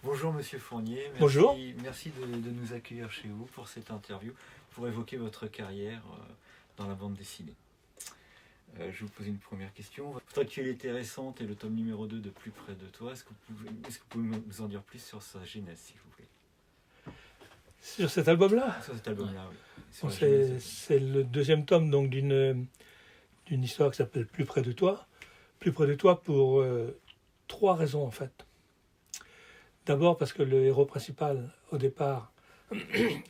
Bonjour Monsieur Fournier, Bonjour. merci de nous accueillir chez vous pour cette interview, pour évoquer votre carrière dans la bande dessinée. Je vais vous poser une première question. Votre actualité récente est le tome numéro 2 de Plus près de toi. Est-ce que vous pouvez nous en dire plus sur sa genèse, s'il vous plaît? Sur cet album-là, Sur cet album-là, oui. bon, c'est le deuxième tome donc d'une histoire qui s'appelle Plus près de toi. Plus près de toi pour trois raisons en fait. D'abord parce que le héros principal au départ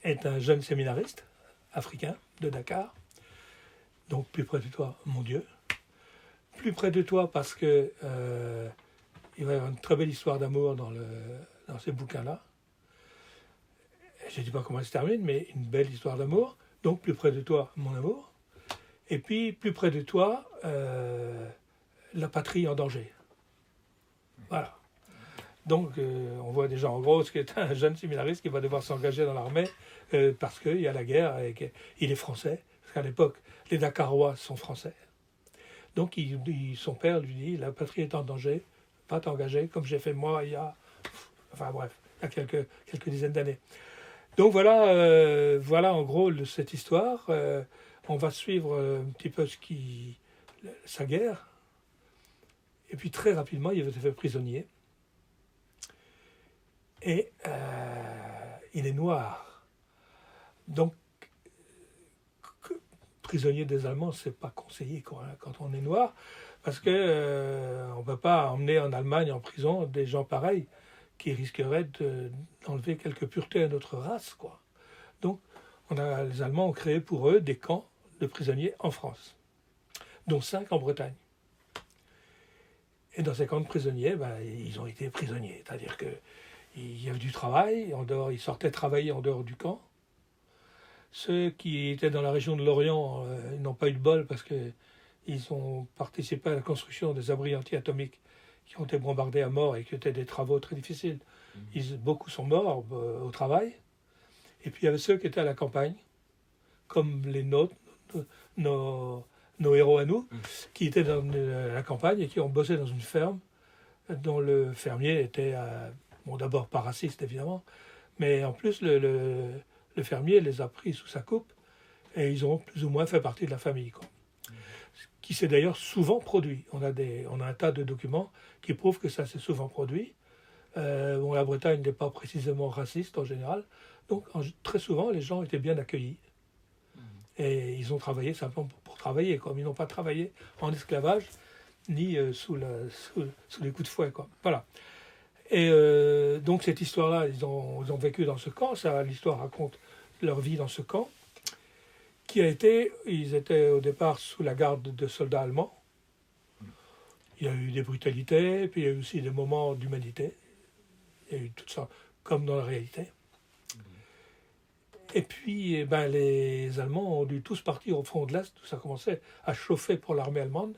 est un jeune séminariste africain de Dakar. Donc plus près de toi, mon Dieu. Plus près de toi parce que il va y avoir une très belle histoire d'amour dans ces bouquins-là. Je ne dis pas comment elle se termine, mais une belle histoire d'amour. Donc plus près de toi, mon amour. Et puis plus près de toi, la patrie en danger. Voilà. Donc on voit déjà en gros ce qu'est un jeune séminariste qui va devoir s'engager dans l'armée parce qu'il y a la guerre et qu'il est français. Parce qu'à l'époque, les Dakarois sont français. Donc son père lui dit, la patrie est en danger, va t'engager, comme j'ai fait moi il y a quelques dizaines d'années. Donc voilà en gros cette histoire. On va suivre un petit peu sa guerre. Et puis très rapidement, il va être fait prisonnier. Et il est noir. Donc, prisonnier des Allemands, c'est pas conseillé quand on est noir, parce que on peut pas emmener en Allemagne en prison des gens pareils qui risqueraient d'enlever quelques puretés à notre race, quoi. Donc, les Allemands ont créé pour eux des camps de prisonniers en France, dont 5 en Bretagne. Et dans ces camps de prisonniers, ils ont été prisonniers. C'est-à-dire qu'il y avait du travail, ils sortaient travailler en dehors du camp. Ceux qui étaient dans la région de Lorient, ils n'ont pas eu de bol parce qu'ils ont participé à la construction des abris anti-atomiques qui ont été bombardés à mort et qui étaient des travaux très difficiles. Beaucoup sont morts au travail. Et puis il y avait ceux qui étaient à la campagne, comme les nôtres, nos héros à nous, qui étaient dans la campagne et qui ont bossé dans une ferme dont le fermier était, d'abord pas raciste évidemment, mais en plus le fermier les a pris sous sa coupe et ils ont plus ou moins fait partie de la famille, quoi. Qui s'est d'ailleurs souvent produit. On a un tas de documents qui prouvent que ça s'est souvent produit. La Bretagne n'est pas précisément raciste en général, donc très souvent les gens étaient bien accueillis. Et ils ont travaillé simplement pour travailler, comme ils n'ont pas travaillé en esclavage, ni sous les coups de fouet, quoi. Voilà. Et donc cette histoire-là, ils ont vécu dans ce camp. L'histoire raconte leur vie dans ce camp, ils étaient au départ sous la garde de soldats allemands. Il y a eu des brutalités, puis il y a eu aussi des moments d'humanité. Il y a eu tout ça, comme dans la réalité. Et puis, les Allemands ont dû tous partir au front de l'Est, où ça commençait à chauffer pour l'armée allemande.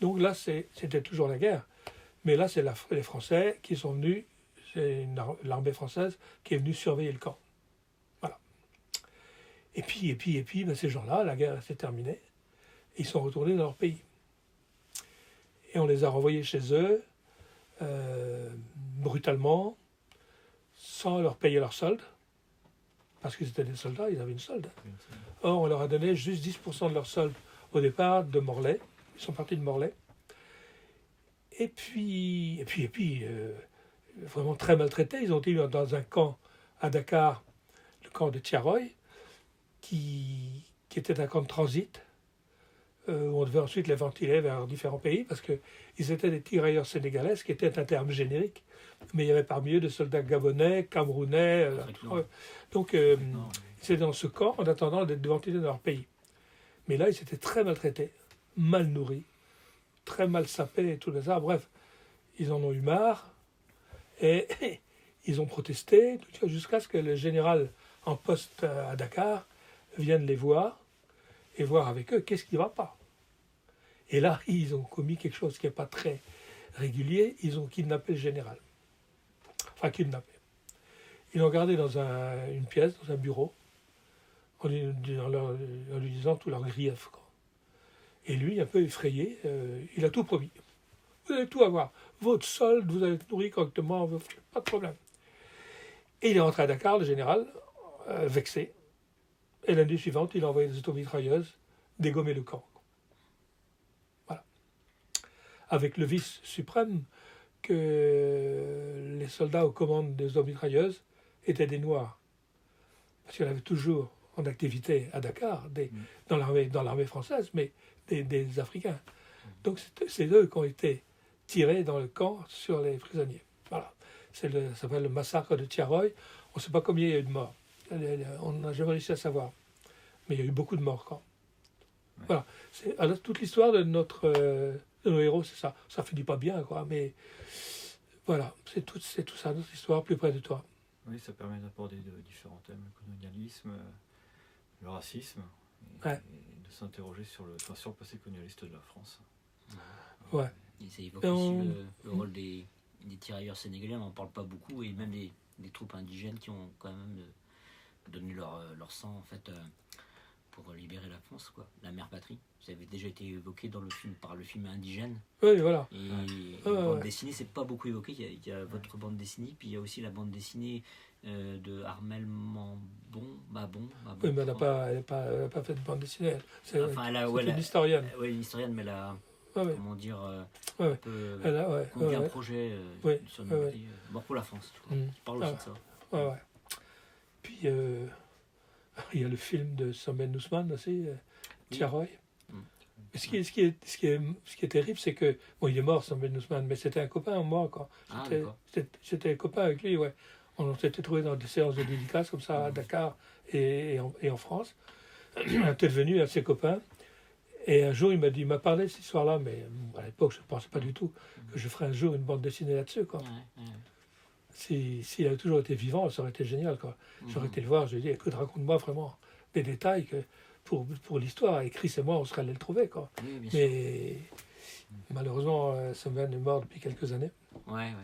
Donc là, c'était toujours la guerre. Mais là, c'est les Français qui sont venus, c'est l'armée française qui est venue surveiller le camp. Voilà. Et puis ces gens-là, la guerre s'est terminée. Et ils sont retournés dans leur pays. Et on les a renvoyés chez eux, brutalement, sans leur payer leur solde. Parce qu'ils étaient des soldats, ils avaient une solde. Or, on leur a donné juste 10% de leur solde au départ de Morlaix. Ils sont partis de Morlaix. Et puis vraiment très maltraités. Ils ont été dans un camp à Dakar, le camp de Tiaroy, qui était un camp de transit, où on devait ensuite les ventiler vers différents pays, parce qu'ils étaient des tirailleurs sénégalais, ce qui était un terme générique. Mais il y avait parmi eux des soldats gabonais, camerounais. Donc, ils étaient dans ce camp en attendant d'être ventilés dans leur pays. Mais là, ils étaient très maltraités, mal nourris, très mal sapés et tout ça. Bref, ils en ont eu marre et ils ont protesté jusqu'à ce que le général en poste à Dakar vienne les voir et voir avec eux qu'est-ce qui ne va pas. Et là, ils ont commis quelque chose qui n'est pas très régulier. Ils ont kidnappé le général. Enfin, kidnappé. Ils l'ont gardé dans une pièce, dans un bureau, en lui disant tous leurs griefs, quoi. Et lui, un peu effrayé, il a tout promis. Vous allez tout avoir. Votre solde, vous allez être nourri correctement, pas de problème. Et il est rentré à Dakar, le général, vexé. Et l'année suivante, il a envoyé des automitrailleuses dégommer le camp. Voilà. Avec le vice suprême que les soldats aux commandes des automitrailleuses étaient des Noirs. Parce qu'il y en avait toujours en activité à Dakar, dans l'armée française, mais des Africains. Donc c'est eux qui ont été tirés dans le camp sur les prisonniers. Voilà. Ça s'appelle le massacre de Tiaroy. On ne sait pas combien il y a eu de morts. On n'a jamais réussi à savoir. Mais il y a eu beaucoup de morts quand. Ouais. Voilà. Alors, toute l'histoire de nos héros, c'est ça. Ça finit pas bien, quoi. Mais voilà, c'est tout ça, notre histoire, plus près de toi. Oui, ça permet d'aborder différents thèmes, le colonialisme, le racisme, et de s'interroger sur le passé colonialiste de la France. Ouais. Et ça évoque aussi le rôle des tirailleurs sénégalais, on n'en parle pas beaucoup, et même des troupes indigènes qui ont quand même donné leur sang en fait pour libérer la France, quoi, la mère patrie. Ça avait déjà été évoqué par le film Indigène. Oui, voilà. Et la bande dessinée, c'est pas beaucoup évoqué. Il y a votre bande dessinée, puis il y a aussi la bande dessinée de Armelle Mabon. Oui, mais elle n'a pas fait de bande dessinée. C'est une historienne. Oui, une historienne, mais elle a, comment dire, un projet sur Mort pour la France. Je parle aussi de ça. Ouais. Puis il y a le film de Samuel Ousmane aussi, Tiaroy. Mais ce qui est terrible, c'est que il est mort, Samuel Ousmane, mais c'était un copain, moi, quand j'étais un copain avec lui, ouais. On s'était trouvé dans des séances de dédicaces comme ça à Dakar et en France. On était devenus assez copains. Et un jour, il m'a parlé de cette histoire-là, mais à l'époque, je ne pensais pas du tout que je ferais un jour une bande dessinée là-dessus, quoi. S'il avait toujours été vivant, ça aurait été génial, quoi. J'aurais été le voir, je lui ai dit, écoute, raconte-moi vraiment des détails que pour l'histoire. Et Chris et moi, on serait allés le trouver, quoi. Oui, mais malheureusement, Samuel est mort depuis quelques années. Ouais.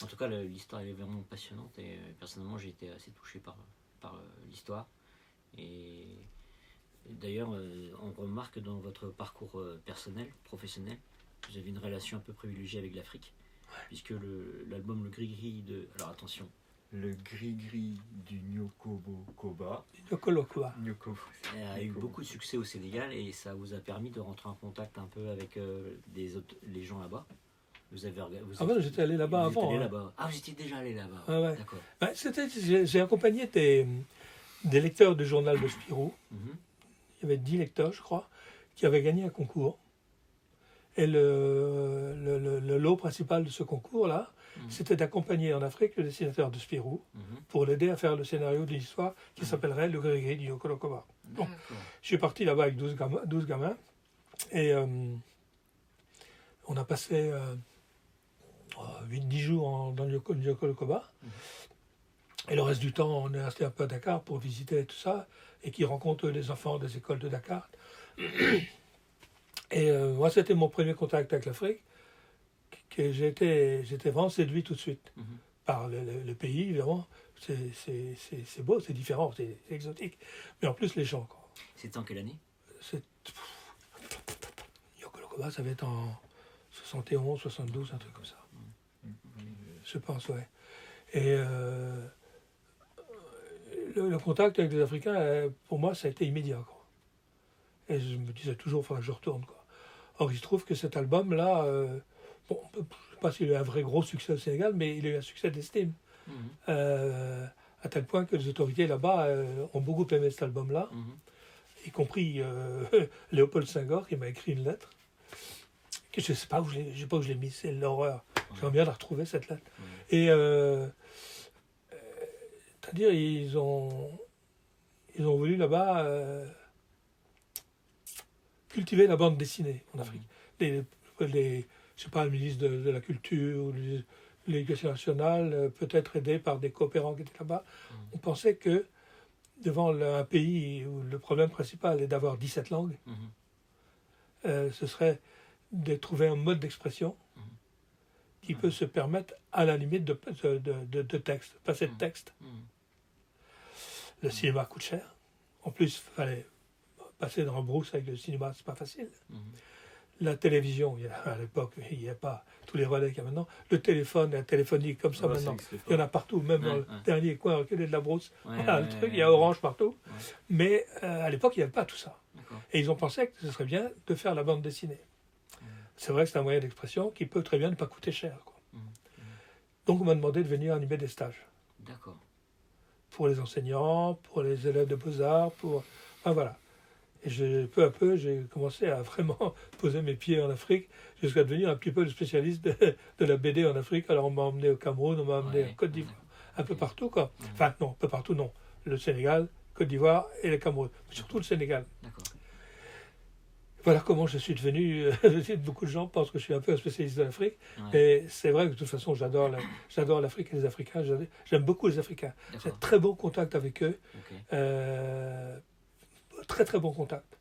En tout cas, l'histoire est vraiment passionnante et personnellement, j'ai été assez touché par l'histoire. Et d'ailleurs, on remarque dans votre parcours personnel, professionnel, vous avez une relation un peu privilégiée avec l'Afrique, puisque l'album Le Gris-Gris de... Alors attention. Le Gris-Gris du Nyokolo-Koba a eu beaucoup de succès au Sénégal et ça vous a permis de rentrer en contact un peu avec les gens là-bas. J'étais allé là-bas avant. Vous étiez déjà allé là-bas. Ouais. D'accord. J'ai accompagné des lecteurs du journal de Spirou. Il y avait 10 lecteurs, je crois, qui avaient gagné un concours. Et le lot principal de ce concours-là, c'était d'accompagner en Afrique le dessinateur de Spirou pour l'aider à faire le scénario de l'histoire qui s'appellerait Le Gris-Gris du Nyokolo-Koba. Donc, je suis parti là-bas avec 12 gamins et on a passé 8-10 jours dans le Nyokolo-Koba. Et le reste du temps, on est resté un peu à Dakar pour visiter tout ça et qui rencontrent les enfants des écoles de Dakar. Et moi, c'était mon premier contact avec l'Afrique, que j'étais vraiment séduit tout de suite par le pays, évidemment. C'est beau, c'est différent, c'est exotique. Mais en plus, les gens, quoi. C'était en quelle année? Nyokolo-Koba, ça va être en 71, 72, un truc comme ça. Je pense, ouais. Et le contact avec les Africains, pour moi, ça a été immédiat, quoi. Et je me disais toujours, il faudrait que je retourne, quoi. Or, il se trouve que cet album-là, je ne sais pas s'il a eu un vrai gros succès au Sénégal, mais il a eu un succès d'estime. À tel point que les autorités là-bas ont beaucoup aimé cet album-là, y compris Léopold Senghor, qui m'a écrit une lettre, que je ne sais pas où je l'ai mise, c'est l'horreur. J'aimerais bien la retrouver, cette lettre. Et c'est-à-dire, ils ont voulu là-bas cultiver la bande dessinée en Afrique. Je sais pas, le ministre de la Culture, ou l'Éducation nationale, peut-être aidé par des coopérants qui étaient là-bas. On pensait que devant un pays où le problème principal est d'avoir 17 langues, ce serait de trouver un mode d'expression qui peut se permettre, à la limite, de texte, passer de texte. Le cinéma coûte cher. En plus, il fallait passer dans le brousse avec le cinéma, c'est pas facile. la télévision, à l'époque, il n'y a pas tous les relais qu'il y a maintenant. Le téléphone, la téléphonie comme ça maintenant, il y en a partout, même dans le dernier coin reculé de la brousse. Voilà, le truc, il y a Orange partout. Ouais. Mais à l'époque, il n'y avait pas tout ça. D'accord. Et ils ont pensé que ce serait bien de faire la bande dessinée. C'est vrai que c'est un moyen d'expression qui peut très bien ne pas coûter cher, quoi. Donc on m'a demandé de venir animer des stages. D'accord. Pour les enseignants, pour les élèves de beaux-arts, enfin, voilà. Et peu à peu, j'ai commencé à vraiment poser mes pieds en Afrique jusqu'à devenir un petit peu le spécialiste de la BD en Afrique. Alors on m'a emmené au Cameroun, on m'a emmené en Côte d'Ivoire, un peu partout, quoi. Enfin non, un peu partout, non. Le Sénégal, Côte d'Ivoire et le Cameroun. Surtout le Sénégal. D'accord. Voilà comment je suis devenu. Beaucoup de gens pensent que je suis un peu un spécialiste de l'Afrique. Ouais. Mais c'est vrai que de toute façon, j'adore l'Afrique et les Africains. J'aime beaucoup les Africains. J'ai D'accord. très bon contact avec eux. Ok. Très très bon contact.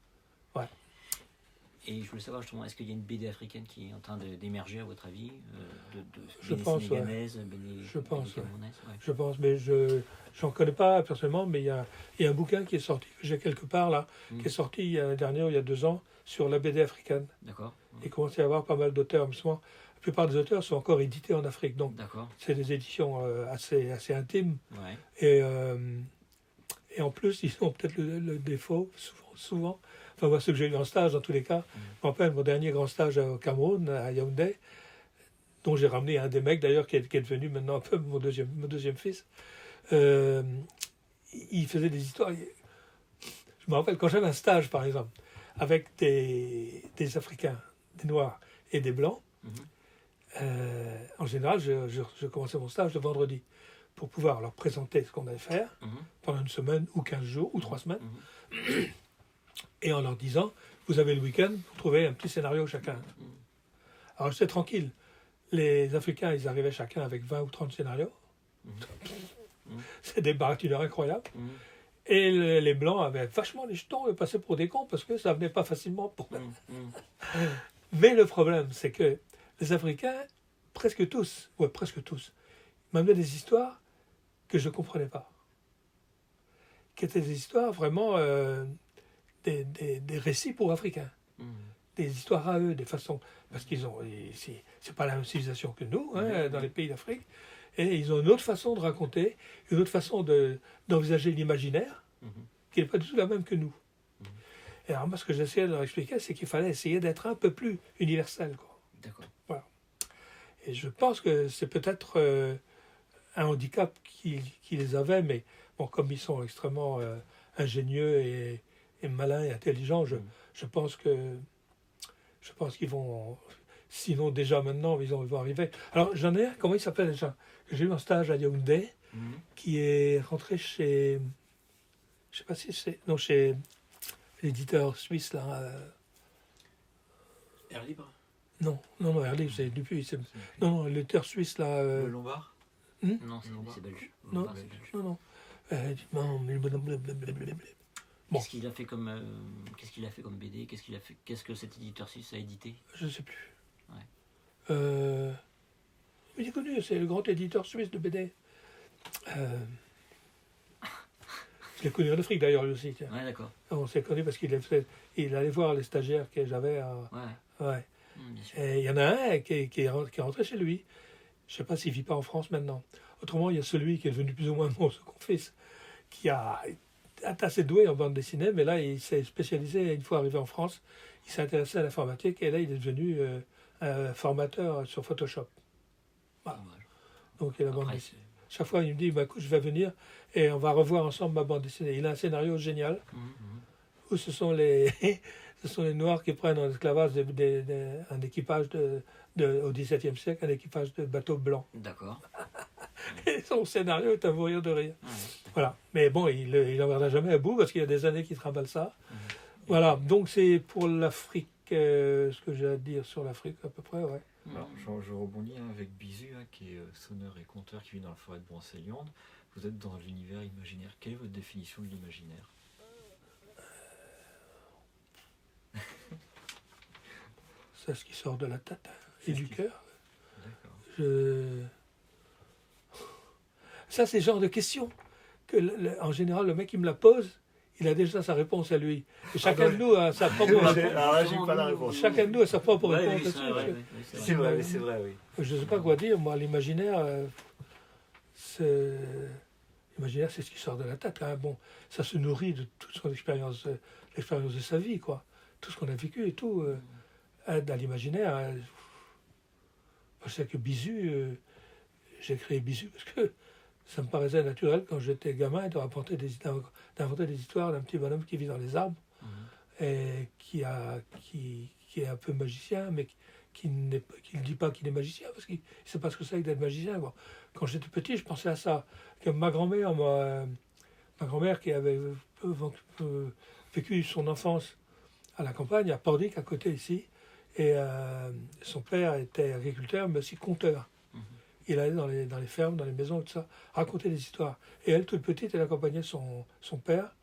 Et je voulais savoir justement, est-ce qu'il y a une BD africaine qui est en train d'émerger à votre avis, Je BD pense, sénégalaise, BD, Je pense, BD camerounaise, ouais. Je pense, mais je n'en connais pas personnellement, mais il y a un bouquin qui est sorti, que j'ai quelque part là, qui est sorti il y a l'année dernière, il y a 2 ans, sur la BD africaine. D'accord. Il commence à y avoir pas mal d'auteurs, mais souvent, la plupart des auteurs sont encore édités en Afrique, donc D'accord. c'est des éditions assez intimes. Ouais. Et en plus, ils ont peut-être le défaut, souvent. Enfin, moi, ceux que j'ai eu en stage, dans tous les cas, je me rappelle mon dernier grand stage au Cameroun, à Yaoundé, dont j'ai ramené un des mecs, d'ailleurs, qui est devenu maintenant un peu mon deuxième fils. Il faisait des histoires. Je me rappelle, quand j'avais un stage, par exemple, avec des Africains, des Noirs et des Blancs, en général, je commençais mon stage le vendredi, pour pouvoir leur présenter ce qu'on allait faire pendant une semaine, ou 15 jours, ou 3 semaines, et en leur disant, vous avez le week-end pour trouver un petit scénario chacun. Alors j'étais tranquille. Les Africains, ils arrivaient chacun avec 20 ou 30 scénarios. C'est des baratineurs incroyables. Et les Blancs avaient vachement les jetons et passaient pour des cons parce que ça venait pas facilement pour eux. Mais le problème, c'est que les Africains, presque tous, m'amenaient des histoires que je ne comprenais pas. Qui étaient des histoires vraiment... des récits pour Africains, des histoires à eux, des façons, parce qu'ils ont, c'est pas la même civilisation que nous, dans les pays d'Afrique, et ils ont une autre façon de raconter, une autre façon d'envisager l'imaginaire, qui n'est pas du tout la même que nous. Et alors moi, ce que j'essayais de leur expliquer, c'est qu'il fallait essayer d'être un peu plus universel, quoi. D'accord. Voilà. Et je pense que c'est peut-être un handicap qui les avait, mais bon, comme ils sont extrêmement ingénieux et malins et intelligents, je pense qu'ils vont, sinon déjà maintenant, ils vont arriver. Alors j'en ai un, comment il s'appelle déjà? J'ai eu un stage à Yaoundé, qui est rentré chez, je sais pas si c'est, non, chez l'éditeur suisse là. Air Libre. Non, Air Libre, c'est depuis, non, l'éditeur suisse là. Le Lombard. Non, c'est belge. Non, C'est belge. non. Bon. Qu'est-ce qu'il a fait comme BD? Qu'est-ce que cet éditeur suisse a édité? Je ne sais plus. Ouais. Il est connu, c'est le grand éditeur suisse de BD. Je l'ai connu en Afrique d'ailleurs lui aussi. Tiens. Ouais, d'accord. On s'est connu parce qu'il allait voir les stagiaires que j'avais. Ouais. Bien sûr. Et il y en a un qui est rentré chez lui. Je ne sais pas s'il ne vit pas en France maintenant. Autrement, il y a celui qui est devenu plus ou moins mon second fils, qui est assez doué en bande dessinée, mais là, il s'est spécialisé, une fois arrivé en France, il s'est intéressé à l'informatique, et là, il est devenu formateur sur Photoshop. Voilà. Donc, il a la bande dessinée. Chaque fois, il me dit, bah, écoute, je vais venir, et on va revoir ensemble ma bande dessinée. Il a un scénario génial, où ce sont les Noirs qui prennent en esclavage un équipage au XVIIe siècle, un équipage de bateaux blancs. D'accord. Et son scénario est à mourir de rire. Ouais. Voilà. Mais bon, il n'en verra jamais à bout parce qu'il y a des années qu'il trimballe ça. Voilà. Donc c'est pour l'Afrique, ce que j'ai à dire sur l'Afrique à peu près, ouais. Alors, je rebondis avec Bizu, qui est sonneur et conteur qui vit dans la forêt de Brocéliande. Vous êtes dans l'univers imaginaire. Quelle est votre définition de l'imaginaire? C'est ce qui sort de la tête et du cœur. D'accord. Ça, c'est le genre de question que, en général, le mec qui me la pose, il a déjà sa réponse à lui. Et chacun de nous a sa propre Alors réponse. là, j'ai pas la réponse. Chacun de nous a sa propre Ouais, réponse oui, ça, là-dessus. ouais, ouais, c'est C'est vrai. vrai, c'est vrai, oui. Je ne sais pas quoi dire, moi, l'imaginaire, l'imaginaire, c'est ce qui sort de la tête. Hein. Bon, ça se nourrit de toute son expérience, l'expérience de sa vie, quoi. Tout ce qu'on a vécu et tout. Dans l'imaginaire, je sais que Bisu, j'ai créé Bisu parce que ça me paraissait naturel quand j'étais gamin d'inventer des histoires d'un petit bonhomme qui vit dans les arbres et qui est un peu magicien, mais qui ne dit pas qu'il est magicien parce qu'il ne sait pas ce que c'est que d'être magicien. Quoi. Quand j'étais petit, je pensais à ça. Que ma grand-mère qui avait vécu son enfance à la campagne, à Pordic, à côté ici, et son père était agriculteur, mais aussi conteur. Il allait dans les fermes, dans les maisons, tout ça, raconter des histoires. Et elle, toute petite, elle accompagnait son père.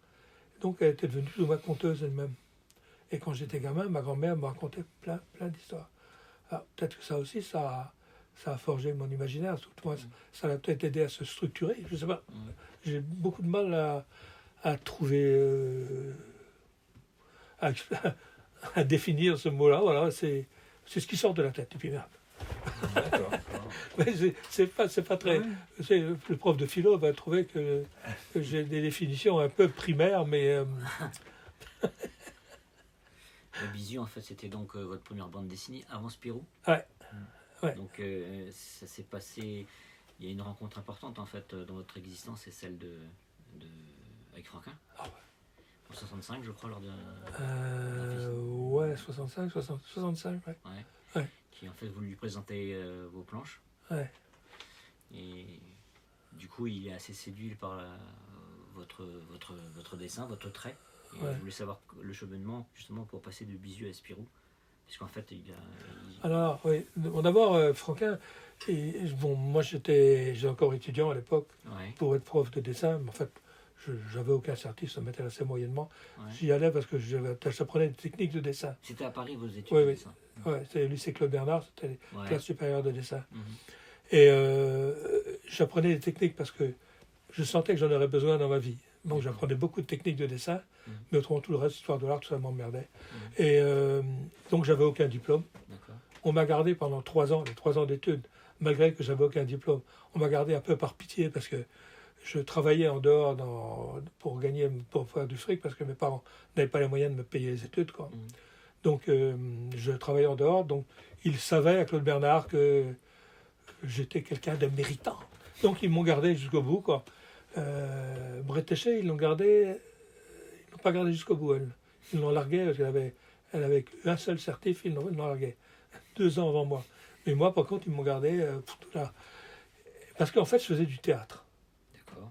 Donc, elle était devenue plus ou moins conteuse elle-même. Et quand j'étais gamin, ma grand-mère me racontait plein d'histoires. Alors, peut-être que ça aussi, ça a forgé mon imaginaire. Moi, ça l'a peut-être aidé à se structurer. Je ne sais pas. J'ai beaucoup de mal à trouver... à définir ce mot-là. Voilà, c'est ce qui sort de la tête. Et puis merde. D'accord. Mais c'est pas très. Le prof de philo va trouver que j'ai des définitions un peu primaires, mais La Bisu, en fait, c'était donc votre première bande dessinée avant Spirou. Ouais. Donc ça s'est passé. Il y a une rencontre importante en fait dans votre existence, c'est celle avec Franquin. En 65, je crois, lors de. Ouais, 65, 65, ouais. Ouais. Qui en fait vous lui présentez vos planches. Ouais. Et du coup, il est assez séduit par votre dessin, votre trait. Et je voulais savoir le cheminement justement pour passer de Bisu à Spirou. Parce qu'en fait, Alors, oui. Bon, d'abord, Franquin, bon, moi j'étais encore étudiant à l'époque pour être prof de dessin, mais en fait, j'avais aucun certif, ça m'intéressait moyennement. J'y allais parce que j'apprenais des techniques de dessin. C'était à Paris vos études de dessin. Oui, c'était le lycée Claude Bernard, c'était les classes supérieures de dessin. Et j'apprenais des techniques parce que je sentais que j'en aurais besoin dans ma vie. Donc j'apprenais beaucoup de techniques de dessin, mais autrement tout le reste, histoire de l'art, tout ça m'emmerdait. Et donc j'avais aucun diplôme. On m'a gardé pendant 3 ans, les 3 ans d'études, malgré que j'avais aucun diplôme. On m'a gardé un peu par pitié parce que je travaillais en dehors pour faire du fric parce que mes parents n'avaient pas les moyens de me payer les études, quoi. Donc je travaillais en dehors, donc ils savaient à Claude Bernard que j'étais quelqu'un de méritant. Donc ils m'ont gardé jusqu'au bout, quoi. Bretéché, ils l'ont pas gardé jusqu'au bout, elle. Ils l'ont largué parce elle avait un seul certif, ils l'ont largué 2 ans avant moi. Mais moi, par contre, ils m'ont gardé là. Parce qu'en fait, je faisais du théâtre. D'accord.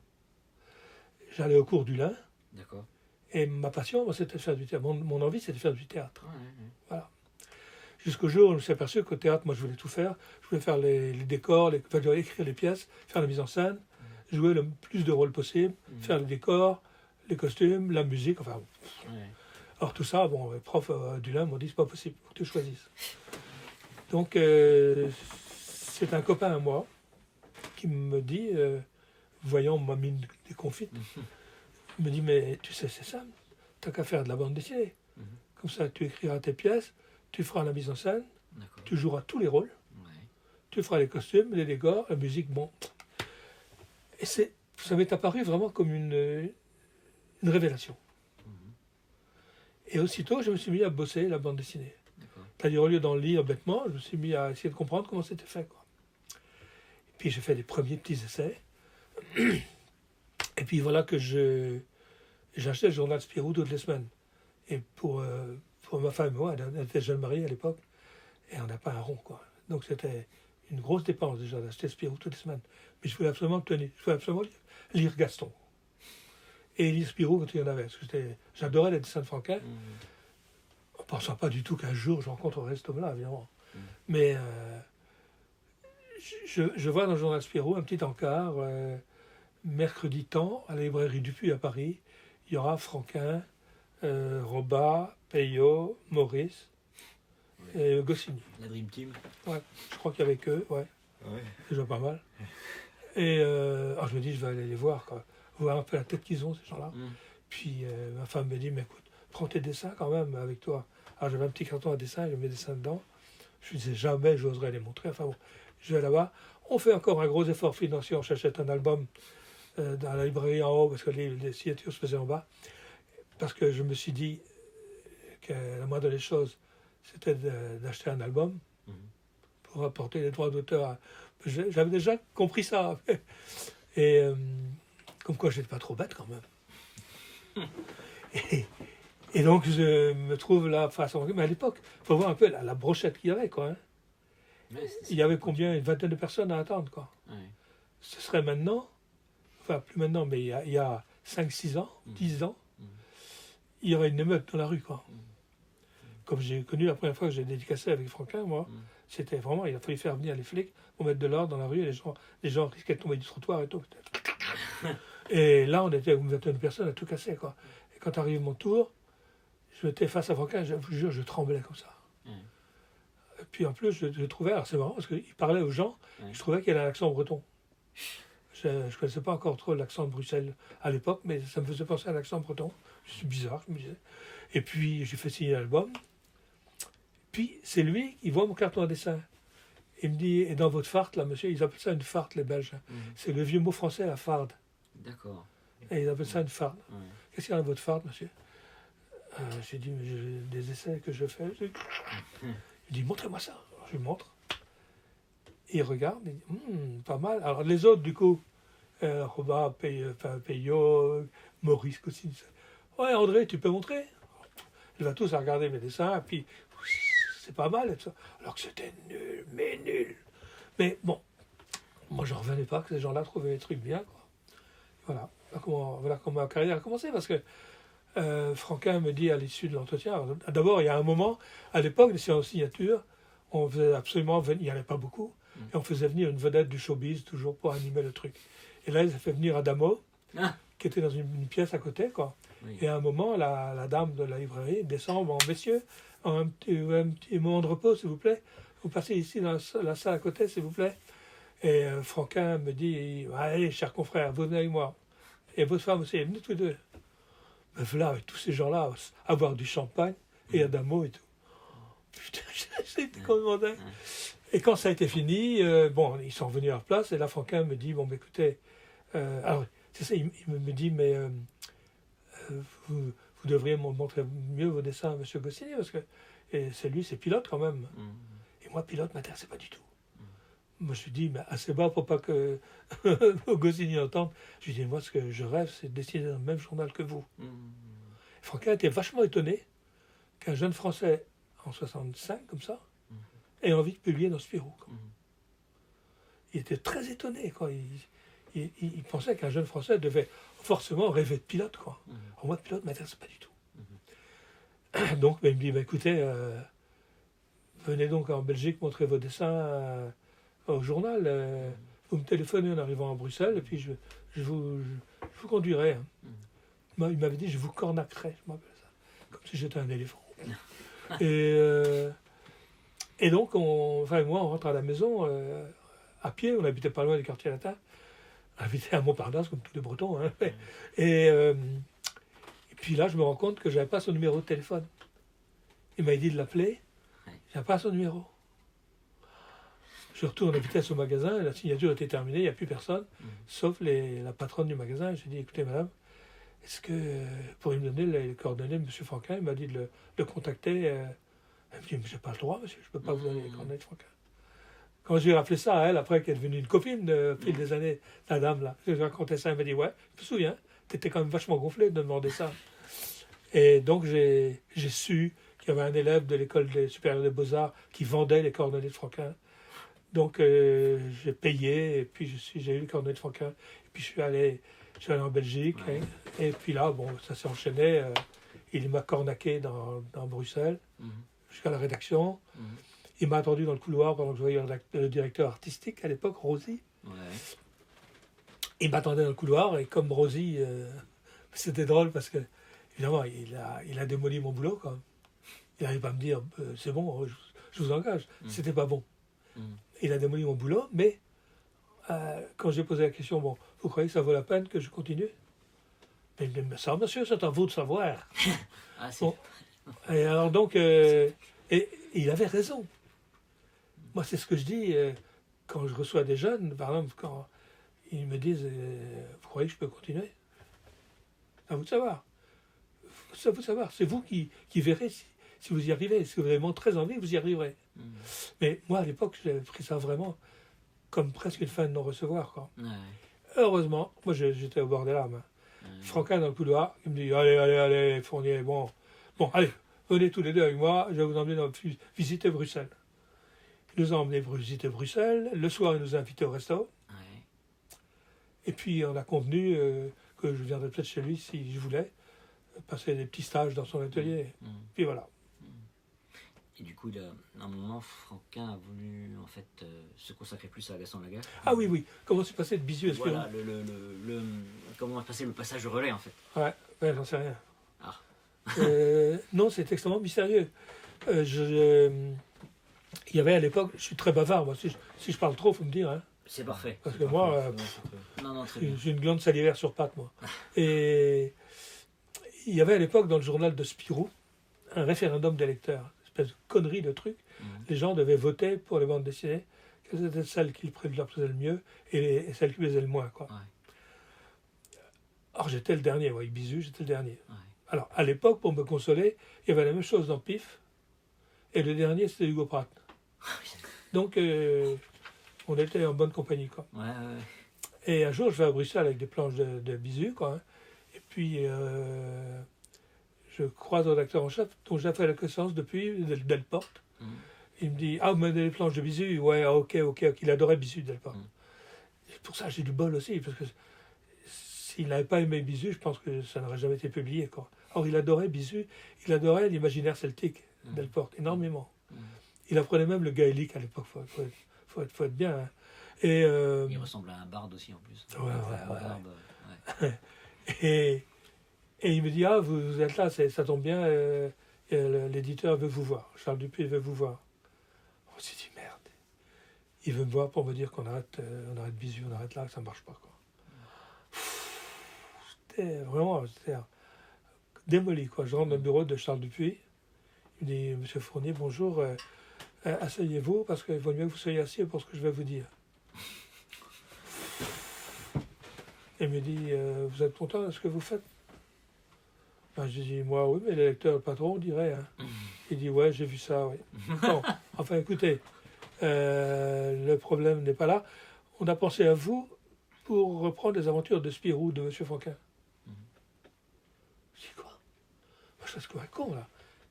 J'allais au cours du Lin. D'accord. Et ma passion, moi, c'était de faire du théâtre. Mon envie, c'était de faire du théâtre. Voilà. Jusqu'au jour où je me suis aperçu qu'au théâtre, moi, je voulais tout faire. Je voulais faire les décors, écrire les pièces, faire la mise en scène, jouer le plus de rôles possible, faire les décors, les costumes, la musique, enfin... Alors tout ça, bon, les profs du Lin m'ont dit, c'est pas possible, il faut que tu choisisses. Donc, c'est un copain à moi qui me dit, voyant ma mine déconfite, il me dit, mais tu sais, c'est simple, t'as qu'à faire de la bande dessinée. Comme ça, tu écriras tes pièces, tu feras la mise en scène, tu joueras tous les rôles, tu feras les costumes, les décors, la musique, bon. Et ça m'est apparu vraiment comme une révélation. Et aussitôt, je me suis mis à bosser la bande dessinée. C'est-à-dire, au lieu d'en lire bêtement, je me suis mis à essayer de comprendre comment c'était fait, quoi. Et puis, j'ai fait les premiers petits essais. Et puis, voilà que j'ai acheté le journal Spirou toutes les semaines. Et pour ma femme et moi, elle était jeune mariée à l'époque, et on n'a pas un rond, quoi. Donc, c'était une grosse dépense, déjà, d'acheter Spirou toutes les semaines. Mais je voulais absolument lire Gaston. Et lire Spirou quand il y en avait. Parce que j'adorais les dessins de Franquin. En pensant pas du tout qu'un jour je rencontrerais cet homme-là, évidemment. Mais je vois dans le journal Spirou un petit encart, mercredi temps, à la librairie Dupuis à Paris, il y aura Franquin, Robat, Peyo, Maurice et Goscinny. La Dream Team. Ouais, je crois qu'il y avait qu'eux, ouais. C'est déjà pas mal. Et je me dis, je vais aller les voir, quoi. Voir un peu la tête qu'ils ont, ces gens-là. Puis ma femme me dit, mais écoute, prends tes dessins quand même avec toi. Alors j'avais un petit carton à dessin, j'avais mes dessins dedans. Je me disais, jamais j'oserais les montrer. Enfin bon, je vais là-bas. On fait encore un gros effort financier, on s'achète un album dans la librairie en haut, parce que les signatures se faisaient en bas. Parce que je me suis dit que la moindre des choses, c'était d'acheter un album pour apporter les droits d'auteur. J'avais déjà compris ça. Et comme quoi, je n'étais pas trop bête quand même. Et donc, je me trouve là face à... Mais à l'époque, il faut voir un peu la brochette qu'il y avait, quoi. Hein. Ouais, Il y avait combien? Une vingtaine de personnes à attendre, quoi. Ouais. Ce serait maintenant, enfin plus maintenant, mais il y a 5-6 ans, 10 ans, il y aurait une émeute dans la rue, quoi. Comme j'ai connu la première fois que j'ai dédicacé avec Franquin, moi, c'était vraiment, il a fallu faire venir les flics pour mettre de l'ordre dans la rue, et les gens risquaient de tomber du trottoir et tout. Et là, on était une vingtaine de personnes à tout casser, quoi. Et quand arrive mon tour, je m'étais face à Franquin, je vous jure, je tremblais comme ça. Et puis en plus, je trouvais, alors c'est marrant parce qu'il parlait aux gens, je trouvais qu'il avait un accent breton. Je ne connaissais pas encore trop l'accent de Bruxelles à l'époque, mais ça me faisait penser à l'accent breton. C'est bizarre, je me disais. Et puis j'ai fait signer l'album. Puis c'est lui qui voit mon carton à dessin. Il me dit, et dans votre farde, là, monsieur, ils appellent ça une farde, les Belges. C'est le vieux mot français, la farde. D'accord. Et ils appellent ça une farde. Ouais. Qu'est-ce qu'il y a dans votre farde, monsieur? J'ai dit, mais j'ai des essais que je fais. Il dit, montrez-moi ça. Alors, je lui montre. Et il regarde, il dit, pas mal. Alors les autres, du coup, Robin, Payot, Maurice Cossine. Ouais, André, tu peux montrer? Il va tous à regarder mes dessins, et puis c'est pas mal, et tout ça. Alors que c'était nul, mais nul. Mais bon, moi, je ne revenais pas que ces gens-là trouvaient les trucs bien, quoi. Voilà comment ma carrière a commencé, parce que Franquin me dit à l'issue de l'entretien, d'abord, il y a un moment, à l'époque, les séances signatures, on faisait absolument, il n'y en avait pas beaucoup, et on faisait venir une vedette du showbiz, toujours pour animer le truc. Et là, ils ont fait venir Adamo, qui était dans une pièce à côté, quoi. Oui. Et à un moment, la dame de la librairie descend, bon, messieurs, un petit moment de repos, s'il vous plaît. Vous passez ici dans la salle à côté, s'il vous plaît. Et Franquin me dit, allez, cher confrère, vous venez avec moi. Et votre femme aussi, venez tous les deux. Me voilà avec tous ces gens-là, à boire du champagne, et Adamo et tout. Putain, c'était complètement dingue. Et quand ça a été fini, bon, ils sont revenus à leur place, et là, Franquin me dit, bon, écoutez, alors, c'est ça, il me dit, mais vous devriez montrer mieux vos dessins à M. Goscinny, parce que c'est lui, c'est Pilote quand même. Et moi, Pilote ne m'intéressait pas du tout. Moi, je lui dis, mais assez bas pour pas que Goscinny entende. Je lui dis, moi, ce que je rêve, c'est de dessiner dans le même journal que vous. Franquin était vachement étonné qu'un jeune Français, en 65, comme ça, ait envie de publier dans Spirou. Il était très étonné, quoi. Il pensait qu'un jeune Français devait forcément rêver de Pilote, quoi. Alors moi, Pilote ne m'intéresse pas du tout. Donc, il me dit, écoutez, venez donc en Belgique montrer vos dessins au journal. Vous me téléphonez en arrivant à Bruxelles, et puis je vous conduirai. Hein. Il m'avait dit, je vous cornaquerai, je m'appelle ça, comme si j'étais un éléphant. Et donc, moi, on rentre à la maison à pied, on habitait pas loin du quartier latin. On habitait à Montparnasse, comme tous les Bretons. Hein. Et puis là, je me rends compte que je n'avais pas son numéro de téléphone. Il m'a dit de l'appeler, je n'avais pas son numéro. Je retourne à vitesse au magasin, la signature était terminée, il n'y a plus personne, sauf la patronne du magasin. J'ai dit, écoutez, madame, est-ce que vous pourriez me donner les coordonnées de M. Franquin? Il m'a dit de le contacter. Elle me dit, mais je n'ai pas le droit, monsieur, je ne peux pas vous donner les coordonnées de Franquin. Quand j'ai rappelé ça à elle, après qu'elle est devenue une copine au fil des années, la dame là, je lui ai raconté ça, elle m'a dit, ouais, je me souviens, tu étais quand même vachement gonflé de demander ça. Et donc j'ai su qu'il y avait un élève de l'école supérieure des Beaux-Arts qui vendait les coordonnées de Franquin. Donc j'ai payé, et puis j'ai eu les coordonnées de Franquin, et puis je suis allé en Belgique, hein, et puis là, bon, ça s'est enchaîné, il m'a cornaqué dans Bruxelles, jusqu'à la rédaction. Il m'a attendu dans le couloir pendant que je voyais le directeur artistique à l'époque, Rosie. Il m'attendait dans le couloir, et comme Rosie, c'était drôle parce que, évidemment, il a démoli mon boulot, quand même. Il n'arrive pas à me dire, c'est bon, je vous engage. C'était pas bon. Il a démoli mon boulot, mais quand j'ai posé la question, bon, vous croyez que ça vaut la peine que je continue? Mais il me dit, ça, monsieur, c'est à vous de savoir. Ah, c'est... Bon. Et alors donc, et il avait raison. Moi, c'est ce que je dis quand je reçois des jeunes, par exemple, quand ils me disent, vous croyez que je peux continuer? À vous de savoir. C'est à vous de savoir. C'est vous qui verrez si vous y arrivez. Si vous avez vraiment très envie, vous y arriverez. Mais moi, à l'époque, j'avais pris ça vraiment comme presque une fin de non-recevoir, quoi. Ouais. Heureusement, moi j'étais au bord des larmes. Franquin dans le couloir, il me dit allez, Fournier, bon, allez, venez tous les deux avec moi, je vais vous emmener visiter Bruxelles. Il nous a emmenés visiter Bruxelles, le soir il nous a invités au resto, Ouais. et puis on a convenu que je viendrais peut-être chez lui si je voulais, passer des petits stages dans son atelier, puis voilà. Et du coup, à un moment, Franquin a voulu en fait se consacrer plus à Gaston Lagaffe. Ah oui, comment s'est passé de Bisu à Spirou? Voilà, comment s'est passé le passage de relais en fait. Ouais, j'en sais rien. Ah. Non, c'est extrêmement mystérieux. Il y avait à l'époque, je suis très bavard, moi, si je parle trop, il faut me dire. Hein, C'est parfait. parce que moi, Non, très bien. j'ai une glande salivaire sur patte, moi. Et il y avait à l'époque, dans le journal de Spirou, un référendum d'électeurs. Une espèce de connerie de truc. Les gens devaient voter pour les bandes dessinées, quelles étaient celles qui leur plaisaient le mieux et celles qui plaisaient le moins, quoi. Ouais. Alors j'étais le dernier, avec Bisu, j'étais le dernier. Ouais. Alors à l'époque, pour me consoler, il y avait la même chose dans Pif, et le dernier c'était Hugo Pratt. Donc on était en bonne compagnie, quoi. Ouais. Et un jour, je vais à Bruxelles avec des planches de Bisu, quoi. Hein. Et puis je croise le rédacteur en chef, dont j'ai fait la connaissance depuis, Delporte. Il me dit, ah, vous m'avez les planches de Bisu? Ouais, ok. Il adorait Bisu, Delporte. Et pour ça, j'ai du bol aussi, parce que s'il n'avait pas aimé Bisu, je pense que ça n'aurait jamais été publié, quoi. Or, il adorait Bisu, il adorait l'imaginaire celtique, Delporte, énormément. Il apprenait même le gaélique à l'époque, faut être bien. Hein. Et, il ressemble à un barde aussi en plus. Ouais. Et il me dit, ah, vous êtes là, ça tombe bien, l'éditeur veut vous voir, Charles Dupuis veut vous voir. On s'est dit, merde, il veut me voir pour me dire qu'on arrête Bisu, on arrête là, que ça ne marche pas, quoi. C'était démoli, quoi. Je rentre dans le bureau de Charles Dupuis, il me dit, monsieur Fournier, bonjour, asseyez-vous, parce qu'il vaut mieux que vous soyez assis pour ce que je vais vous dire. Il me dit, vous êtes content de ce que vous faites? Ben, je dis, moi, oui, mais le lecteur, le patron, dirait. Hein. Il dit, ouais, j'ai vu ça, oui. Bon, enfin, écoutez, le problème n'est pas là. On a pensé à vous pour reprendre les aventures de Spirou de M. Franquin. Je dis, quoi? Moi, je suis comme un con, là.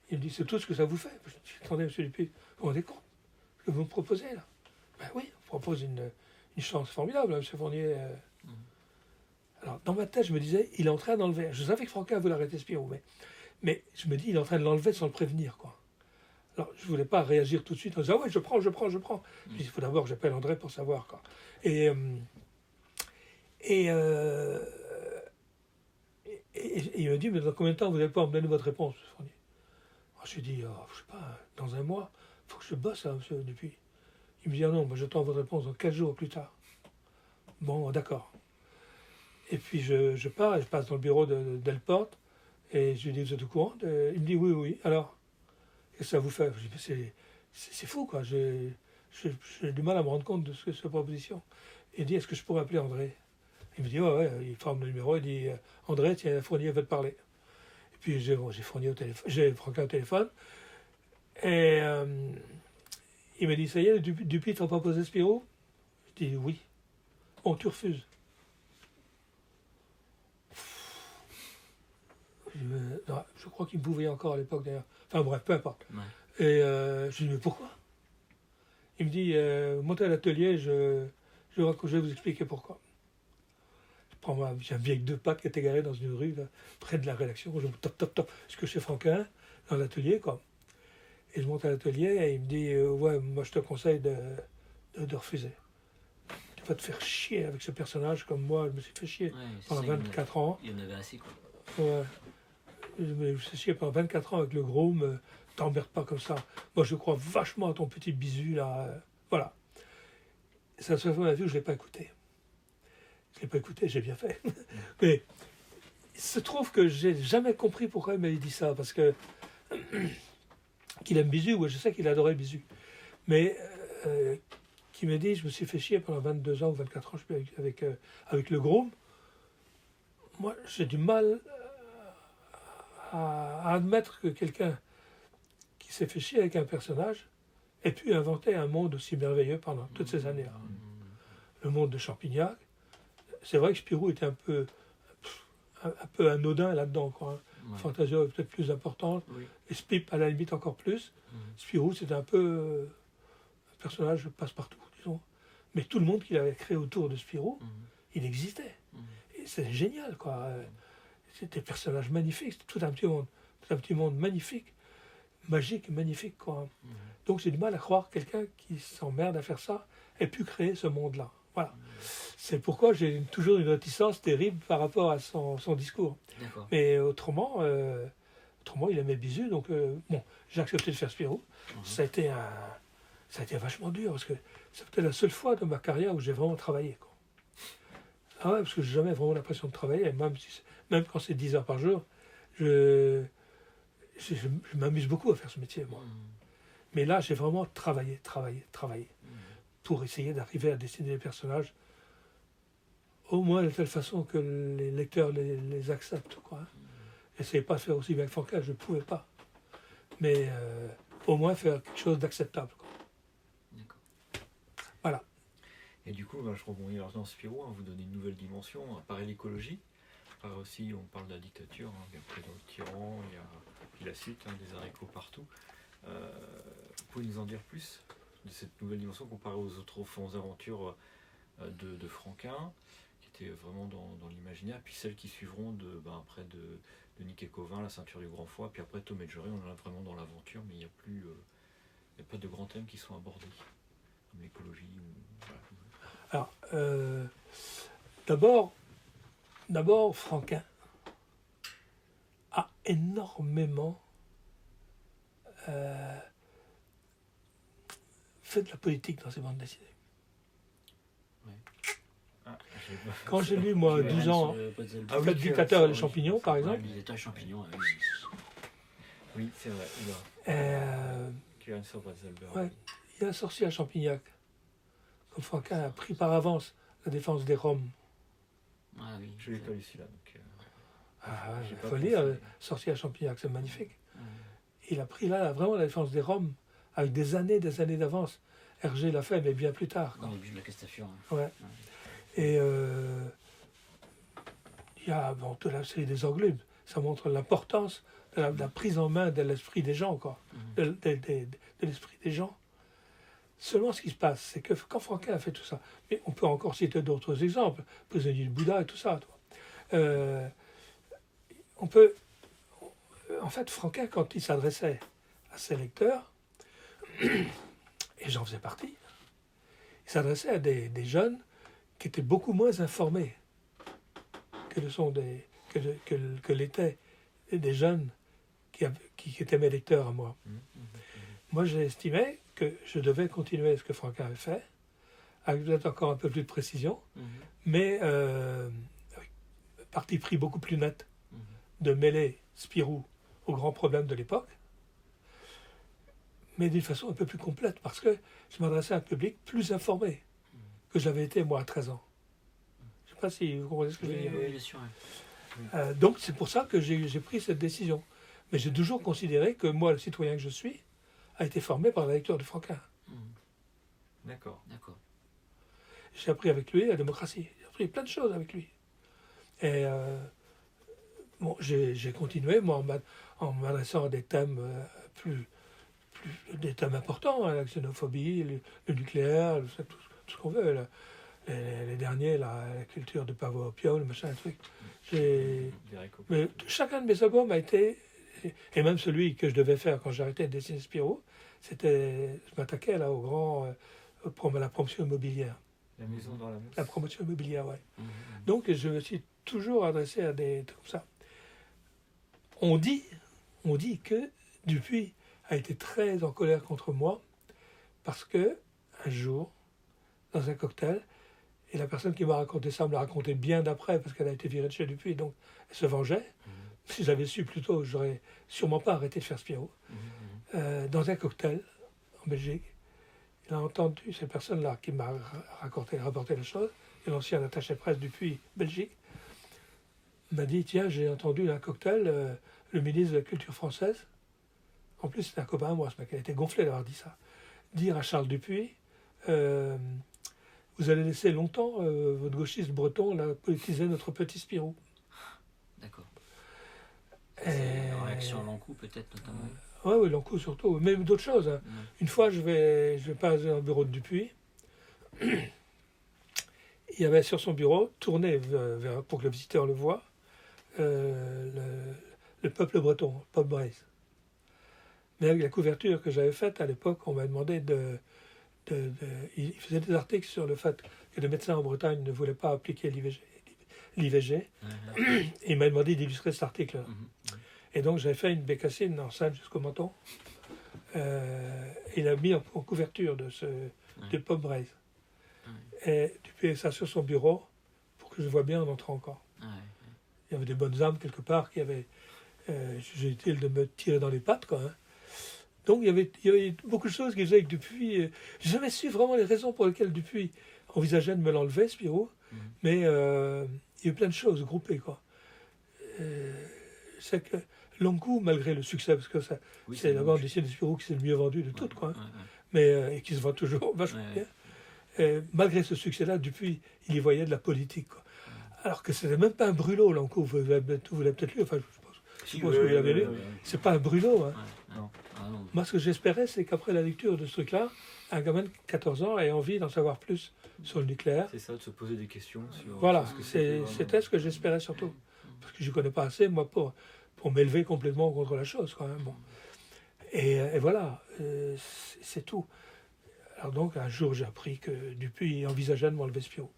Il me dit, c'est tout ce que ça vous fait. Je dis, attendez, M. Dupuis, vous vous rendez compte ce que vous me proposez, là? Ben oui, on propose une chance formidable, hein, M. Fournier. Alors, dans ma tête, je me disais, il est en train d'enlever. Je savais que Franquin voulait arrêter Spirou, mais je me dis, il est en train de l'enlever sans le prévenir, quoi. Alors, je ne voulais pas réagir tout de suite en disant, ouais, je prends. Je dis, il faut d'abord que j'appelle André pour savoir, quoi. Et il me dit, mais dans combien de temps vous n'allez pas me donner votre réponse, M. Fournier? Alors, je lui dis, oh, je sais pas, dans un mois, il faut que je bosse, hein, monsieur, depuis. Il me dit, ah non, je j'attends votre réponse dans 15 jours plus tard. Bon, d'accord. Et puis je pars et je passe dans le bureau de Delporte et je lui dis, vous êtes au courant? Il me dit, oui. Alors, qu'est-ce que ça vous fait? Je dis, mais c'est fou, quoi. J'ai du mal à me rendre compte de ce que c'est cette proposition. Il dit, est-ce que je pourrais appeler André? Il me dit, ouais, il forme le numéro, il dit, André, tiens, Fournier veut te parler. Et puis j'ai Franquin au téléphone. Et il me dit, ça y est, Dupuis t'a proposé Spirou? Je dis, oui. Bon, tu refuses. Non, je crois qu'il me bouillait encore à l'époque d'ailleurs. Enfin bref, peu importe. Ouais. Et je lui dis, mais pourquoi? Il me dit, montez à l'atelier, je vais vous expliquer pourquoi. J'ai un vieil 2 pattes qui était garé dans une rue, là, près de la rédaction. Je top, ce que chez Franquin, dans l'atelier, quoi. Et je monte à l'atelier et il me dit, ouais, moi je te conseille de refuser. Tu vas te faire chier avec ce personnage comme moi, je me suis fait chier pendant 24 ans. Il y en avait assez, quoi. Ouais. Je me suis chier pendant 24 ans avec le Groom, t'emmerdes pas comme ça. Moi, je crois vachement à ton petit Bisu, là. Voilà. C'est la seule fois de ma vie où je ne l'ai pas écouté. Je ne l'ai pas écouté, j'ai bien fait. Mais il se trouve que j'ai jamais compris pourquoi il m'avait dit ça, parce que qu'il aime Bizu, ouais, je sais qu'il adorait Bizu, mais qui me dit, je me suis fait chier pendant 22 ans ou 24 ans, je sais plus, avec le Groom. Moi, j'ai du mal à admettre que quelqu'un qui s'est fait chier avec un personnage ait pu inventer un monde aussi merveilleux pendant toutes ces années-là. Le monde de Champignac. C'est vrai que Spirou était un peu anodin là-dedans, quoi. Ouais. Fantasia est peut-être plus importante, Oui. et Spip à la limite encore plus. Spirou, c'était un peu un personnage passe-partout, disons. Mais tout le monde qu'il avait créé autour de Spirou, il existait. Et c'est génial, quoi. C'était des personnages magnifiques, c'était tout un petit monde magnifique, magique, magnifique, quoi. Donc j'ai du mal à croire que quelqu'un qui s'emmerde à faire ça ait pu créer ce monde-là. Voilà. C'est pourquoi j'ai toujours une réticence terrible par rapport à son discours. D'accord. Mais autrement, il aimait Bizu, donc bon, j'ai accepté de faire Spirou. Ça a été vachement dur, parce que c'était la seule fois de ma carrière où j'ai vraiment travaillé, quoi. Ah ouais, parce que j'ai jamais vraiment l'impression de travailler, même quand c'est 10 heures par jour, je m'amuse beaucoup à faire ce métier, moi. Mais là, j'ai vraiment travaillé, pour essayer d'arriver à dessiner les personnages au moins de telle façon que les lecteurs les acceptent, quoi. J'essayais pas de faire aussi bien que Franquin, je ne pouvais pas. Mais au moins faire quelque chose d'acceptable, quoi. D'accord. Voilà. Et du coup, je rebondis alors dans Spirou, vous donnez une nouvelle dimension, à part l'écologie, à part aussi, on parle de la dictature, il y a Président le tyran, il y a puis la suite, des haricots partout. Vous pouvez nous en dire plus de cette nouvelle dimension comparée aux autres aventures de Franquin, qui étaient vraiment dans l'imaginaire, puis celles qui suivront après de Nick et Covin, La ceinture du grand foie, puis après Tom et Jerry, on en a vraiment dans l'aventure, mais il n'y a pas de grands thèmes qui sont abordés, comme l'écologie. Alors, d'abord, Franquin a énormément fait de la politique dans ses bandes dessinées. Quand j'ai lu, moi, 12 ans, Le dictateur et les champignons, par exemple. Le dictateur et les champignons, Oui, c'est vrai. Ouais, il y a un sorcier à Champignac. Comme Franquin a pris par avance la défense des Roms. Ah oui. Je l'ai pas lu celui-là. Donc, il faut lire Sorcier à Champignac, c'est magnifique. Il a pris là vraiment la défense des Roms avec des années d'avance. Hergé l'a fait, mais bien plus tard. Dans les buts de la Castafiore. Ouais. Et il y a toute la série des Englumes. Ça montre l'importance de la prise en main de l'esprit des gens, quoi. De l'esprit des gens. Seulement, ce qui se passe, c'est que quand Franquin a fait tout ça, mais on peut encore citer d'autres exemples, Prisonnier de Bouddha et tout ça. En fait, Franquin, quand il s'adressait à ses lecteurs, et j'en faisais partie, il s'adressait à des jeunes qui étaient beaucoup moins informés que l'étaient des jeunes qui étaient mes lecteurs à moi. Moi, j'ai estimé que je devais continuer ce que Franquin avait fait, avec peut-être encore un peu plus de précision, mais avec un parti pris beaucoup plus net de mêler Spirou aux grands problèmes de l'époque, mais d'une façon un peu plus complète, parce que je m'adressais à un public plus informé que je l'avais été, moi, à 13 ans. Je ne sais pas si vous comprenez ce que je veux dire. Oui, bien sûr. Donc, c'est pour ça que j'ai pris cette décision. Mais j'ai toujours considéré que moi, le citoyen que je suis, a été formé par la lecture de Franquin. D'accord. J'ai appris avec lui la démocratie. J'ai appris plein de choses avec lui. Et j'ai continué, moi, en m'adressant à des thèmes des thèmes importants, la xénophobie, le nucléaire, tout ce qu'on veut. Les derniers, la culture de Pavo-Opium, le machin, le truc. Mais chacun de mes albums a été, et même celui que je devais faire quand j'arrêtais de dessiner Spirou, je m'attaquais là à la promotion immobilière. La maison dans la mousse. La promotion immobilière, ouais. Donc je me suis toujours adressé à des trucs comme ça. On dit que Dupuis a été très en colère contre moi parce que un jour, dans un cocktail, Et la personne qui m'a raconté ça me l'a raconté bien d'après, parce qu'elle a été virée de chez Dupuis, donc elle se vengeait. Si j'avais su plus tôt, j'aurais sûrement pas arrêté de faire Spirou. Dans un cocktail, en Belgique, il a entendu cette personne-là qui m'a rapporté la chose, et l'ancien attaché presse Dupuis, Belgique, m'a dit, tiens, j'ai entendu un cocktail, le ministre de la Culture française, en plus c'était un copain à moi, ce mec, il a été gonflé d'avoir dit ça, dire à Charles Dupuis, vous allez laisser longtemps votre gauchiste breton là, politiser notre petit Spirou. D'accord. C'est en réaction à l'Ankou peut-être notamment. Oui, l'Ankou surtout, mais d'autres choses. Hein. Une fois, je vais passer dans le bureau de Dupuis. Il y avait sur son bureau, tourné pour que le visiteur le voie, le peuple breton, Paul Braise. Mais avec la couverture que j'avais faite à l'époque, on m'a demandé il faisait des articles sur le fait que les médecins en Bretagne ne voulaient pas appliquer l'IVG. Et il m'a demandé d'illustrer cet article-là. Et donc j'avais fait une bécassine enceinte jusqu'au menton. Il a mis en couverture de Paul Braise. Et Dupuis ça sur son bureau pour que je vois bien en entrant encore. Il y avait des bonnes âmes quelque part qui avaient jugé utile de me tirer dans les pattes, quoi. Hein. Donc il y avait beaucoup de choses qui faisaient que Dupuis... j'ai jamais su vraiment les raisons pour lesquelles Dupuis envisageait de me l'enlever, Spirou, mais il y a eu plein de choses groupées, quoi. C'est que L'Ankou, malgré le succès, parce que c'est la bande dessinée de Spirou qui s'est le mieux vendue de toutes, quoi. Mais, et qui se vend toujours vachement bien. Et, malgré ce succès-là, Dupuis, il y voyait de la politique, quoi. Alors que c'était même pas un brûlot, L'Ankou. Vous l'avez peut-être lu, enfin, je pense que vous l'avez lu. C'est pas un brûlot, hein. Non. Moi, ce que j'espérais, c'est qu'après la lecture de ce truc-là, un gamin de 14 ans ait envie d'en savoir plus sur le nucléaire. C'est ça, de se poser des questions sur... Voilà, c'était ce que j'espérais surtout. Parce que je ne connais pas assez, moi, pour m'élever complètement contre la chose, quand même. Bon. Et voilà, c'est tout. Alors donc, un jour, j'ai appris que Dupuis envisageait de m'enlever Spirou.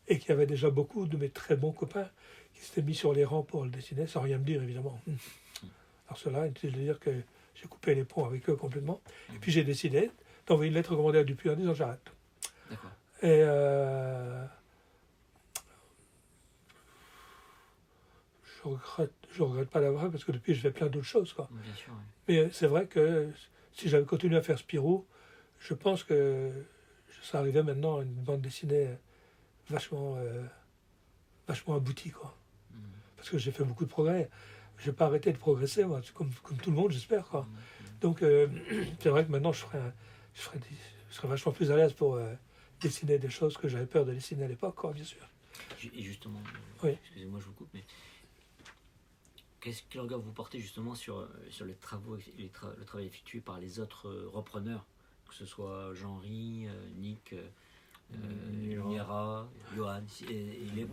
Et qu'il y avait déjà beaucoup de mes très bons copains qui s'étaient mis sur les rangs pour le dessiner, sans rien me dire, évidemment. Alors cela, c'est de dire que j'ai coupé les ponts avec eux complètement. Et puis j'ai décidé d'envoyer une lettre recommandée à Dupuis en disant j'arrête. D'accord. Et je regrette pas d'avoir fait parce que depuis je fais plein d'autres choses, quoi. Bien sûr, oui. Mais c'est vrai que si j'avais continué à faire Spirou, je pense que ça arrivait maintenant à une bande dessinée vachement aboutie, quoi. Parce que j'ai fait beaucoup de progrès. Je n'ai pas arrêté de progresser, moi, comme tout le monde, j'espère, quoi. Donc c'est vrai que maintenant je serais vachement plus à l'aise pour dessiner des choses que j'avais peur de dessiner à l'époque, quoi, bien sûr. Et justement, oui. Excusez-moi, je vous coupe, mais quel regard vous portez justement sur les travaux, le travail effectué par les autres repreneurs, que ce soit Jean-Ry, Nick, Niera, Johan,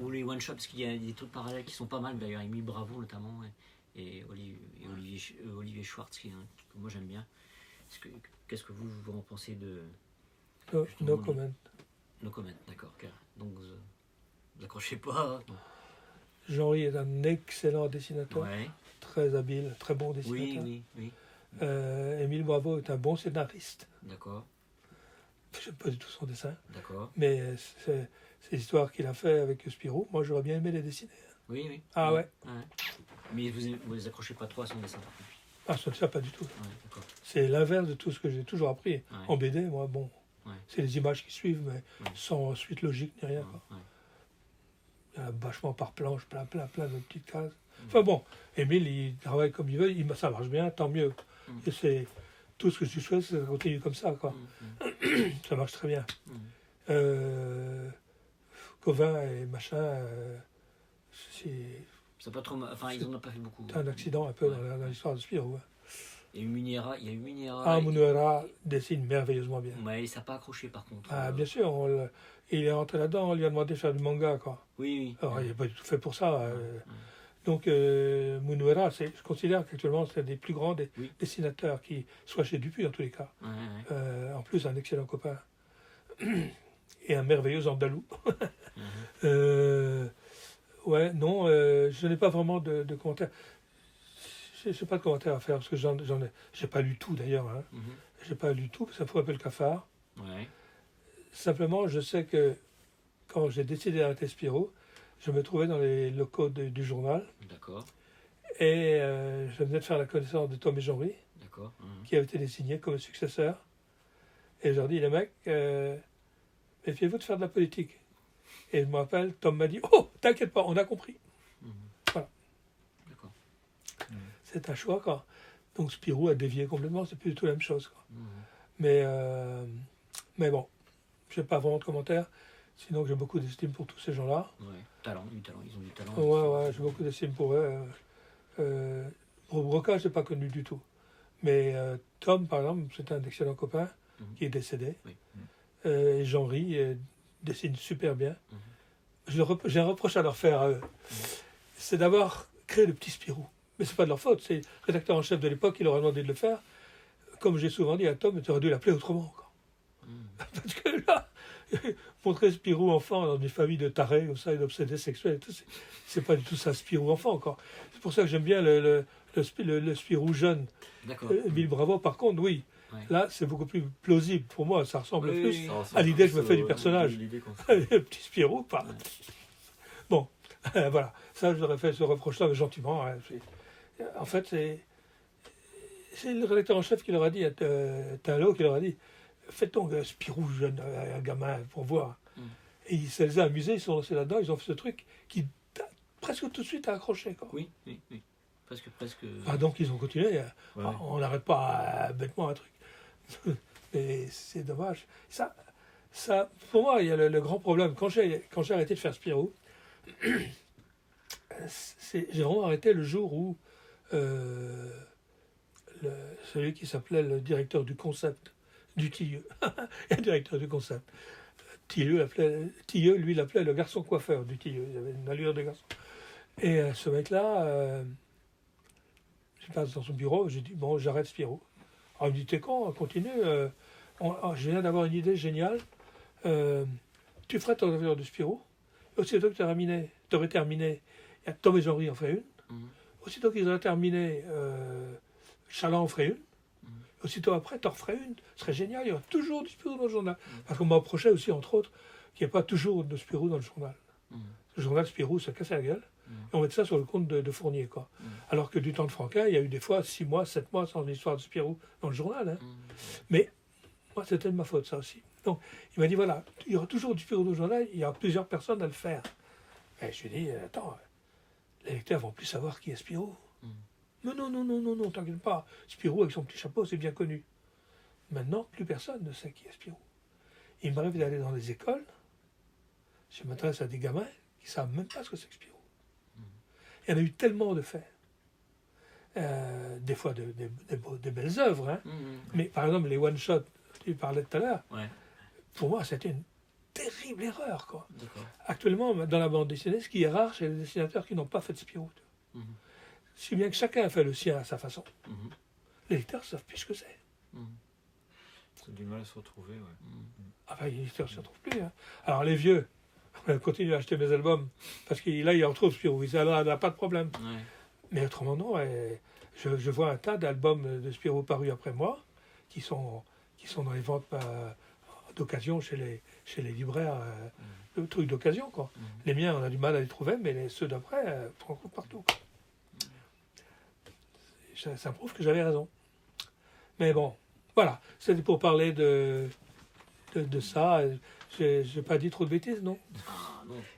ou les one-shots, parce qu'il y a des trucs parallèles qui sont pas mal, d'ailleurs, Émile Bravo notamment, et Olivier Schwartz, que moi j'aime bien. Qu'est-ce que vous en pensez de... No comment. No comment, d'accord. Donc vous accrochez pas. Jean-Ry est un excellent dessinateur, très habile, très bon dessinateur. Oui. Émile Bravo est un bon scénariste. D'accord. Je n'aime pas du tout son dessin. D'accord. Mais c'est l'histoire qu'il a fait avec Spirou. Moi, j'aurais bien aimé les dessiner. Oui. Ah ouais. Mais vous les accrochez pas trop à son dessin, par contre. Ah, ça, pas du tout. Ouais, c'est l'inverse de tout ce que j'ai toujours appris. En BD, moi, bon, c'est les images qui suivent, mais sans suite logique ni rien. Quoi. Il y a vachement par planche, plein de petites cases. Enfin bon, Émile, il travaille comme il veut, ça marche bien, tant mieux. Et c'est tout ce que je souhaite, c'est que ça continue comme ça, quoi. Ça marche très bien. Covin et machin, c'est pas trop... Enfin, ils en ont pas fait beaucoup. C'est un accident un peu dans l'histoire de Spirou. Il y a eu Muniera. Muniera dessine merveilleusement bien. Mais ça n'a pas accroché par contre. Ah, bien sûr, il est rentré là-dedans, on lui a demandé de faire du manga, quoi. Oui. Alors, il n'est pas du tout fait pour ça. Donc, Munuera, je considère qu'actuellement, c'est un des plus grands dessinateurs qui soit chez Dupuis, en tous les cas. En plus, un excellent copain. Et un merveilleux andalou. Je n'ai pas vraiment de commentaires. Je n'ai pas de commentaires à faire, parce que j'ai pas lu tout, d'ailleurs. J'ai pas lu tout, parce que ça fout un peu le cafard. Simplement, je sais que quand j'ai décidé d'arrêter Spirou, je me trouvais dans les locaux du journal. D'accord. Et je venais de faire la connaissance de Tom et Jean-Ry, D'accord. qui avait été désigné comme successeur. Et je leur dis, les mecs, méfiez-vous de faire de la politique. Et je me rappelle, Tom m'a dit, oh, t'inquiète pas, on a compris. Voilà. D'accord. C'est un choix, quoi. Donc Spirou a dévié complètement, c'est plus du tout la même chose, quoi. Mais bon, je n'ai pas vraiment de commentaires, sinon j'ai beaucoup d'estime pour tous ces gens-là. Ouais. Talent, ils ont du talent. Ouais, j'ai beaucoup d'estime pour eux. Broca, je n'ai pas connu du tout. Mais Tom, par exemple, c'est un excellent copain qui est décédé. Oui. Et Jean-Ry dessine super bien. J'ai un reproche à leur faire à eux. C'est d'avoir créé le petit Spirou. Mais c'est pas de leur faute, c'est le rédacteur en chef de l'époque qui leur a demandé de le faire. Comme j'ai souvent dit à Tom, tu aurais dû l'appeler autrement. Quoi. Parce que là, montrer Spirou enfant dans une famille de tarés, comme ça, et d'obsédés sexuels, et tout, c'est pas du tout ça, Spirou enfant encore. C'est pour ça que j'aime bien le Spirou jeune. Bill Bravo, par contre, oui. Ouais. Là, c'est beaucoup plus plausible pour moi. Ça ressemble plus à l'idée que je me fais du personnage. Le petit Spirou, pas. Ouais. Bon, voilà. Ça, je leur ai fait ce reproche-là, mais gentiment. Hein. En fait, c'est le rédacteur en chef qui leur a dit, Talot qui leur a dit, faites donc Spirou jeune, un gamin, pour voir. Et ça les a amusés, ils sont lancés là-dedans, ils ont fait ce truc qui presque tout de suite a accroché. Quoi. Oui. Presque. Ah, donc ils ont continué. Ouais. On n'arrête pas bêtement un truc. Mais c'est dommage. Ça, pour moi, il y a le grand problème. Quand j'ai arrêté de faire Spirou, j'ai vraiment arrêté le jour où celui qui s'appelait le directeur du concept du Tilleux, le directeur du concept, Tilleux, lui, il l'appelait le garçon coiffeur du Tilleux. Il avait une allure de garçon. Et ce mec-là, je passe dans son bureau, j'ai dit, bon, j'arrête Spirou. Alors il me dit, t'es con, continue. Je viens d'avoir une idée géniale. Tu ferais ton aventure de Spirou. Aussitôt que tu aurais terminé, il y a Tom et Jean-Ry en ferait une. Aussitôt qu'ils auraient terminé, Chaland en ferait une. Aussitôt après, tu en ferais une. Ce serait génial, il y aurait toujours du Spirou dans le journal. Parce qu'on m'a reproché aussi, entre autres, qu'il n'y ait pas toujours de Spirou dans le journal. Le journal Spirou se casse la gueule. Et on met ça sur le compte de Fournier. Quoi. Alors que du temps de Franquin, il y a eu des fois 6 mois, 7 mois sans histoire de Spirou dans le journal. Hein. Mais moi, c'était de ma faute, ça aussi. Donc, il m'a dit, voilà, il y aura toujours du Spirou dans le journal, il y aura plusieurs personnes à le faire. Et je lui ai dit, attends, les lecteurs vont plus savoir qui est Spirou. Mais non, t'inquiète pas. Spirou avec son petit chapeau, c'est bien connu. Maintenant, plus personne ne sait qui est Spirou. Il m'arrive d'aller dans les écoles, je m'adresse à des gamins qui ne savent même pas ce que c'est que Spirou. Il y en a eu tellement de faits. Des fois des belles œuvres. Hein. Mais par exemple, les one-shots, tu parlais tout à l'heure, pour moi, c'était une terrible erreur. Quoi. Actuellement, dans la bande dessinée, ce qui est rare, c'est les dessinateurs qui n'ont pas fait de Spirou. Si bien que chacun a fait le sien à sa façon. Les lecteurs ne savent plus ce que c'est. Ils ont du mal à se retrouver. Ah ben, les lecteurs ne se retrouvent plus. Hein. Alors les vieux, on continue à acheter mes albums, parce que là, il retrouve Spirou. Il n'a pas de problème. Mais autrement, non. Je vois un tas d'albums de Spirou parus après moi, qui sont dans les ventes d'occasion chez les libraires, le truc d'occasion. Quoi. Les miens, on a du mal à les trouver, mais ceux d'après, on trouve partout. Quoi. Ça prouve que j'avais raison. Mais bon, voilà. C'était pour parler de ça. Je n'ai pas dit trop de bêtises, non?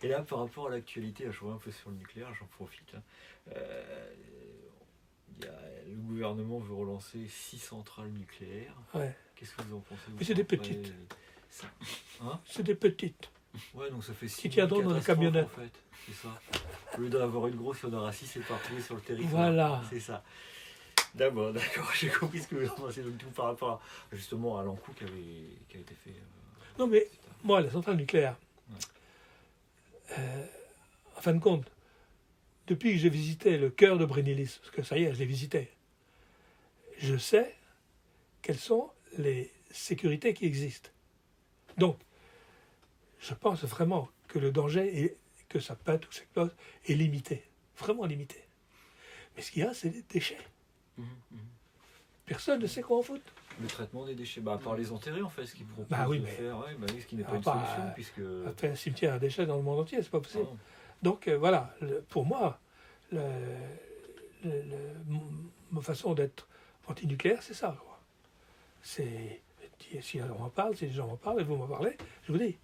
Et là, par rapport à l'actualité, je vois un peu sur le nucléaire, j'en profite. Le gouvernement veut relancer 6 centrales nucléaires. Qu'est-ce que vous en pensez? Mais c'est des petites. C'est des petites. Ouais, donc ça fait 6 qui tiendront dans la camionnette. En fait. C'est ça. Au lieu d'avoir une grosse, il y en aura 6 éparpillées sur le territoire. Voilà. C'est ça. D'accord, j'ai compris ce que vous en pensez. Donc, tout par rapport justement à l'encoup qui a été fait. Non, mais moi, la centrale nucléaire, en fin de compte, depuis que j'ai visité le cœur de Brennilis, parce que ça y est, je l'ai visité, je sais quelles sont les sécurités qui existent. Donc, je pense vraiment que le danger, que ça pète ou ça explose, est limité. Vraiment limité. Mais ce qu'il y a, c'est des déchets. Personne ne sait quoi en foutre. Le traitement des déchets, à part les enterrer en fait, ce qu'ils proposent Bah oui, de mais- faire, ce qui n'est pas Ah, une bah, solution, puisque... Après un cimetière à déchets dans le monde entier, c'est pas possible. Ah, Donc voilà, pour moi, ma façon d'être anti-nucléaire, c'est ça. Quoi. C'est, si on en parle, si les gens en parlent, et vous m'en parlez, je vous dis.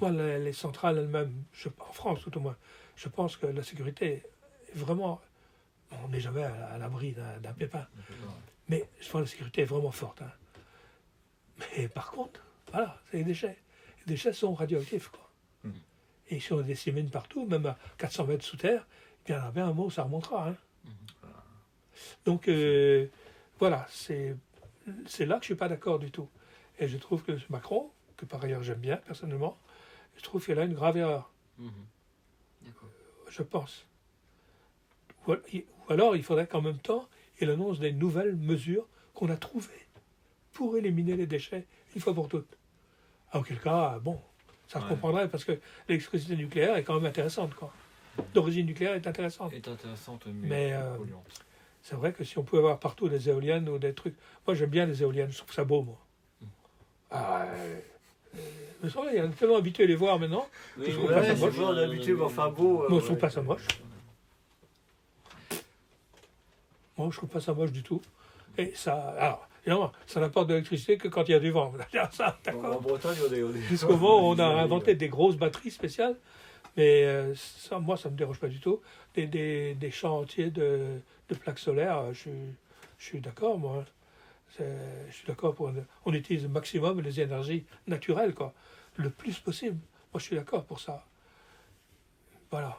Moi, les centrales elles-mêmes, en France tout au moins, je pense que la sécurité est vraiment... On n'est jamais à l'abri d'un pépin. Mais je pense que la sécurité est vraiment forte. Hein. Mais par contre, voilà, c'est les déchets. Les déchets sont radioactifs. Quoi. Et si on dissémine partout, même à 400 mètres sous terre, il y en a bien un mot, ça remontera. Hein. Donc, voilà, c'est là que je ne suis pas d'accord du tout. Et je trouve que M. Macron, que par ailleurs j'aime bien personnellement, je trouve qu'il a une grave erreur. D'accord. Je pense. Ou alors, il faudrait qu'en même temps, il annonce des nouvelles mesures qu'on a trouvées pour éliminer les déchets une fois pour toutes. Auquel cas, bon, ça se comprendrait parce que l'électricité nucléaire est quand même intéressante. Quoi. D'origine nucléaire est intéressante. Est intéressante, Mais polluante. c'est vrai que si on pouvait avoir partout des éoliennes ou des trucs... Moi, j'aime bien les éoliennes, je trouve ça beau, moi. Mais ça, il y en a tellement habitué à les voir maintenant. Oui, Je oui, trouve pas ça oui, moche. oui, On est habitué, mais enfin beau. Moi, je trouve pas ça moche. Moi, je trouve pas ça moche du tout. Et ça... Alors, évidemment, ça n'apporte de l'électricité que quand il y a du vent. Ça, En d'accord. Bretagne, on est... Jusqu'au moment où on a inventé des grosses batteries spéciales. Mais ça, moi, ça ne me dérange pas du tout. Des champs entiers de plaques solaires, je suis d'accord, moi. Je suis d'accord pour... On utilise au maximum les énergies naturelles, quoi. Le plus possible. Moi, je suis d'accord pour ça. Voilà.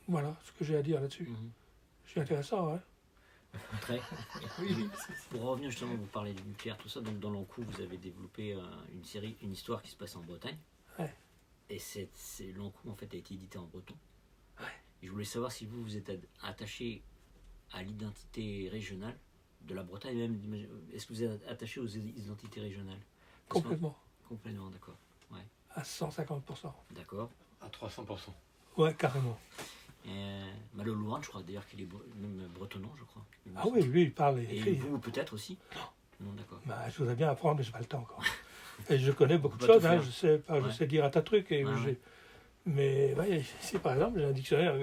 Voilà ce que j'ai à dire là-dessus. C'est intéressant, hein. Très. Oui. Pour revenir justement, vous parlez du nucléaire, tout ça, donc dans l'Ankou, vous avez développé une histoire qui se passe en Bretagne. Ouais. Et l'Ankou, en fait, a été édité en breton. Ouais. Et je voulais savoir si vous êtes attaché à l'identité régionale de la Bretagne, même, est-ce que vous êtes attaché aux identités régionales? Complètement. Complètement, d'accord. Ouais. À 150%. D'accord. À 300%. Ouais, carrément. Malo Louane, je crois d'ailleurs qu'il est même bretonnant, je crois. Ah oui, lui, il parle et Et écrit. vous, peut-être aussi? Non, d'accord. Bah, je voudrais bien apprendre, mais je n'ai pas le temps encore. Et je connais beaucoup de On peut choses, pas hein, tout je sais pas, je Ouais. sais dire un tas de trucs. Et Ouais, ouais. Mais ouais, ici, par exemple, j'ai un dictionnaire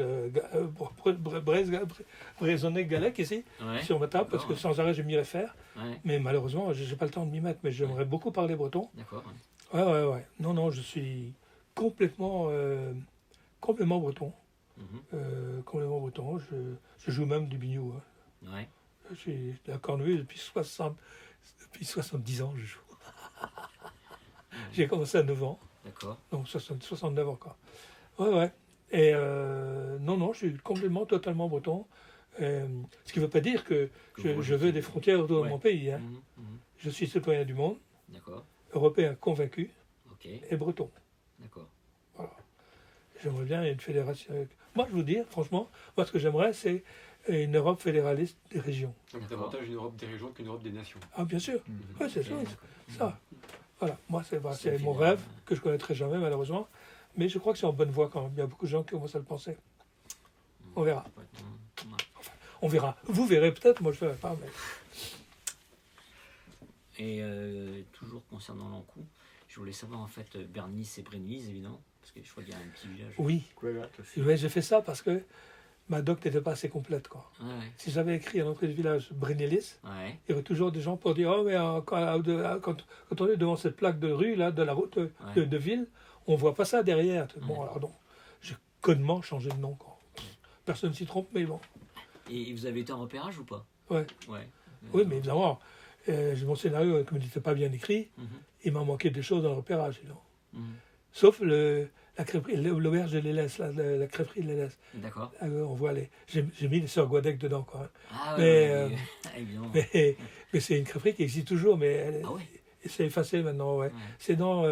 Brésonnet-Galec ici, Ouais. sur ma table, parce que D'accord, sans arrêt, je m'y réfère. Ouais. Mais malheureusement, je n'ai pas le temps de m'y mettre, mais j'aimerais beaucoup parler breton. D'accord. Ouais. Ouais. Non, je suis complètement breton. Complètement breton. Je joue même du biniou. Hein. Ouais. Je suis de la cornemuse depuis 70 ans, je joue. J'ai commencé à 9 ans, D'accord. donc 69 ans encore. Ouais. Et non, je suis complètement, totalement breton. Ce qui ne veut pas dire que je veux des frontières autour de mon pays. Hein. Je suis citoyen du monde, D'accord. européen convaincu Ok. et breton. D'accord. Voilà. J'aimerais bien une fédération. Moi, je vous dis, franchement, moi, ce que j'aimerais, c'est une Europe fédéraliste des régions. Donc D'accord. davantage une Europe des régions qu'une Europe des nations. Ah, bien sûr. Oui, c'est ça. Ça. Voilà. Moi, c'est C'est mon fédéral. rêve, que je ne connaîtrai jamais, malheureusement. Mais je crois que c'est en bonne voie quand même. Il y a beaucoup de gens qui commencent à le penser. On verra. On verra. Vous verrez peut-être, moi je ne verrai pas. Mais... Et toujours concernant l'Ankou, je voulais savoir en fait Bernice et Brénise évidemment, parce que je crois qu'il y a un petit village. Oui, aussi. ouais, j'ai fait ça parce que ma doc n'était pas assez complète. Quoi. Ouais. Si j'avais écrit à l'entrée du village Brénélis, Ouais. il y aurait toujours des gens pour dire oh, mais quand on est devant cette plaque de rue, là, de la route de ville, on ne voit pas ça derrière. Bon, alors non, j'ai connement changé de nom. Quoi. Personne ne s'y trompe, mais bon. Et vous avez été en repérage ou pas? Ouais. Ouais. Oui, mais évidemment, mon scénario, comme il n'était pas bien écrit, il m'a manqué des choses dans le repérage. Évidemment. Sauf la crêperie, l'auberge de l'Élès, la crêperie de l'Élès. D'accord. On voit j'ai mis les sœurs Guadec dedans, quoi. Ah Mais, ouais, évidemment. Mais c'est une crêperie qui existe toujours, mais Ah ouais. c'est effacé maintenant, ouais. C'est dans,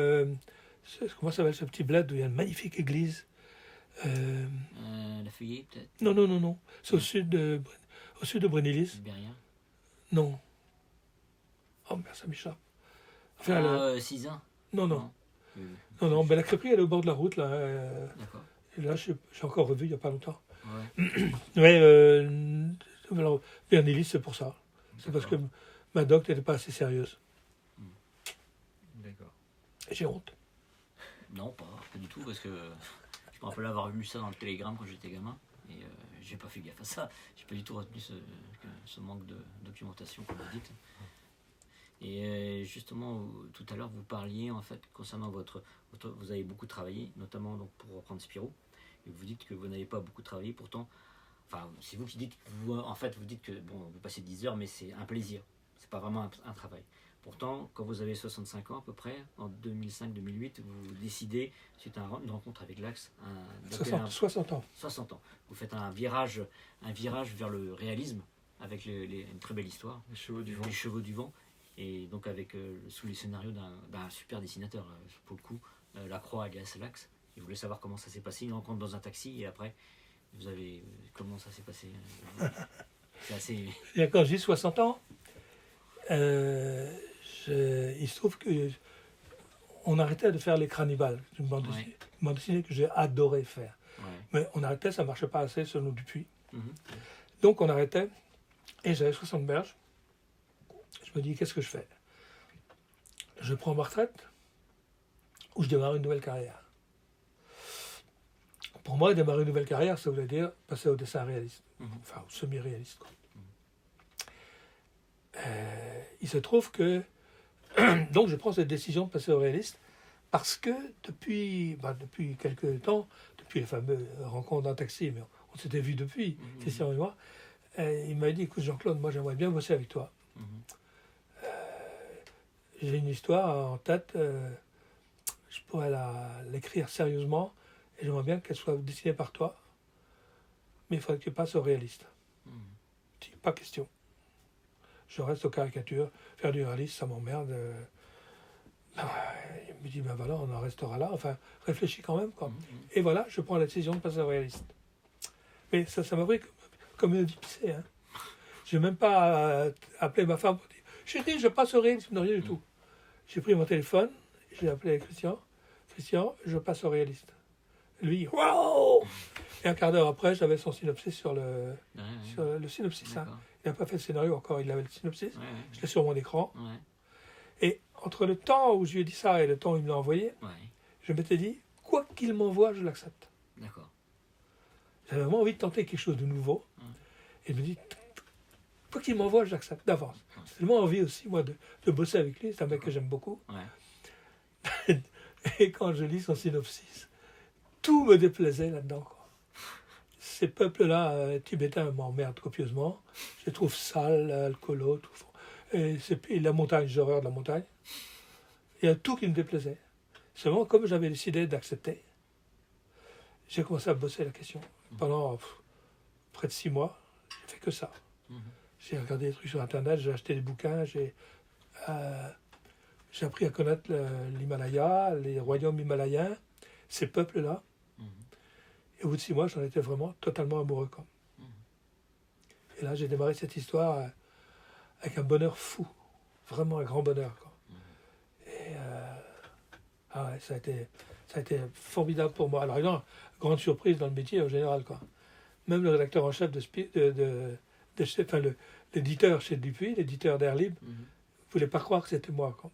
comment s'appelle ce petit bled où il y a une magnifique église. La Feuillée peut-être? Non. C'est au sud de Brénélis. Berrien? Non. Oh merde, ça m'échappe. Enfin, Cisin? Non. Ben, la crêperie, elle est au bord de la route, là. D'accord. Et là, j'ai encore revu il n'y a pas longtemps. Ouais. Ouais, alors, Bernélis, c'est pour ça. C'est parce que ma doc n'était pas assez sérieuse. D'accord. Et j'ai honte. Non, pas du tout, parce que je me rappelle avoir lu ça dans le télégramme quand j'étais gamin, et j'ai pas fait gaffe à ça. J'ai pas du tout retenu ce manque de documentation, comme vous dites. Et justement, tout à l'heure, vous parliez en fait concernant vous avez beaucoup travaillé, notamment donc pour reprendre Spirou, et vous dites que vous n'avez pas beaucoup travaillé, pourtant, enfin, c'est vous qui dites, vous dites que bon, vous passez 10 heures, mais c'est un plaisir, c'est pas vraiment un travail. Pourtant, quand vous avez 65 ans à peu près, en 2005-2008, vous décidez, suite à une rencontre avec l'Axe, 60 ans. 60 ans. Vous faites un virage vers le réalisme, avec une très belle histoire. Les chevaux du vent. Les chevaux du vent. Et donc sous les scénarios d'un super dessinateur, pour le coup, Lacroix alias l'Axe. Et je voulais savoir comment ça s'est passé, une rencontre dans un taxi, et après, comment ça s'est passé. C'est assez... Et quand j'ai 60 ans, il se trouve qu'on arrêtait de faire les Cannibales, une bande dessinée que j'ai adoré faire. Ouais. Mais on arrêtait, ça ne marchait pas assez selon Dupuis. Mhm. Donc on arrêtait, et j'avais 60 berges. Je me dis, qu'est-ce que je fais? Je prends ma retraite ou je démarre une nouvelle carrière? Pour moi, démarrer une nouvelle carrière, ça voulait dire passer au dessin réaliste, enfin au semi-réaliste. Il se trouve que donc je prends cette décision de passer au réaliste parce que depuis quelques temps, depuis les fameuses rencontres dans le taxi, mais on s'était vu depuis, Christian et moi, il m'a dit, écoute Jean-Claude, moi j'aimerais bien bosser avec toi. J'ai une histoire en tête, je pourrais l'écrire sérieusement et j'aimerais bien qu'elle soit dessinée par toi, mais il faudrait que tu passes au réaliste. Je dis, pas question. Je reste aux caricatures, faire du réaliste, ça m'emmerde. Il me dit, ben voilà, on en restera là. Enfin, réfléchis quand même, quoi. Et voilà, je prends la décision de passer au réaliste. Mais ça m'a pris comme une vie pissée. Hein. Je n'ai même pas appelé ma femme pour dire, chérie, je passe au réaliste, non, rien du tout. J'ai pris mon téléphone, j'ai appelé Christian. Christian, je passe au réaliste. Lui, waouh! Et un quart d'heure après, j'avais son synopsis sur le synopsis. Hein. Il n'a pas fait le scénario encore, il avait le synopsis. Je l'ai sur mon écran. Et entre le temps où je lui ai dit ça et le temps où il me l'a envoyé, je m'étais dit, quoi qu'il m'envoie, je l'accepte. D'accord. J'avais vraiment envie de tenter quelque chose de nouveau. Et je me dis, quoi qu'il m'envoie, je l'accepte d'avance. J'ai tellement envie aussi, moi, de bosser avec lui. C'est un mec que j'aime beaucoup. Et quand je lis son synopsis, tout me déplaisait là-dedans. Quoi. Ces peuples-là, tibétains, m'emmerdent copieusement. Je les trouve sales, alcoolos, tout. Et la montagne, j'ai horreur de la montagne. Il y a tout qui me déplaisait. Seulement, comme j'avais décidé d'accepter, j'ai commencé à bosser la question. Pendant près de 6 mois, j'ai fait que ça. J'ai regardé des trucs sur Internet, j'ai acheté des bouquins, j'ai appris à connaître l'Himalaya, les royaumes himalayens, ces peuples-là. Et au bout de 6 mois, j'en étais vraiment totalement amoureux. Quoi. Et là, j'ai démarré cette histoire avec un bonheur fou, vraiment un grand bonheur. Quoi. Et ça a été formidable pour moi. Alors, une grande surprise dans le métier en général. Quoi. Même le rédacteur en chef l'éditeur chez Dupuis, l'éditeur d'Air Libre, ne voulait pas croire que c'était moi. Quoi.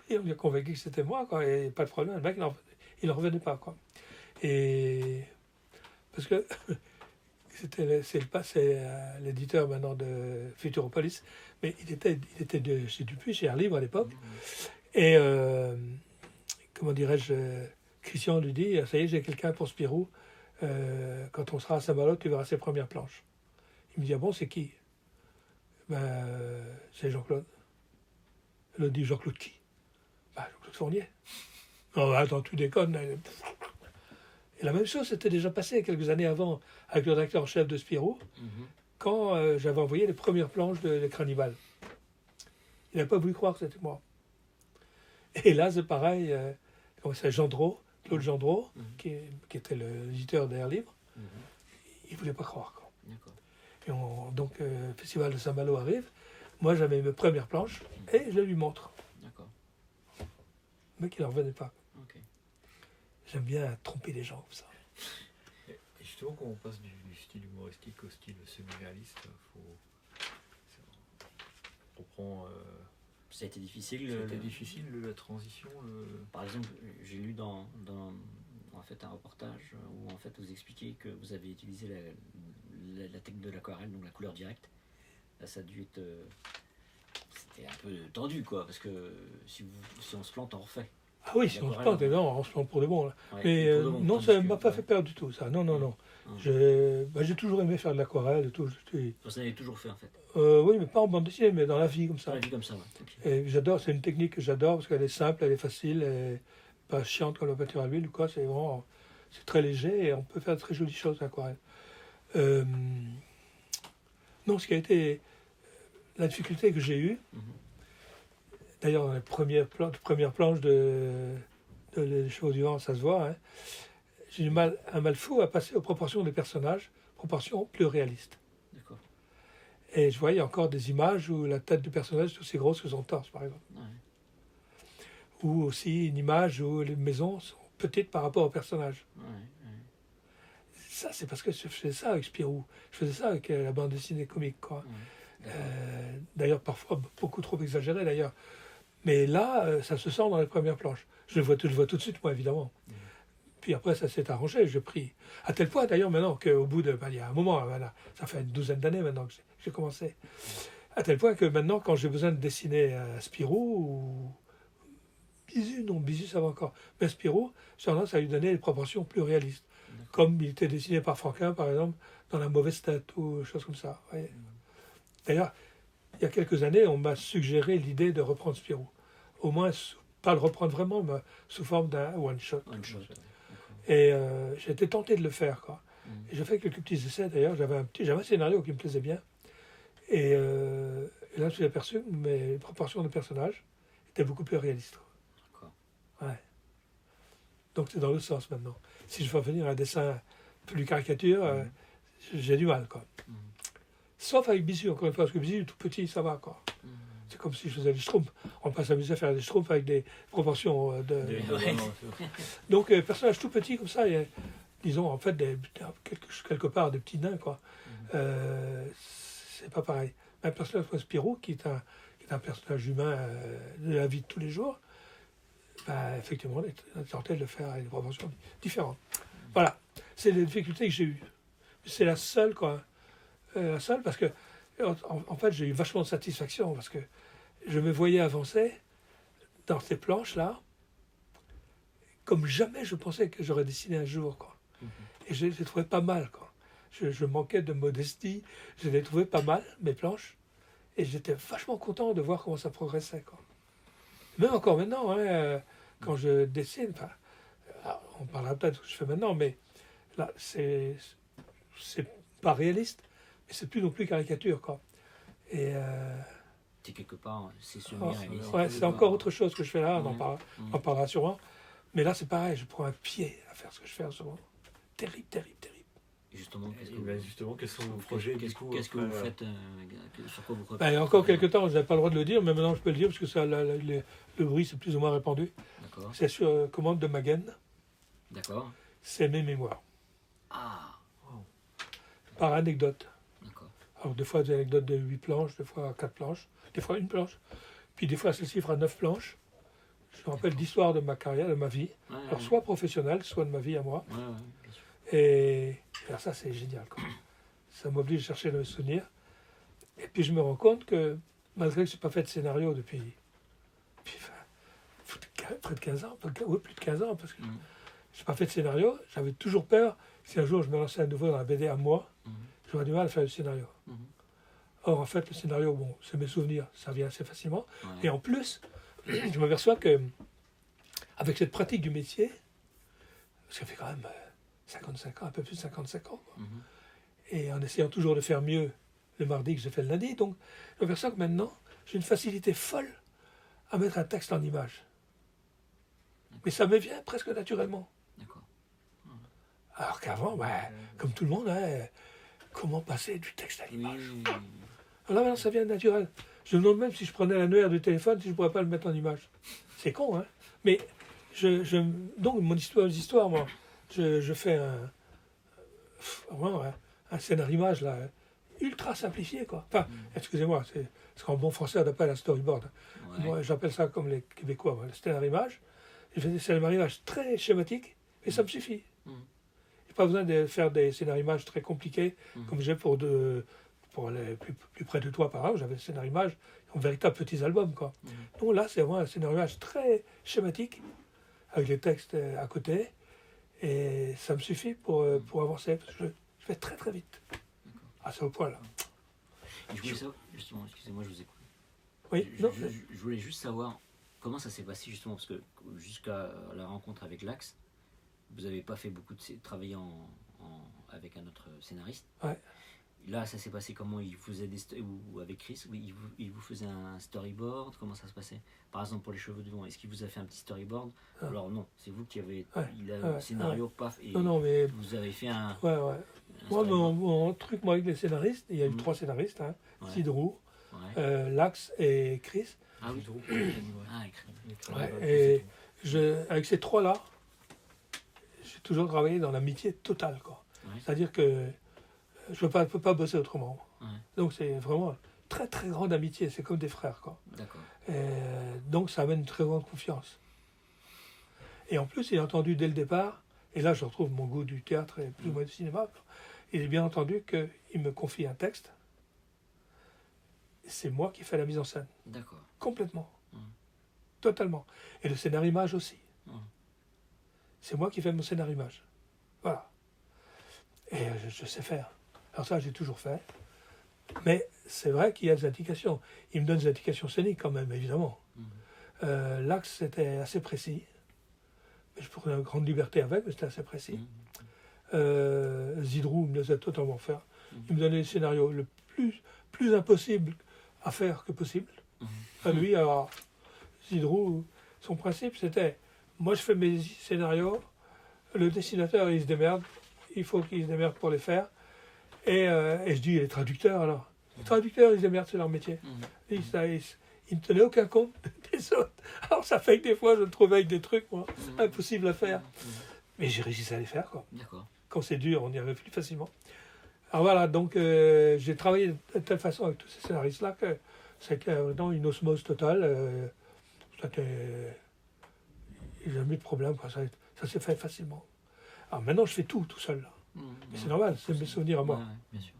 Il m'a convaincu que c'était moi, quoi, et pas de problème. Le mec, il n'en revenait pas. Quoi. Et parce que c'est l'éditeur maintenant de Futuropolis, mais il était chez Dupuis, chez Air Libre à l'époque. Et comment dirais-je, Christian lui dit, ça y est, j'ai quelqu'un pour Spirou. Quand on sera à Saint-Malo, tu verras ses premières planches. Il me dit, ah bon, c'est qui? C'est Jean-Claude. Il me dit, Jean-Claude qui? Jean-Claude Fournier. Non, attends, tu déconnes. Et la même chose s'était déjà passé quelques années avant avec le rédacteur en chef de Spirou, quand j'avais envoyé les premières planches de Cannibales. Il n'a pas voulu croire que c'était moi. Et là, c'est pareil, c'est Gendreau, Claude Gendreau, qui était l'éditeur d'Air Libre. Il ne voulait pas croire. Quoi. Et donc, le Festival de Saint-Malo arrive. Moi, j'avais mes premières planches et je les lui montre. Le mec, il n'en revenait pas. J'aime bien tromper les gens comme ça. Et justement, quand on passe du style humoristique au style semi-réaliste, comprends. Ça a été difficile. C'était difficile la transition. Par exemple, j'ai lu dans en fait un reportage où en fait vous expliquez que vous avez utilisé la technique de l'aquarelle, donc la couleur directe. Là, ça a dû être c'était un peu tendu quoi, parce que si on se plante, on refait. Ah oui, si on se plante, non, on se plante pour de bon. Là. Ouais, Mais pour de bon, non, tandis ça ne que- m'a pas fait peur du tout, ça. Non, non, non. J'ai toujours aimé faire de l'aquarelle et tout. Vous en avez toujours fait en fait. Oui, mais pas en bande dessinée, mais dans la vie comme ça. On l'a dit comme ça, ouais. Ok. Et j'adore, c'est une technique que j'adore parce qu'elle est simple, elle est facile, elle n'est pas chiante comme la peinture à l'huile ou quoi. C'est vraiment, c'est très léger et on peut faire de très jolies choses à l'aquarelle. Non, ce qui a été la difficulté que j'ai eue, Mhm. d'ailleurs dans les premières planches de Les Chevaux du Vent, ça se voit, hein, j'ai eu un mal fou à passer aux proportions des personnages, proportions plus réalistes. D'accord. Et je voyais encore des images où la tête du personnage est aussi grosse que son torse, par exemple. Ouais. Ou aussi une image où les maisons sont petites par rapport au personnage. Ouais, ouais. Ça, c'est parce que je faisais ça avec Spirou. Je faisais ça avec la bande dessinée comique, quoi. Ouais. D'accord. D'ailleurs, parfois beaucoup trop exagéré, d'ailleurs. Mais là, ça se sent dans les premières planches. Je le vois tout de suite, moi, évidemment. Puis après, ça s'est arrangé. J'ai pris. À tel point, d'ailleurs, maintenant, qu'au bout de. Il y a un moment, voilà, ça fait une douzaine d'années maintenant que j'ai commencé. À tel point que maintenant, quand j'ai besoin de dessiner Spirou ou. Bisu, ça va encore. Mais Spirou, j'ai tendance à lui donner des proportions plus réalistes. Comme il était dessiné par Franquin, par exemple, dans La Mauvaise Tête ou des choses comme ça. Vous voyez. D'ailleurs, il y a quelques années, on m'a suggéré l'idée de reprendre Spirou. Au moins, pas le reprendre vraiment, mais sous forme d'un one-shot. One shot. Et j'ai été tenté de le faire, quoi. Mhm. Et j'ai fait quelques petits essais, d'ailleurs. J'avais un scénario qui me plaisait bien. Et là, je me suis aperçu que mes proportions de personnages étaient beaucoup plus réalistes. D'accord. Ouais. Donc c'est dans l'autre sens maintenant. Si je veux venir un dessin plus caricature, j'ai du mal, quoi. Mhm. Sauf avec Bisu, encore une fois, parce que Bisu, tout petit, ça va, quoi. Mhm. C'est comme si je faisais des schtroumpfs. On peut s'amuser à faire des schtroumpfs avec des proportions de... Ouais. Donc, personnage tout petit comme ça, il y a, disons, en fait, quelque part, des petits nains, quoi. C'est pas pareil. Un personnage comme Spirou, qui est un personnage humain de la vie de tous les jours, bah, effectivement, on a tenté de le faire avec des proportions différentes. Voilà, c'est les difficultés que j'ai eues. C'est la seule, quoi. La seule, parce que, en fait, j'ai eu vachement de satisfaction, parce que je me voyais avancer dans ces planches-là, comme jamais je pensais que j'aurais dessiné un jour, quoi. Et je les trouvais pas mal, quoi. Je manquais de modestie, je les trouvais pas mal, mes planches, et j'étais vachement content de voir comment ça progressait, quoi. Même encore maintenant, hein, quand je dessine, enfin, on parlera peut-être de ce que je fais maintenant, mais là, c'est pas réaliste, mais c'est plus non plus caricature, quoi. Et C'est quelque part, c'est oh, semi-réaliste. ouais, c'est encore autre chose que je fais là, on Mhm. en parlera sûrement. Mais là, c'est pareil, je prends un pied à faire ce que je fais en ce moment. Terrible, terrible, terrible. Et justement, Quels sont vos projets du coup Qu'est-ce que après, vous faites sur quoi vous Ben, il y a encore quelques temps, je n'avais pas le droit de le dire, mais maintenant je peux le dire parce que ça, le bruit c'est plus ou moins répandu. D'accord. C'est sur commande de Magen, D'accord. c'est mes mémoires, Ah, par anecdote. d'accord. Alors des fois des anecdotes de 8 planches, des fois 4 planches, des fois une planche, puis des fois celle-ci fera 9 planches. Je me rappelle l'histoire de ma carrière, de ma vie, Ouais, alors ouais. soit professionnelle, soit de ma vie à moi. Ouais, ouais, bien sûr. Et alors ça, c'est génial, quoi. Ça m'oblige à chercher le souvenir. Et puis je me rends compte que, malgré que je n'ai pas fait de scénario depuis près de 15 ans, oui, plus de 15 ans, parce que Mhm. je n'ai pas fait de scénario, j'avais toujours peur, si un jour je me lançais à nouveau dans la BD à moi, Mhm. j'aurais du mal à faire le scénario. Mhm. Or, en fait, le scénario, bon, c'est mes souvenirs, ça vient assez facilement. Ouais. Et en plus, je m'aperçois que, avec cette pratique du métier, parce que ça fait quand même 55 ans, un peu plus de 55 ans, quoi. Mhm. Et en essayant toujours de faire mieux le mardi que je fais le lundi. Donc, je m'aperçois que maintenant, j'ai une facilité folle à mettre un texte en image. Mais ça me vient presque naturellement. D'accord. Alors qu'avant, comme tout le monde, hein, comment passer du texte à Oui, l'image oui, Alors là, maintenant, ça vient naturel. Je me demande même si je prenais l'annuaire du téléphone, si je ne pourrais pas le mettre en image. C'est con, hein. Mais, donc, mes histoires, moi, je fais vraiment un scénario image, là, ultra simplifié, quoi. Enfin, excusez-moi, c'est ce qu'en bon français on appelle un storyboard. Ouais. Moi, j'appelle ça comme les Québécois, le scénario-image. J'ai fait des scénario-images très schématiques, et ça me suffit. Mhm. J'ai pas besoin de faire des scénario-images très compliqués, comme j'ai pour aller plus près de toi, par exemple. J'avais des scénario-images, en véritable petits albums, quoi. Donc là, c'est vraiment un scénario-image très schématique, avec les textes à côté, et ça me suffit pour avancer, parce que je fais très très vite. À ce point-là. Et je voulais savoir, justement, excusez-moi, je vous écoute. Oui, Je voulais juste savoir comment ça s'est passé, justement, parce que jusqu'à la rencontre avec l'Axe, vous n'avez pas fait beaucoup de travailler avec un autre scénariste. Ouais. Là, ça s'est passé comment? Il faisait ou avec Chris, oui, il vous faisait un storyboard. Comment ça se passait? Par exemple, pour les cheveux de vent, est-ce qu'il vous a fait un petit storyboard? Alors non, c'est vous qui avez le scénario, paf, et non, mais vous avez fait un. ouais. Moi, storyboard. mon truc, moi, avec les scénaristes, il y a eu 3 scénaristes, hein, Sidrou, Lax et Chris. Ah oui, ah, écrit. Ouais, et avec ces 3-là, j'ai toujours travaillé dans l'amitié totale, quoi. Ouais. C'est-à-dire que je ne peux pas bosser autrement. Ouais. Donc c'est vraiment très très grande amitié, c'est comme des frères, quoi. D'accord. Donc ça amène une très grande confiance. Et en plus, il a entendu dès le départ, et là je retrouve mon goût du théâtre et plus ou moins du cinéma, il a bien entendu qu'il me confie un texte, c'est moi qui fais la mise en scène. D'accord. Complètement. Totalement. Et le scénario-image aussi. C'est moi qui fais mon scénario-image. Voilà. Et je sais faire. Alors ça, j'ai toujours fait. Mais c'est vrai qu'il y a des indications. Il me donne des indications scéniques quand même, évidemment. L'axe, c'était assez précis. Mais je prenais une grande liberté avec, mais c'était assez précis. Zidrou me laissait totalement faire. Il me donnait le scénario le plus impossible à faire que possible. À lui, alors, Zidrou, son principe, c'était, moi je fais mes scénarios, le dessinateur, il se démerde, il faut qu'il se démerde pour les faire. Et je dis, les traducteurs, alors. Les traducteurs, ils se démerdent, c'est leur métier. Ils ne tenaient aucun compte des autres. Alors ça fait que des fois, je me trouvais avec des trucs, moi, impossibles à faire. Mais j'ai réussi à les faire, quoi. D'accord. Quand c'est dur, on y arrive plus facilement. Alors voilà, donc j'ai travaillé de telle façon avec tous ces scénaristes-là que c'était vraiment une osmose totale. Il n'y a jamais eu de problème, quoi. Ça s'est fait facilement. Alors maintenant, je fais tout seul. Là. Mais c'est normal, c'est mes souvenirs à moi. Ouais, bien sûr.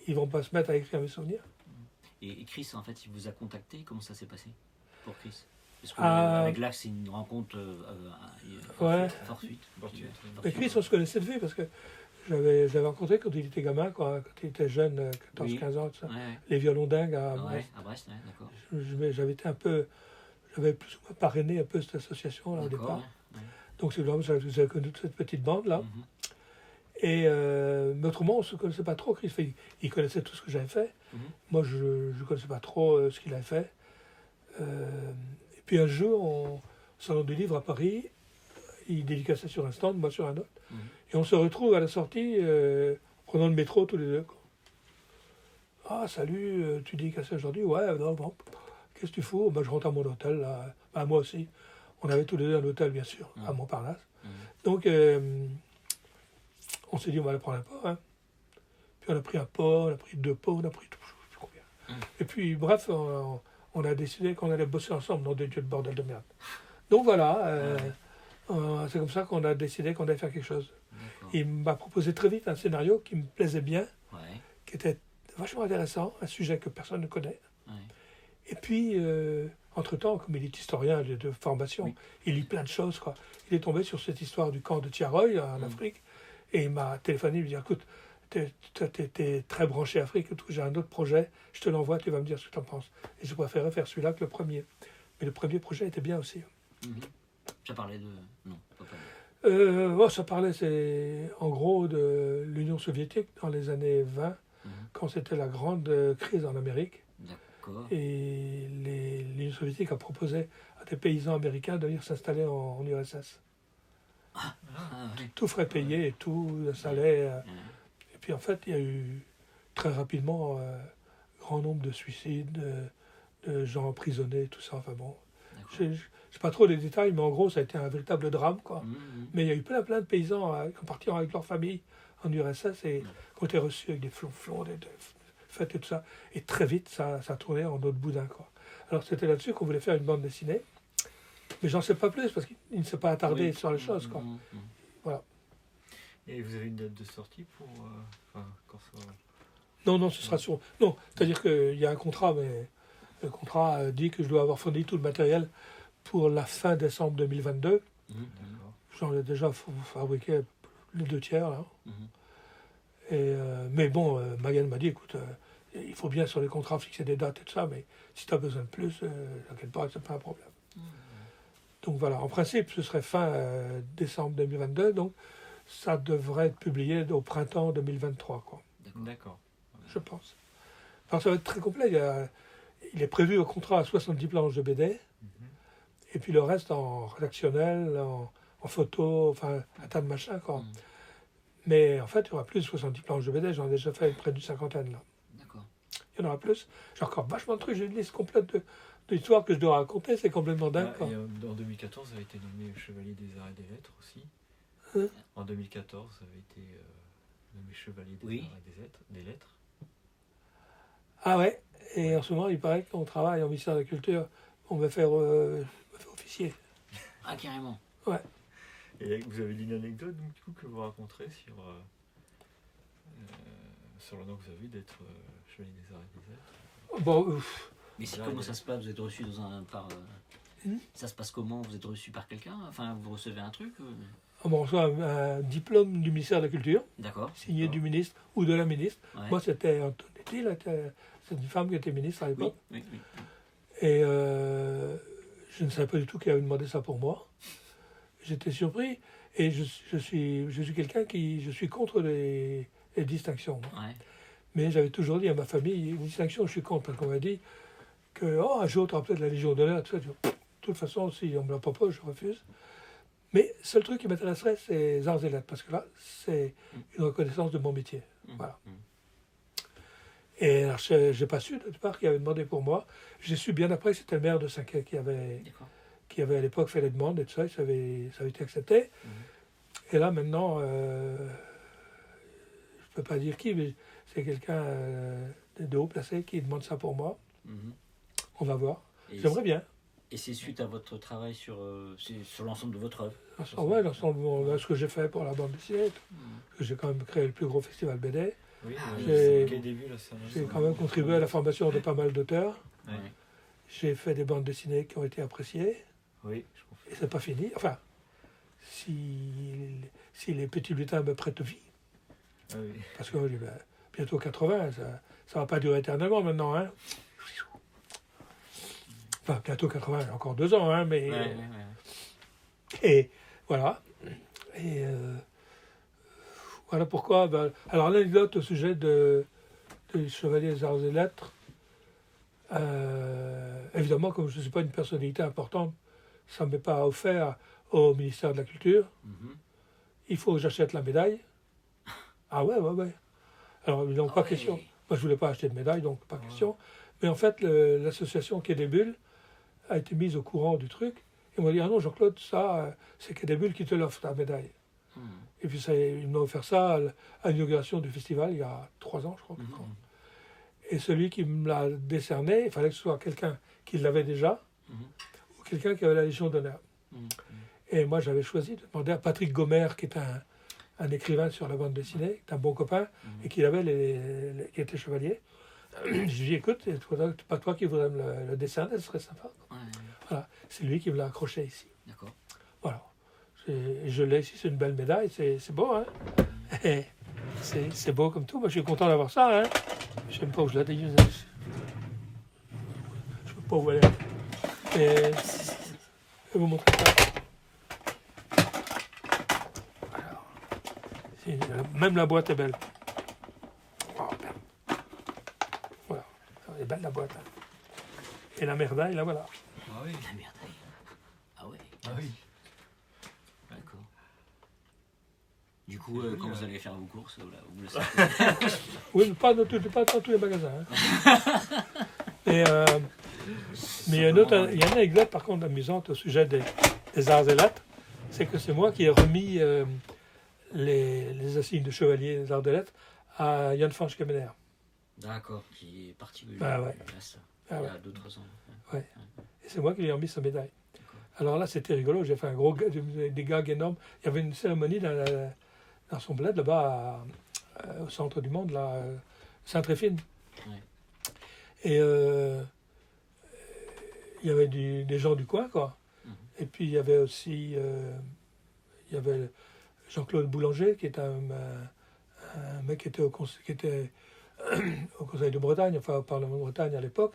Ils vont pas se mettre à écrire mes souvenirs. Et Chris, en fait, il vous a contacté. Comment ça s'est passé pour Chris? Parce que Ah. avec l'Axe, c'est une rencontre Ouais. fortuite. Mais Chris, on se connaissait de vue parce que j'avais rencontré quand il était gamin, quoi, quand il était jeune, 14-15 ans, tout ça. Ouais, ouais. Les violons dingues à Brest. Ouais, à Brest, ouais, d'accord. J'avais été un peu, j'avais plus ou moins parrainé un peu cette association là, au D'accord, départ. ouais. Donc c'est là que j'avais connu toute cette petite bande là. Mhm. Et mais autrement, on ne se connaissait pas trop. Chris, il connaissait tout ce que j'avais fait. Moi, je ne connaissais pas trop ce qu'il avait fait. Et puis un jour, au Salon du Livre à Paris, il dédicaçait sur un stand, moi sur un autre. Et on se retrouve à la sortie, prenant le métro tous les deux. Quoi. Ah, salut, tu dédicaces aujourd'hui? Ouais, non, bon. Qu'est-ce que tu fous? Ben, je rentre à mon hôtel, là. Ben, moi aussi. On avait tous les deux un hôtel, bien sûr, à Montparnasse. Donc, on s'est dit, on va aller prendre un pot. Hein. Puis on a pris un pot, on a pris 2 pots, on a pris tout, je sais plus combien. Et puis, bref, on a décidé qu'on allait bosser ensemble dans des dieux de bordel de merde. Donc voilà, c'est comme ça qu'on a décidé qu'on allait faire quelque chose. Il m'a proposé très vite un scénario qui me plaisait bien, qui était vachement intéressant, un sujet que personne ne connaît. Et puis, entre-temps, comme il est historien de formation, il lit plein de choses. Quoi. Il est tombé sur cette histoire du camp de Tiaroy en Afrique, et il m'a téléphoné, il me dit, écoute, t'es très branché Afrique, j'ai un autre projet, je te l'envoie, tu vas me dire ce que tu en penses. Et je préférais faire celui-là que le premier. Mais le premier projet était bien aussi. Ça parlait de... Non, pas Ça parlait, en gros, de l'Union soviétique dans les années 20, quand c'était la grande crise en Amérique. D'accord. Et l'Union soviétique a proposé à des paysans américains de venir s'installer en URSS. Tout frais payé et tout, s'installait. Et puis en fait, il y a eu très rapidement grand nombre de suicides, de gens emprisonnés, tout ça. Enfin bon, je ne sais pas trop les détails, mais en gros, ça a été un véritable drame, quoi. Mais il y a eu plein de paysans qui sont partis avec leur famille en URSS et qui ont été reçus avec des flonflons, des fait et tout ça. Et très vite, ça tournait en autre boudin, quoi. Alors c'était là-dessus qu'on voulait faire une bande dessinée. Mais j'en sais pas plus parce qu'il ne s'est pas attardé sur les choses, quoi. Voilà. Et vous avez une date de sortie pour... quand ça... Non, ce sera sur... Non, c'est-à-dire qu'il y a un contrat, mais le contrat dit que je dois avoir fourni tout le matériel pour la fin décembre 2022. D'accord. J'en ai déjà fabriqué les 2/3, là. Mhm. Et, mais bon, Magali m'a dit, écoute, il faut bien sur les contrats fixer des dates et tout ça, mais si tu as besoin de plus, t'inquiète pas, c'est pas un problème. Donc voilà, en principe, ce serait fin décembre 2022, donc ça devrait être publié au printemps 2023, quoi, D'accord. je pense. Alors ça va être très complet, il est prévu au contrat à 70 planches de BD, et puis le reste en rédactionnel, en photo, enfin un tas de machins, quoi. Mais en fait, il y aura plus de 70 planches de BD, j'en ai déjà fait près d'une cinquantaine, là. D'accord. Il y en aura plus. J'ai encore vachement de trucs, j'ai une liste complète d'histoires que je dois raconter, c'est complètement dingue, quoi. Et en 2014, vous avez été nommé Chevalier des Arts et des Lettres aussi. Hein? En 2014, vous avez été nommé Chevalier des Arts et des Lettres. Ah ouais, et en ce moment, il paraît qu'on travaille au ministère de la Culture, on va faire officier. Ah, carrément. Ouais. Et vous avez une anecdote donc, du coup, que vous raconterez sur l'honneur que vous avez d'être Chevalier des Arts et des Lettres. Bon, Mais Là, comment ça se passe? Vous êtes reçu par... Hmm? Ça se passe comment? Vous êtes reçu par quelqu'un? Enfin, vous recevez un truc? on reçoit un diplôme du ministère de la Culture, D'accord. signé du ministre ou de la ministre. Ouais. Moi, c'était Antonetti, là, c'est une femme qui était ministre à Oui, l'époque. oui, oui. Et je ne savais pas du tout qu'il avait demandé ça pour moi. J'étais surpris. Et je suis quelqu'un je suis contre les distinctions. Moi. Ouais. Mais j'avais toujours dit à ma famille, une distinction, je suis contre, parce qu'on m'a dit que un jour, tu auras peut-être la Légion d'honneur, tout ça. De toute façon, si on me la propose, je refuse. Mais le seul truc qui m'intéresserait, c'est les arts et lettres, parce que là, c'est une reconnaissance de mon métier. Voilà. Et alors, je n'ai pas su, de part, qu'il avait demandé pour moi. J'ai su bien après que c'était le maire de Saint-Quay qui avait à l'époque fait les demandes et tout ça, ça avait été accepté. Et là, maintenant, je ne peux pas dire qui, mais c'est quelqu'un de haut placé qui demande ça pour moi. On va voir. J'aimerais bien. Et c'est suite à votre travail sur l'ensemble de votre œuvre? Ouais, l'ensemble de ce que j'ai fait pour la bande dessinée. Parce que j'ai quand même créé le plus gros festival BD. Oui, J'ai j'ai quand même contribué à la formation de pas mal d'auteurs. Ouais. J'ai fait des bandes dessinées qui ont été appréciées. Oui, je comprends. Et c'est pas fini. Enfin, si les petits lutins me prêtent vie, Ah oui. parce que bientôt 80, ça va pas durer éternellement maintenant. Hein. Enfin, bientôt 80, encore 2 ans, hein, mais... Ouais. Et voilà. Et voilà pourquoi. Alors, l'anecdote au sujet des Chevaliers des Arts et Lettres, évidemment, comme je ne suis pas une personnalité importante, ça ne m'est pas offert au ministère de la Culture. Il faut que j'achète la médaille. Ah ouais. Alors, évidemment, pas question. Moi, je ne voulais pas acheter de médaille, donc pas question. Mais en fait, l'association Quai des Bulles a été mise au courant du truc. Et m'a dit, ah non, Jean-Claude, ça, c'est Quai des Bulles qui te l'offre, ta médaille. Et puis, ils m'ont offert ça à l'inauguration du festival, il y a 3 ans, je crois. Et celui qui me l'a décerné, il fallait que ce soit quelqu'un qui l'avait déjà, ou quelqu'un qui avait la Légion d'honneur. Et moi, j'avais choisi de demander à Patrick Gomer, qui est un écrivain sur la bande dessinée, qui est un bon copain, et qui qui était chevalier. Je lui ai dit, écoute, c'est pas toi qui voudrais me le décerner, ce serait sympa. Voilà, c'est lui qui me l'a accroché ici. D'accord. Voilà. Je l'ai ici, c'est une belle médaille, c'est beau, hein. Et c'est beau comme tout, moi je suis content d'avoir ça, hein. Je n'aime pas où je l'ai dit. Je ne peux pas où elle est. Et je vais vous montrer ça. Alors, même la boîte est belle. Oh, merde. Voilà, elle est belle la boîte. Hein. Et la merdaille, là voilà. Ah oui. La merde. Ah ouais. Ah oui. D'accord. Du coup, quand vous allez faire vos courses, vous le savez. Oui, mais pas dans tous les magasins. Hein. Mais il y a une anecdote par contre amusante au sujet des arts et lettres, c'est que c'est moi qui ai remis les insignes de chevalier des arts et lettres à Jan van Schkemener. D'accord, qui est parti Ah ouais. il y Ah ouais. a 2-3 ans. Et c'est moi qui lui ai remis sa médaille. D'accord. Alors là, c'était rigolo. J'ai fait des gags énormes. Il y avait une cérémonie dans son bled, là-bas, au centre du monde, là, Saint-Tréphine. Ouais. Et il y avait des gens du coin, quoi. Et puis il y avait aussi il y avait Jean-Claude Boulanger, qui est un mec qui était au Conseil de Bretagne, enfin au Parlement de Bretagne à l'époque,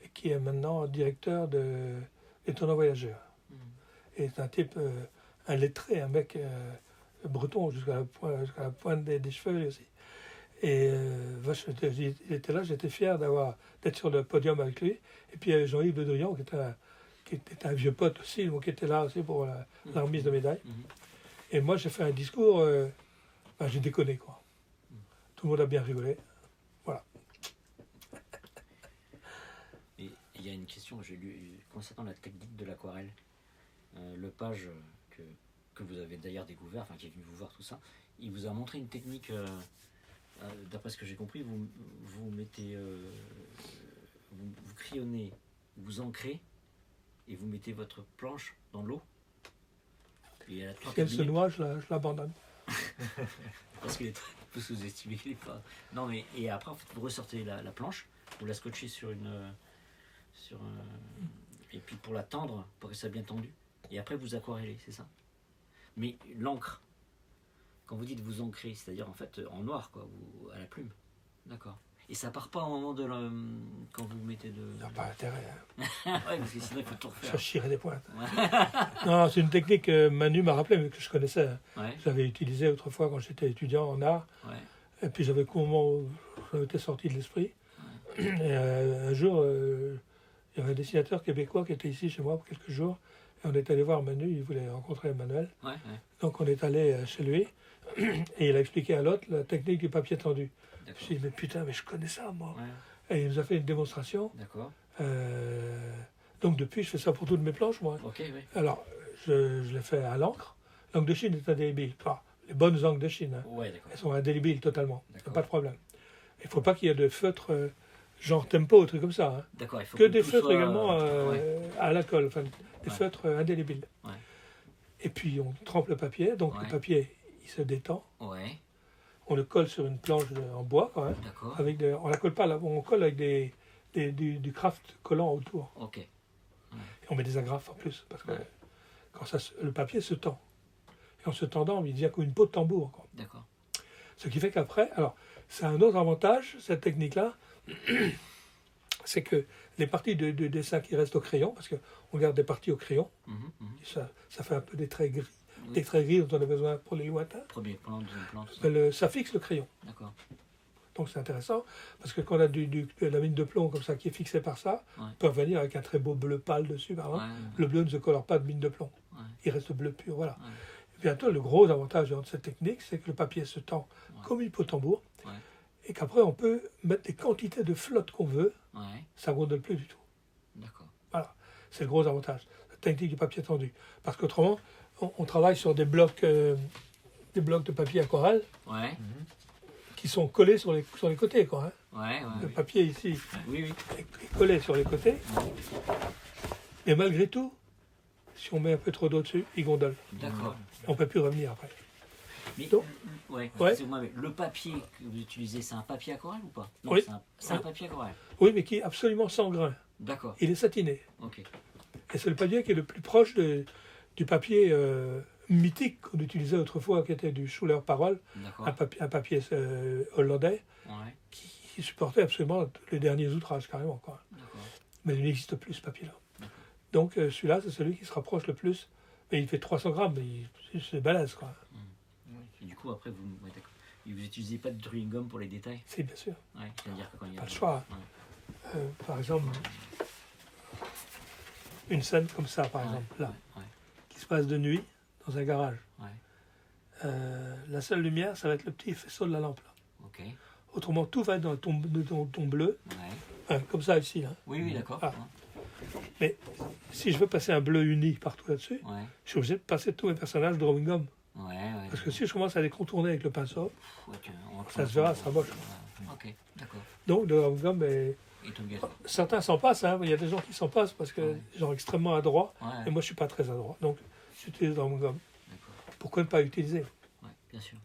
et qui est maintenant directeur des tournois voyageurs. Et c'est un type, un lettré, un mec breton jusqu'à la pointe des cheveux lui aussi. Et il était là, j'étais fier d'être sur le podium avec lui. Et puis il y avait Jean-Yves Le Drian, qui était un vieux pote aussi, donc qui était là aussi pour la remise de médaille. Et moi, j'ai fait un discours, j'ai déconné, quoi. Tout le monde a bien rigolé. Voilà. Et il y a une question que j'ai lue concernant la technique de l'aquarelle. Lepage, que vous avez d'ailleurs découvert, enfin qui est venu vous voir tout ça, il vous a montré une technique, d'après ce que j'ai compris, vous mettez, vous crayonnez, vous ancrez, et vous mettez votre planche dans l'eau. Et à la Si elle se noie, je l'abandonne. Parce qu'il est très peu sous-estimé, il est pas. Non mais et après en fait vous ressortez la planche, vous la scotchez et puis pour la tendre, pour que ça soit bien tendu. Et après vous aquarellez, c'est ça. Mais l'encre, quand vous dites vous ancrez, c'est-à-dire en fait en noir quoi, à la plume. D'accord. Et ça part pas au moment quand vous mettez de. Il n'y a pas intérêt. Ouais, parce que sinon il faut tout refaire. Ça chirait des pointes. Ouais. Non, c'est une technique que Manu m'a rappelé, mais que je connaissais. Ouais. J'avais utilisé autrefois quand j'étais étudiant en art. Ouais. Et puis j'avais été sorti de l'esprit. Ouais. Et un jour, il y avait un dessinateur québécois qui était ici chez moi pour quelques jours. Et on est allé voir Manu, il voulait rencontrer Emmanuel. Ouais. Donc on est allé chez lui. Et il a expliqué à l'autre la technique du papier tendu. Je me suis dit, mais putain, mais je connais ça, moi. Ouais. Et il nous a fait une démonstration. D'accord. Donc depuis, je fais ça pour toutes mes planches, moi. Okay, oui. Alors, je l'ai fait à l'encre. L'encre de Chine est indélébile. Enfin, les bonnes encres de Chine, hein. Ouais, elles sont indélébiles totalement. Il n'y a pas de problème. Il ne faut pas qu'il y ait de feutres genre tempo, trucs comme ça. Hein. D'accord. Il faut que des feutres également à la colle, enfin, des feutres indélébiles. Ouais. Et puis on trempe le papier, donc le papier il se détend. Ouais. On le colle sur une planche en bois quand même. D'accord. On la colle pas là, on colle avec du craft collant autour. Ok. Ouais. Et on met des agrafes en plus parce que quand le papier se tend. Et en se tendant, il devient comme une peau de tambour. Quoi. D'accord. Ce qui fait qu'après, alors c'est un autre avantage cette technique-là, c'est que les parties de dessin qui restent au crayon, parce qu'on garde des parties au crayon, ça fait un peu des traits gris. Oui. Des traits gris dont on a besoin pour les lointains. Premier plan, deuxième plan. Ça fixe le crayon. D'accord. Donc c'est intéressant, parce que quand on a la mine de plomb comme ça qui est fixée par ça, on peut revenir avec un très beau bleu pâle dessus, par exemple. Le bleu ne se colore pas de mine de plomb. Il reste bleu pur, voilà. Et puis bientôt, le gros avantage de cette technique, c'est que le papier se tend comme une peau de tambour, et qu'après on peut mettre des quantités de flotte qu'on veut, ça ne gondole plus du tout. D'accord. Voilà, c'est le gros avantage, la technique du papier tendu. Parce qu'autrement, on travaille sur des blocs de papier aquarelle qui sont collés sur les côtés. Quoi, hein. Le papier ici est collé sur les côtés. Mais malgré tout, si on met un peu trop d'eau dessus, il gondole. D'accord. On ne peut plus revenir après. Mais, excusez-moi, mais le papier que vous utilisez, c'est un papier aquarelle ou pas? Non, oui. C'est un papier aquarelle. Oui, mais qui est absolument sans grain. D'accord. Il est satiné. Ok. Et c'est le papier qui est le plus proche du papier mythique qu'on utilisait autrefois, qui était du Schuler Parole, un papier hollandais, qui supportait absolument les derniers outrages, carrément. Quoi. Mais il n'existe plus, ce papier-là. Donc celui-là, c'est celui qui se rapproche le plus. Mais il fait 300 grammes, mais c'est balèze, quoi. Et du coup, après, vous n'utilisez pas de drawing gum pour les détails? Si, bien sûr. C'est-à-dire que quand il y a pas le choix. Par exemple, une scène comme ça, par exemple, là, qui se passe de nuit dans un garage. La seule lumière, ça va être le petit faisceau de la lampe. Là. Okay. Autrement, tout va être dans ton bleu, comme ça ici. Là. Oui, d'accord. Ah. Mais si je veux passer un bleu uni partout là-dessus, je suis obligé de passer tous mes personnages de drawing gum. Parce que si je commence à les contourner avec le pinceau, ça se verra, ça moche. Ok, d'accord. Donc le Home Et obligatoire. certains s'en passent, hein. Il y a des gens qui s'en passent parce que des gens extrêmement adroits, Ouais, et moi je suis pas très adroit. Donc j'utilise le Home. d'accord. Pourquoi ne pas utiliser? Ouais, bien sûr.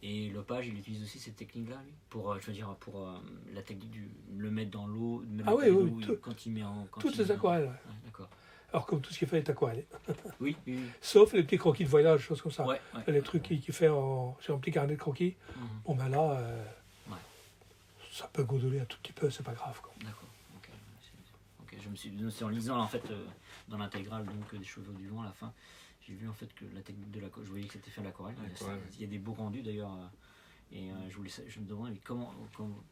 Et Lepage, il utilise aussi cette technique-là, lui, pour, je veux dire, pour la technique du le mettre dans l'eau, de Ah oui, mettre oui, l'eau quand il met en. Quand Toutes il les met en- aquarelles. Ouais, d'accord. Alors comme tout ce qui fait est aquarellé. Oui, oui, oui. Sauf les petits croquis de voyage, choses comme ça. Ouais, ouais. Les trucs qu'il fait sur un petit carnet de croquis. Mhm. Bon ben là, Ouais. ça peut gondoler un tout petit peu, c'est pas grave, quoi. D'accord. Ok. Ok. C'est en lisant en fait dans l'intégrale donc des Chevaux du Vent à la fin, j'ai vu en fait que la technique de je voyais que c'était fait à l'aquarelle. Il y a des beaux rendus d'ailleurs. Et je me demandais mais comment,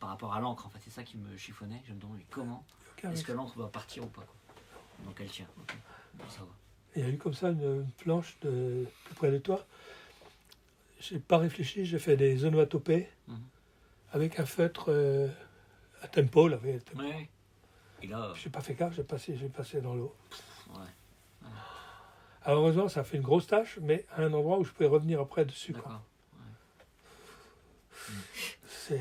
par rapport à l'encre, en fait, c'est ça qui me chiffonnait. Je me demandais mais comment est-ce que l'encre va partir ou pas, quoi. Donc elle tient. Ok. Bon, ça va. Il y a eu comme ça une planche plus près de toi. J'ai pas réfléchi, j'ai fait des onomatopées Mhm. avec un feutre à tempo. Là, Ouais. Et là, j'ai pas fait gaffe, j'ai passé dans l'eau. ouais. Alors, heureusement, ça a fait une grosse tache, mais à un endroit où je pouvais revenir après dessus, quoi. D'accord.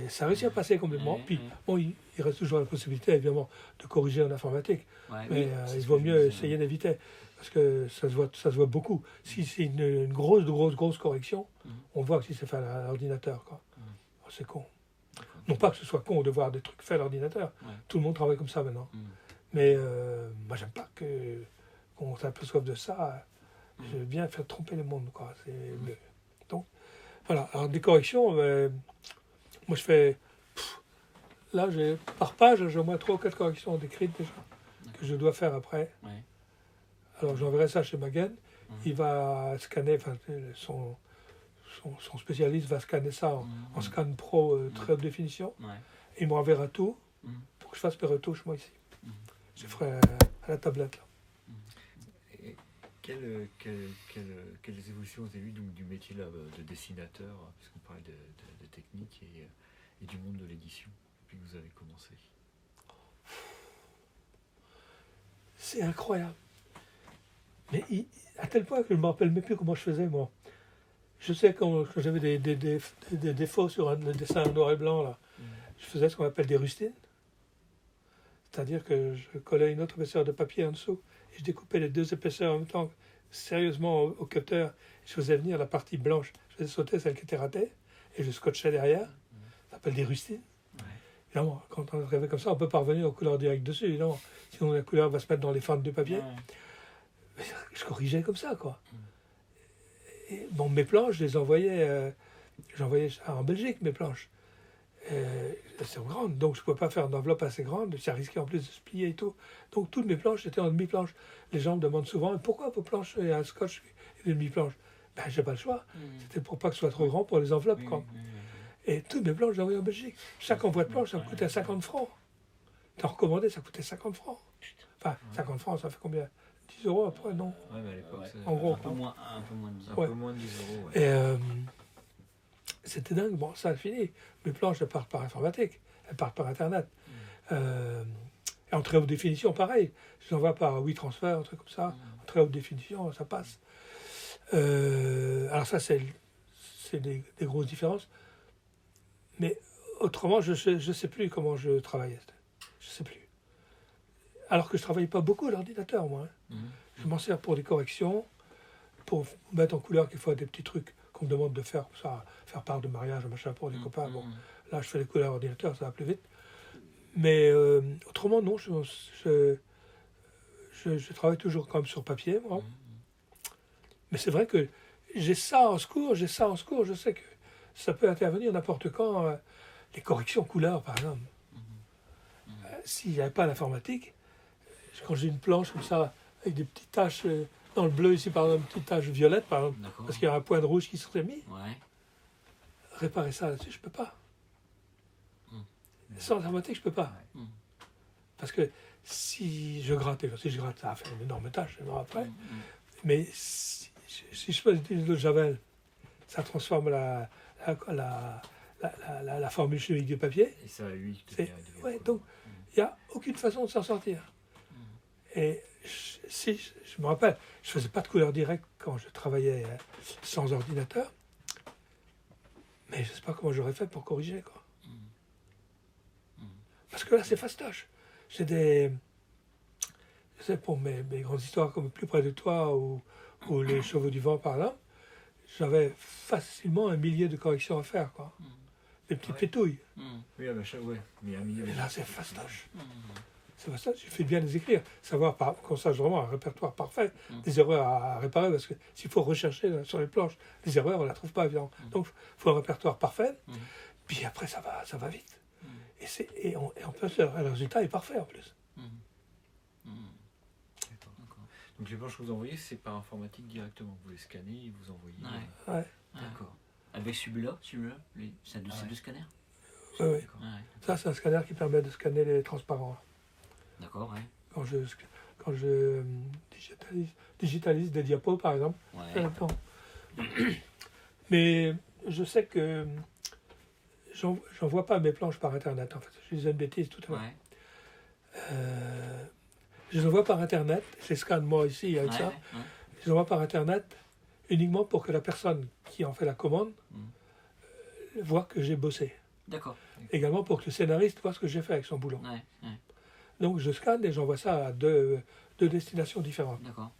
Ça a réussi à passer complètement. Ouais, Puis, ouais. bon, il reste toujours la possibilité, évidemment, de corriger en informatique. Ouais, Mais oui, c'est il ce vaut que je mieux disais. essayer d'éviter. Parce que ça se voit beaucoup. Si c'est une grosse correction, Mhm. on voit que si c'est fait à l'ordinateur, quoi. Mhm. Oh, c'est con. D'accord. Non pas que ce soit con de voir des trucs faits à l'ordinateur. Ouais. Tout le monde travaille comme ça maintenant. Mhm. Mais moi, j'aime pas qu'on s'aperçoive de ça. Mhm. Je veux bien faire tromper le monde, quoi. C'est mieux. Donc, voilà. Alors, des corrections, moi, je fais... Là, par page, j'ai au moins 3 ou 4 corrections décrites déjà, que je dois faire après. Ouais. Alors, j'enverrai ça chez Magen. Mhm. Il va scanner, enfin, son spécialiste va scanner ça en Mhm. scan pro très haute définition. Ouais. Et il me renverra tout Mhm. pour que je fasse mes retouches, moi, ici. Mhm. Je ferai à la tablette, là. Et quelles évolutions vous avez vues donc, du métier là, de dessinateur, puisqu'on parlait de technique et du monde de l'édition, depuis que vous avez commencé? C'est incroyable. Mais à tel point que je ne me rappelle même plus comment je faisais, moi. Je sais quand j'avais des défauts sur le dessin en noir et blanc, là, je faisais ce qu'on appelle des rustines. C'est-à-dire que je collais une autre épaisseur de papier en dessous et je découpais les deux épaisseurs en même temps, sérieusement au cutter. Je faisais venir la partie blanche, je faisais sauter celle qui était ratée et je scotchais derrière. Ça s'appelle des rustines. Ouais. Évidemment, quand on rêvait comme ça, on peut pas revenir aux couleurs directes dessus, évidemment. Sinon la couleur va se mettre dans les fentes du papier. Ouais. Mais je corrigeais comme ça, quoi. Et, bon, mes planches, je les envoyais, j'envoyais ça en Belgique, mes planches. Elles sont grandes, donc je ne pouvais pas faire d'enveloppe assez grande, ça risquait en plus de se plier et tout. Donc toutes mes planches étaient en demi-planche. Les gens me demandent souvent, pourquoi vos planches et un scotch et des demi-planches? Ben, j'ai pas le choix. C'était pour pas que ce soit trop grand pour les enveloppes, quoi. Et toutes mes planches, j'ai envoyé en Belgique. Chaque envoi de planche, ça me coûtait 50 francs. T'en recommandé, ça coûtait 50 francs. Enfin, 50 francs, ça fait combien? 10 euros après, non? Ouais, mais à l'époque, Ouais. c'est En gros, Un peu moins de 10 un euros. Ouais. peu moins de 10 euros. Ouais. Et c'était dingue. Bon, ça a fini. Mes planches, elles partent par informatique. Elles partent par Internet. Et en très haute définition, pareil. Je l'envoie par WeTransfer, un truc comme ça. En très haute définition, ça passe. Alors ça, c'est des grosses différences. Mais autrement, je sais plus comment je travaillais. Je sais plus. Alors que je travaillais pas beaucoup à l'ordinateur, moi. Hein. Mhm. Je m'en sers pour des corrections, pour mettre en couleur qu'il faut des petits trucs qu'on me demande de faire, comme ça, faire part de mariage, machin, pour des copains. Bon, là, je fais les couleurs ordinateur, ça va plus vite. Mais autrement, non, je travaille toujours quand même sur papier, moi. Mais c'est vrai que j'ai ça en secours, je sais que ça peut intervenir n'importe quand. Les corrections couleurs, par exemple. S'il n'y avait pas l'informatique, quand j'ai une planche comme ça, avec des petites taches dans le bleu ici, par exemple, une petite tache violette, par exemple, D'accord. parce qu'il y a un point de rouge qui serait mis, Ouais. réparer ça là-dessus, je peux pas. Mm. Sans informatique, je peux pas. Mm. Parce que si je gratte, ça va faire une énorme tâche après. Mais si je peux utiliser de l'eau de Javel, ça transforme la formule chimique du papier. Et ça, lui, Ouais, donc, il n'y a aucune façon de s'en sortir. Et je me rappelle, je ne faisais pas de couleur directe quand je travaillais sans ordinateur. Mais je ne sais pas comment j'aurais fait pour corriger, quoi. Parce que là, c'est fastoche. C'est des... C'est pour mes grandes histoires comme Plus près de toi ou Les Chevaux du vent, par exemple, j'avais facilement 1 millier de corrections à faire, quoi. Des petites pétouilles. Oui, à l'achat, ouais. Mais un million. Et là, c'est fastoche. C'est fastoche, il fait bien les écrire. Savoir qu'on sache vraiment un répertoire parfait, des erreurs à réparer, parce que s'il faut rechercher sur les planches, les erreurs, on ne les trouve pas, évidemment. Donc, il faut un répertoire parfait. Puis après, ça va vite. Et en plus, le résultat est parfait, en plus. Donc les planches que vous envoyez, c'est par informatique directement. Vous les scannez et vous envoyez. Ouais. D'accord. Avec celui-là, c'est deux scanners. Oui. Ouais. Ça, c'est un scanner qui permet de scanner les transparents. D'accord, ouais. Quand je digitalise des diapos, par exemple, c'est là-dedans. Mais je sais que j'envoie pas mes planches par Internet, en fait. Je disais une bêtise tout à l'heure. Je les envoie par Internet, je les scanne moi ici avec ça. Je les envoie par Internet uniquement pour que la personne qui en fait la commande voit que j'ai bossé. D'accord. Également pour que le scénariste voit ce que j'ai fait avec son boulot. Donc je scanne et j'envoie ça à deux destinations différentes. D'accord.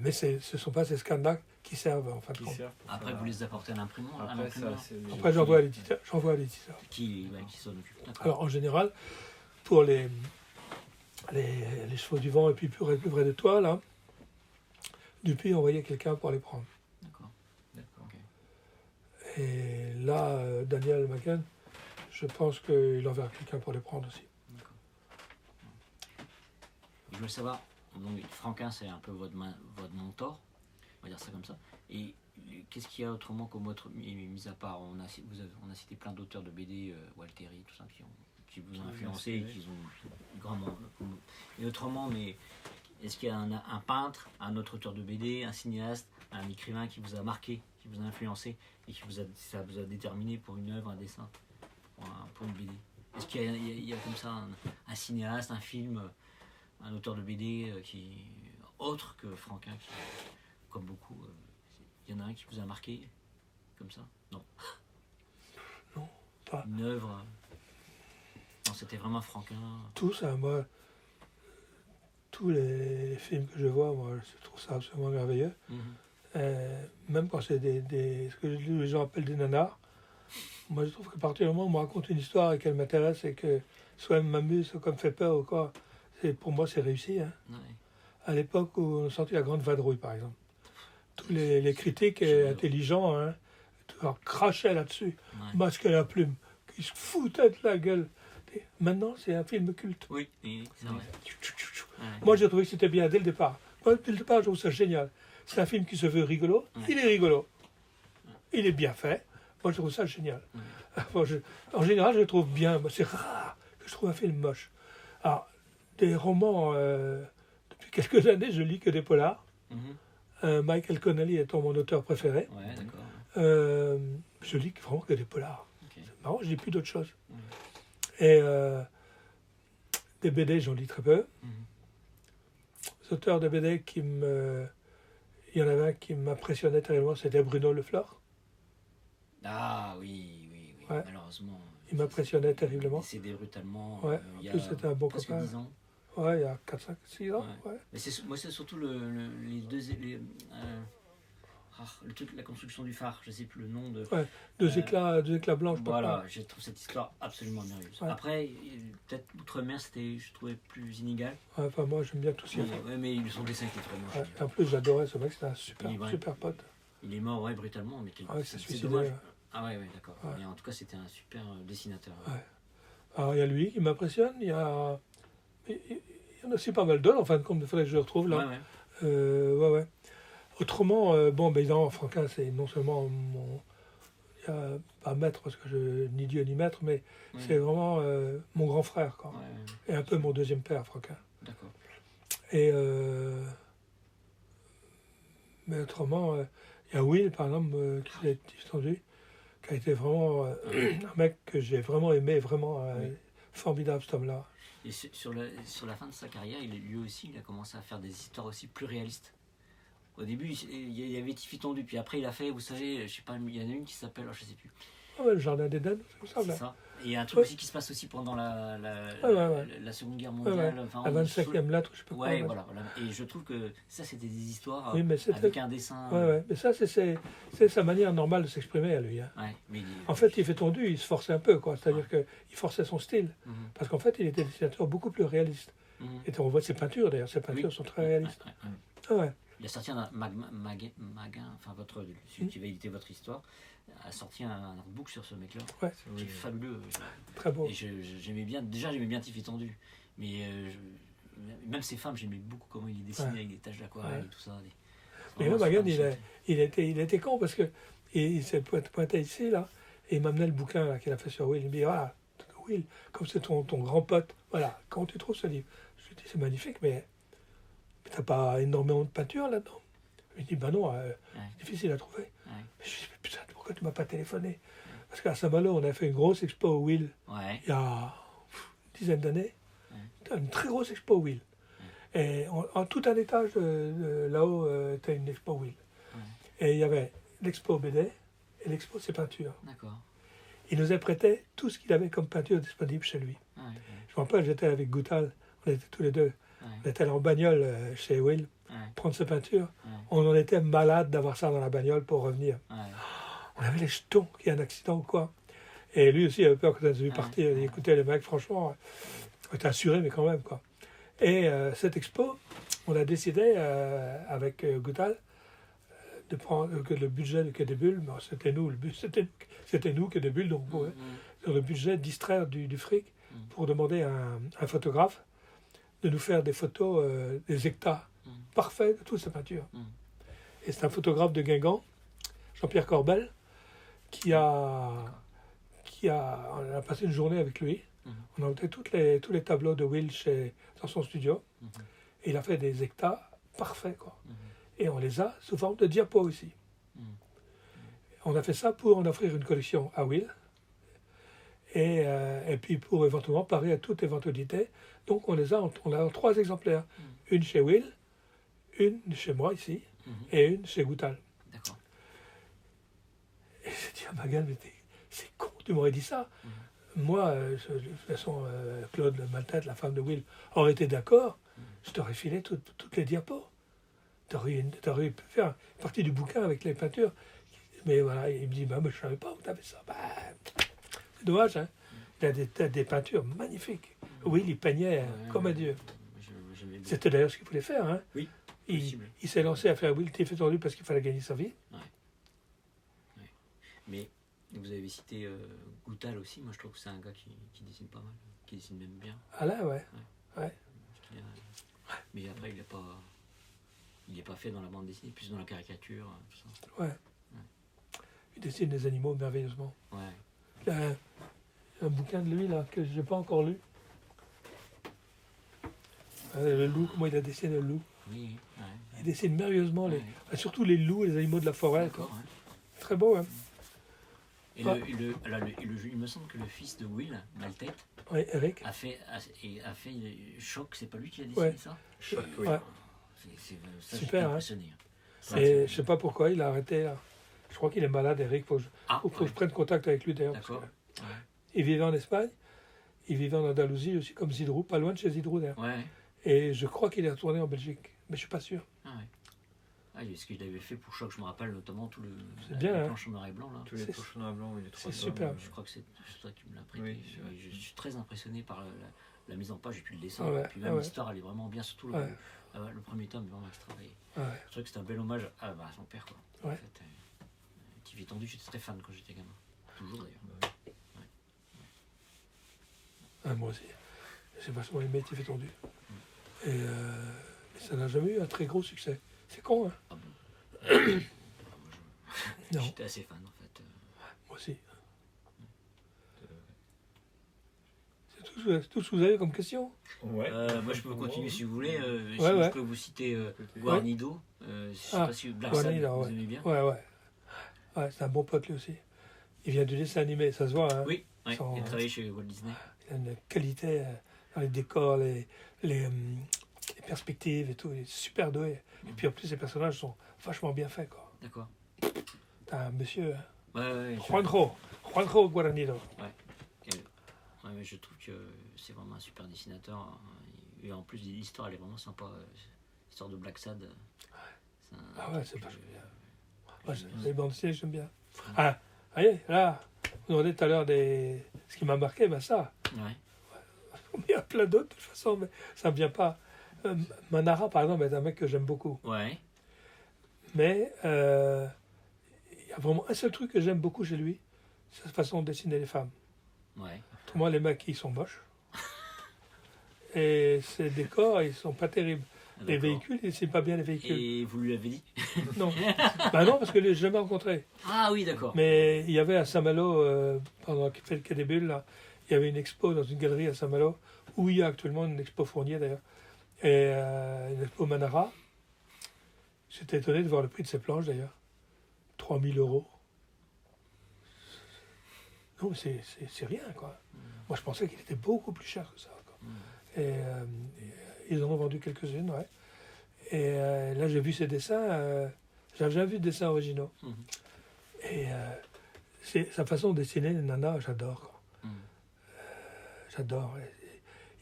Mais ce ne sont pas ces scans-là qui servent en fin de compte. Après, vous les apportez à l'imprimant. Après, j'envoie à l'éditeur. Qui s'en occupe. Alors en général, pour les chevaux du vent et puis plus près de toi, là, Dupuis envoyait quelqu'un pour les prendre. D'accord. Et là, Daniel McCann, je pense qu'il enverra quelqu'un pour les prendre aussi. D'accord. Je veux savoir, donc Franquin, c'est un peu votre mentor, on va dire ça comme ça. Et qu'est-ce qu'il y a autrement comme autre, mis à part, on a cité plein d'auteurs de BD, Walteri, tout ça, qui vous ont influencé, et qui ont grandement. Et autrement, mais est-ce qu'il y a un peintre, un autre auteur de BD, un cinéaste, un écrivain qui vous a marqué, qui vous a influencé et ça vous a déterminé pour une œuvre, un dessin, pour une BD? Est-ce qu'il y a comme ça un cinéaste, un film, un auteur de BD autre que Franquin, comme beaucoup, il y en a un qui vous a marqué comme ça? Non. Non, pas. Une œuvre. Non, c'était vraiment Franquin. Tout ça, moi, tous les films que je vois, moi, je trouve ça absolument merveilleux. Même quand c'est ce que les gens appellent des nanars, moi je trouve que à partir du moment où on me raconte une histoire et qu'elle m'intéresse et que soit elle m'amuse, soit elle me fait peur ou quoi, pour moi c'est réussi. Hein. À l'époque où on sortit La Grande Vadrouille, par exemple, tous les critiques intelligents crachaient là-dessus, masquaient la plume, qui se foutaient de la gueule. Maintenant, c'est un film culte. Oui, c'est vrai. Moi, j'ai trouvé que c'était bien dès le départ. Moi, dès le départ, je trouve ça génial. C'est un film qui se veut rigolo. Il est rigolo. Il est bien fait. Moi, je trouve ça génial. En général, je le trouve bien. C'est rare que je trouve un film moche. Alors, des romans, depuis quelques années, je lis que des polars. Michael Connelly étant mon auteur préféré. Je lis vraiment que des polars. C'est marrant, je lis plus d'autres choses. Et des BD, j'en lis très peu. Les auteurs de BD il y en avait un qui m'impressionnait terriblement, c'était Bruno Leflore. Ah oui, malheureusement. Il m'impressionnait terriblement. Décédé brutalement. En plus, c'était un bon copain. 10 ans. Ouais, il y a 4, 5, 6 ans. Mais moi, c'est surtout les deux. La construction du phare, je ne sais plus le nom de. Deux éclats blancs, Voilà, je trouve cette histoire absolument merveilleuse. Après, peut-être Outre-mer, je trouvais plus inégal. Enfin, moi, j'aime bien tout ça. Mais son dessin était très moche. En plus, j'adorais ce mec, c'était un super pote. Il est mort, brutalement, mais c'est dommage. Ah ouais, d'accord. Mais en tout cas, c'était un super dessinateur. Alors, il y a lui qui m'impressionne, il y en a aussi pas mal d'autres, en fin de compte, il faudrait que je le retrouve là. Ouais. Autrement, évidemment, Franquin, c'est non seulement il n'y a pas maître, parce que ni Dieu ni maître, mais c'est vraiment mon grand frère, quoi. Et un peu mon deuxième père, Franquin. D'accord. Et mais autrement, il y a Will, par exemple, qui est entendu, qui a été vraiment un mec que j'ai vraiment aimé, vraiment formidable, cet homme-là. Et sur la fin de sa carrière, lui aussi, il a commencé à faire des histoires aussi plus réalistes. Au début, il y avait Tiffy Tondu, puis après il a fait, vous savez, je sais pas, il y en a une qui s'appelle, je sais plus, Ouais, le jardin d'Éden, c'est comme ça, C'est là. ça. Et il y a un truc aussi qui se passe aussi pendant la Seconde Guerre mondiale. Enfin, La 25e lettre, je sais pas quoi. Ouais, voilà. Et je trouve que ça, c'était des histoires Oui, mais avec un dessin. Ouais. Mais ça, c'est sa manière normale de s'exprimer à lui. Hein. Ouais, mais En fait, il fait tondu, il se forçait un peu, quoi. C'est-à-dire qu'il forçait son style. Mhm. Parce qu'en fait, il était dessinateur beaucoup plus réaliste. Mhm. Et on voit ses peintures, d'ailleurs. Ses peintures sont très réalistes. Ouais. Ah ouais. Il a sorti un Maguin, enfin celui qui va éditer votre histoire, a sorti un artbook sur ce mec-là, Ouais. qui est fabuleux. Très beau. Et j'aimais bien Tiffy Tendu, mais même ces femmes, j'aimais beaucoup comment il dessinait avec des taches d'aquarelle et tout ça. Mais là, Magan, il était con parce que il s'est pointé ici, là, et il m'amenait le bouquin là, qu'il a fait sur Will. Il me dit, voilà, Will, comme c'est ton grand pote, voilà, comment tu trouves ce livre? Je lui dis, c'est magnifique, mais t'as pas énormément de peinture là-dedans? Il me dit, ben non, c'est difficile à trouver. Mais je lui dis, mais putain, pourquoi tu m'as pas téléphoné? Parce qu'à Saint-Malo, on a fait une grosse expo au Will il y a une dizaine d'années. Une très grosse expo au Will. Et en tout un étage là-haut, était une expo Will. Et il y avait l'expo BD et l'expo ses peintures. D'accord. Il nous a prêté tout ce qu'il avait comme peinture disponible chez lui. Je me rappelle, j'étais avec Goutal, on était tous les deux. On était allés en bagnole chez Will, prendre ses peintures. On en était malade d'avoir ça dans la bagnole pour revenir. On avait les jetons, qu'il y a un accident ou quoi. Et lui aussi, il avait peur quand on a vu partir. Il dit, écoutez, les mecs, franchement, on était assurés, mais quand même, quoi. Et cette expo, on a décidé avec Goutal de prendre que le budget de Quai des Bulles, c'était nous, c'était nous Quai des Bulles, donc sur le budget distraire du fric pour demander à un photographe de nous faire des photos, des hectares parfaits de toutes ces peintures. Et c'est un photographe de Guingamp, Jean-Pierre Corbel, on a passé une journée avec lui. On a monté tous les tableaux de Will dans son studio. Et il a fait des hectares parfaits, quoi. Et on les a sous forme de diapos aussi. On a fait ça pour en offrir une collection à Will. Et puis pour éventuellement parer à toute éventualité. Donc on a en 3 exemplaires. Une chez Will, une chez moi ici, et une chez Goutal. D'accord. Et j'ai dit à Magal, mais c'est con, tu m'aurais dit ça. Moi, de toute façon, Claude Maltête, la femme de Will, aurait été d'accord. Je t'aurais filé toutes les diapos. T'aurais pu faire une partie du bouquin avec les peintures. Mais voilà, il me dit, mais je ne savais pas où tu avais ça. C'est dommage, hein. Il a des peintures magnifiques. Will, il peignait comme un dieu. C'était d'ailleurs ce qu'il voulait faire. Hein. Oui, il s'est lancé à faire Will Tiffy Tendu parce qu'il fallait gagner sa vie. Mais vous avez cité Goutal aussi. Moi, je trouve que c'est un gars qui dessine pas mal, qui dessine même bien. Ah là, ouais. Mais après, il n'est pas fait dans la bande dessinée, plus dans la caricature, tout ça. Ouais. Il dessine des animaux merveilleusement. Ouais. Il y a un bouquin de lui là que je n'ai pas encore lu. Le loup, comment il a dessiné le loup. Oui. Il dessine merveilleusement, surtout les loups et les animaux de la forêt. Très beau, hein. Et il me semble que le fils de Will, Maltête, Eric, a fait Choc, c'est pas lui qui a dessiné ça? Choc, oui. Ouais. Ça, super, j'étais impressionné. Et je sais pas pourquoi il a arrêté là. Je crois qu'il est malade, Eric. Faut que je prenne contact avec lui d'ailleurs. D'accord. Il vivait en Espagne, il vivait en Andalousie aussi, comme Zidrou, pas loin de chez Zidrou d'ailleurs. Ouais. Et je crois qu'il est retourné en Belgique, mais je suis pas sûr. Ce qu'il avait fait pour Choc, je me rappelle notamment tout C'est bien, les planches en noir et blanc là. Tous les planches en noir et blanc, les 3 c'est super. Je crois que c'est toi qui me l'as prêté. Oui, je suis très impressionné par la mise en page et puis le dessin. Ouais, et puis même l'histoire, elle est vraiment bien, surtout le premier tome est vraiment extra. Je trouvais que c'était un bel hommage à son père, quoi. Ouais. En fait, Tiffy Tendu, j'étais très fan quand j'étais gamin. Toujours d'ailleurs. Moi aussi. J'ai vachement aimé Tiffy Tendu. Et ça n'a jamais eu un très gros succès. C'est con, hein. Ah bon. Non. J'étais assez fan en fait. Moi aussi. C'est tout ce que vous avez comme question? Ouais. Moi je peux continuer si vous voulez. Ouais. Je peux vous citer Guarnido. Je sais pas si Black Guarnido, vous aimez bien. Ouais, c'est un bon pote lui aussi. Il vient du dessin animé, ça se voit. Hein. Oui, il a travaillé chez Walt Disney. Il a une qualité dans les décors, les perspectives et tout. Il est super doué. Et puis en plus, les personnages sont vachement bien faits, quoi. D'accord. T'as un monsieur, Ouais. Juanjo Guaranido. Ouais, mais je trouve que c'est vraiment un super dessinateur. Hein. Et en plus, l'histoire, elle est vraiment sympa. L'histoire de Black Sad. Ah ouais, c'est pas génial. Moi, les bandes dessinées, j'aime bien. Ah, voyez, là, vous demandez tout à l'heure ce qui m'a marqué, ben ça. Ouais. Il y a plein d'autres, de toute façon, mais ça ne me vient pas. Manara, par exemple, est un mec que j'aime beaucoup. Ouais. Mais il y a vraiment un seul truc que j'aime beaucoup chez lui, c'est sa façon de dessiner les femmes. Ouais. Autrement, les mecs, ils sont moches. Et ces décors, ils sont pas terribles. Les D'accord. véhicules, il ne dessine pas bien les véhicules. Et vous lui avez dit? Non. Ben non, parce que je ne l'ai jamais rencontré. Ah oui, d'accord. Mais il y avait à Saint-Malo, pendant qu'il fait le Quai des Bulles, là, il y avait une expo dans une galerie à Saint-Malo, où il y a actuellement une expo Fournier d'ailleurs, et une expo Manara. J'étais étonné de voir le prix de ces planches d'ailleurs. 3 000 €. Non, mais c'est rien, quoi. Moi, je pensais qu'il était beaucoup plus cher que ça, quoi. Et ils en ont vendu quelques-unes, ouais. Et là, j'ai vu ces dessins. J'avais jamais vu de dessins originaux. Et sa façon de dessiner les nanas, j'adore, quoi. J'adore.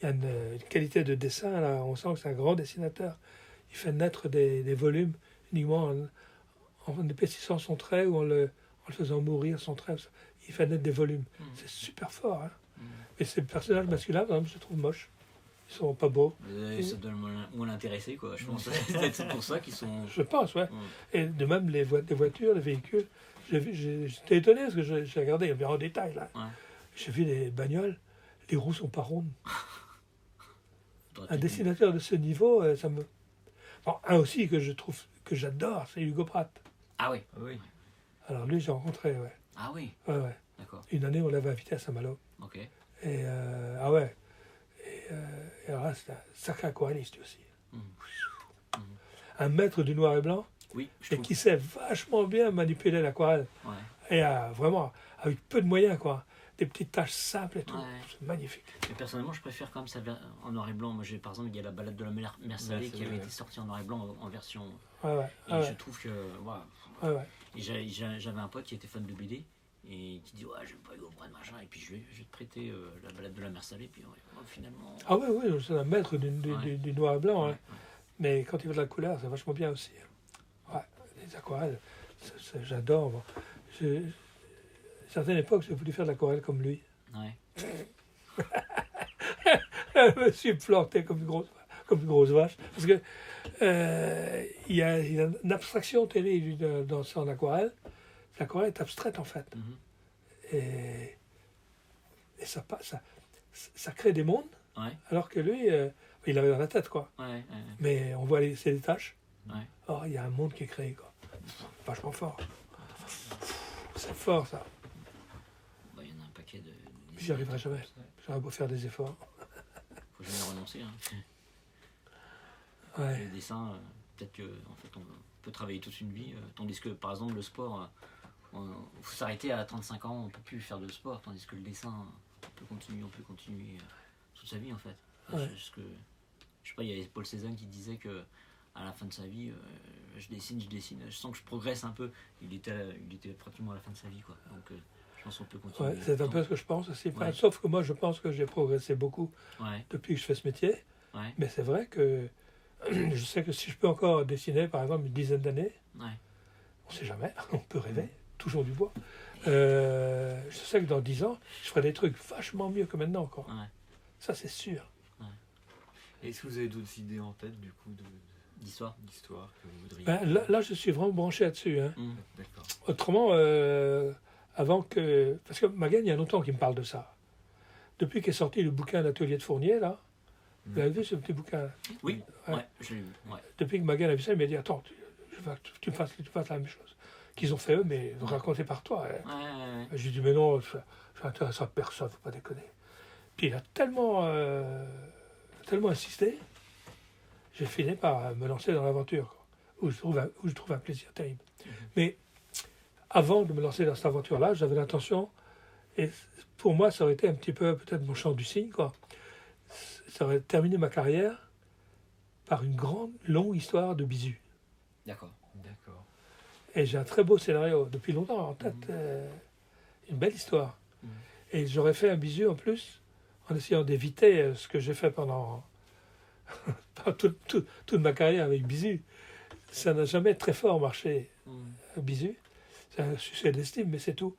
Il y a une qualité de dessin, là. On sent que c'est un grand dessinateur. Il fait naître des volumes uniquement en épaississant son trait ou en le faisant mourir son trait. Il fait naître des volumes. C'est super fort, hein. Mais ces personnages masculins, par exemple, je les trouve moches. Ils sont pas beaux. Ça doit moins l'intéresser, quoi. Je pense que c'est pour ça qu'ils sont... Je pense, ouais. Et de même, les voitures, les véhicules. J'étais étonné parce que j'ai regardé bien en détail, là. Ouais. J'ai vu les bagnoles, les roues sont pas rondes. Faudrait Un peut-être- dessinateur de ce niveau, ça me... Bon, un aussi que je trouve, que j'adore, c'est Hugo Pratt. Ah oui. Oui. Alors lui, j'ai rencontré, ouais. Ah oui. Ouais. D'accord. Une année, on l'avait invité à Saint-Malo. Ok. Et ah ouais. Et alors là, c'est un sacré aquarelliste aussi. Un maître du noir et blanc, Oui, je et trouve. qui sait vachement bien manipuler l'aquarelle. Ouais. Et vraiment, avec peu de moyens, quoi. Des petites tâches simples et tout. Ouais. C'est magnifique. Mais personnellement, je préfère quand même ça en noir et blanc. Moi, par exemple, il y a la balade de la mer Salée qui avait été sortie en noir et blanc en version. Ouais. Et je trouve que. Voilà. Ouais. Et j'avais un pote qui était fan de BD et qui dit ouais, j'aime pas Hugo Pratt, machin. Et puis je vais te prêter la balade de la mer Salée. Puis finalement. Ah oui, c'est un maître du noir et blanc. Ouais, Hein. Mais quand il veut de la couleur, c'est vachement bien aussi. Ouais, les aquarelles, j'adore. Moi. À une certaine époque, j'ai voulu faire de l'aquarelle comme lui. Ouais. Je me suis planté comme une grosse vache. Parce que il y a une abstraction terrible dans son aquarelle. L'aquarelle est abstraite en fait. Et ça crée des mondes, alors que lui, il avait dans la tête, quoi. Mais on voit ses détaches. Oh, il y a un monde qui est créé, quoi. Vachement fort. C'est fort, ça. Il y en a un paquet de. J'y arriverai jamais. J'aurais beau faire des efforts. Faut jamais renoncer. Hein. Ouais. Le dessin, peut-être que en fait, on peut travailler toute une vie, tandis que par exemple le sport, il faut s'arrêter à 35 ans, on peut plus faire de sport, tandis que le dessin, on peut continuer toute sa vie en fait. Ouais. Je sais pas, il y avait Paul Cézanne qui disait que à la fin de sa vie, je dessine, je sens que je progresse un peu. Il était pratiquement à la fin de sa vie, quoi. Donc je pense qu'on peut continuer. Ouais, c'est un peu ce que je pense aussi. Enfin, Ouais. sauf que moi, je pense que j'ai progressé beaucoup Ouais, depuis que je fais ce métier. ouais, Mais c'est vrai que je sais que si je peux encore dessiner, par exemple, une dizaine d'années, ouais. on ne sait jamais, on peut rêver, toujours du bois. Je sais que dans 10 ans, je ferai des trucs vachement mieux que maintenant, quoi. Ouais. Ça, c'est sûr. Est-ce que vous avez d'autres idées en tête, du coup, D'histoire. d'histoire que vous voudriez Là, je suis vraiment branché là-dessus. Hein. D'accord. Autrement, avant que... Parce que Magagne, il y a longtemps qu'il me parle de ça. Depuis qu'est sorti le bouquin L'Atelier de Fournier, là, vous avez vu ce petit bouquin? Oui, Ouais. ouais, je l'ai vu. Ouais. Depuis que Magagne a vu ça, il m'a dit, attends, je veux que tu fasses la même chose qu'ils ont fait eux, mais raconté par toi. Hein. Ouais. J'ai dit, mais non, ça intéresse à personne, faut pas déconner. Puis il a tellement insisté, j'ai fini par me lancer dans l'aventure, quoi, où je trouve un plaisir terrible. Mais avant de me lancer dans cette aventure-là, j'avais l'intention, et pour moi, ça aurait été un petit peu peut-être mon champ du cygne, quoi. Ça aurait terminé ma carrière par une longue histoire de bisous. D'accord. D'accord. Et j'ai un très beau scénario depuis longtemps en tête. une belle histoire. Et j'aurais fait un bisu en plus, en essayant d'éviter ce que j'ai fait pendant toute ma carrière avec bisu. Ça n'a jamais très fort marché, bisu. C'est un succès d'estime, mais c'est tout.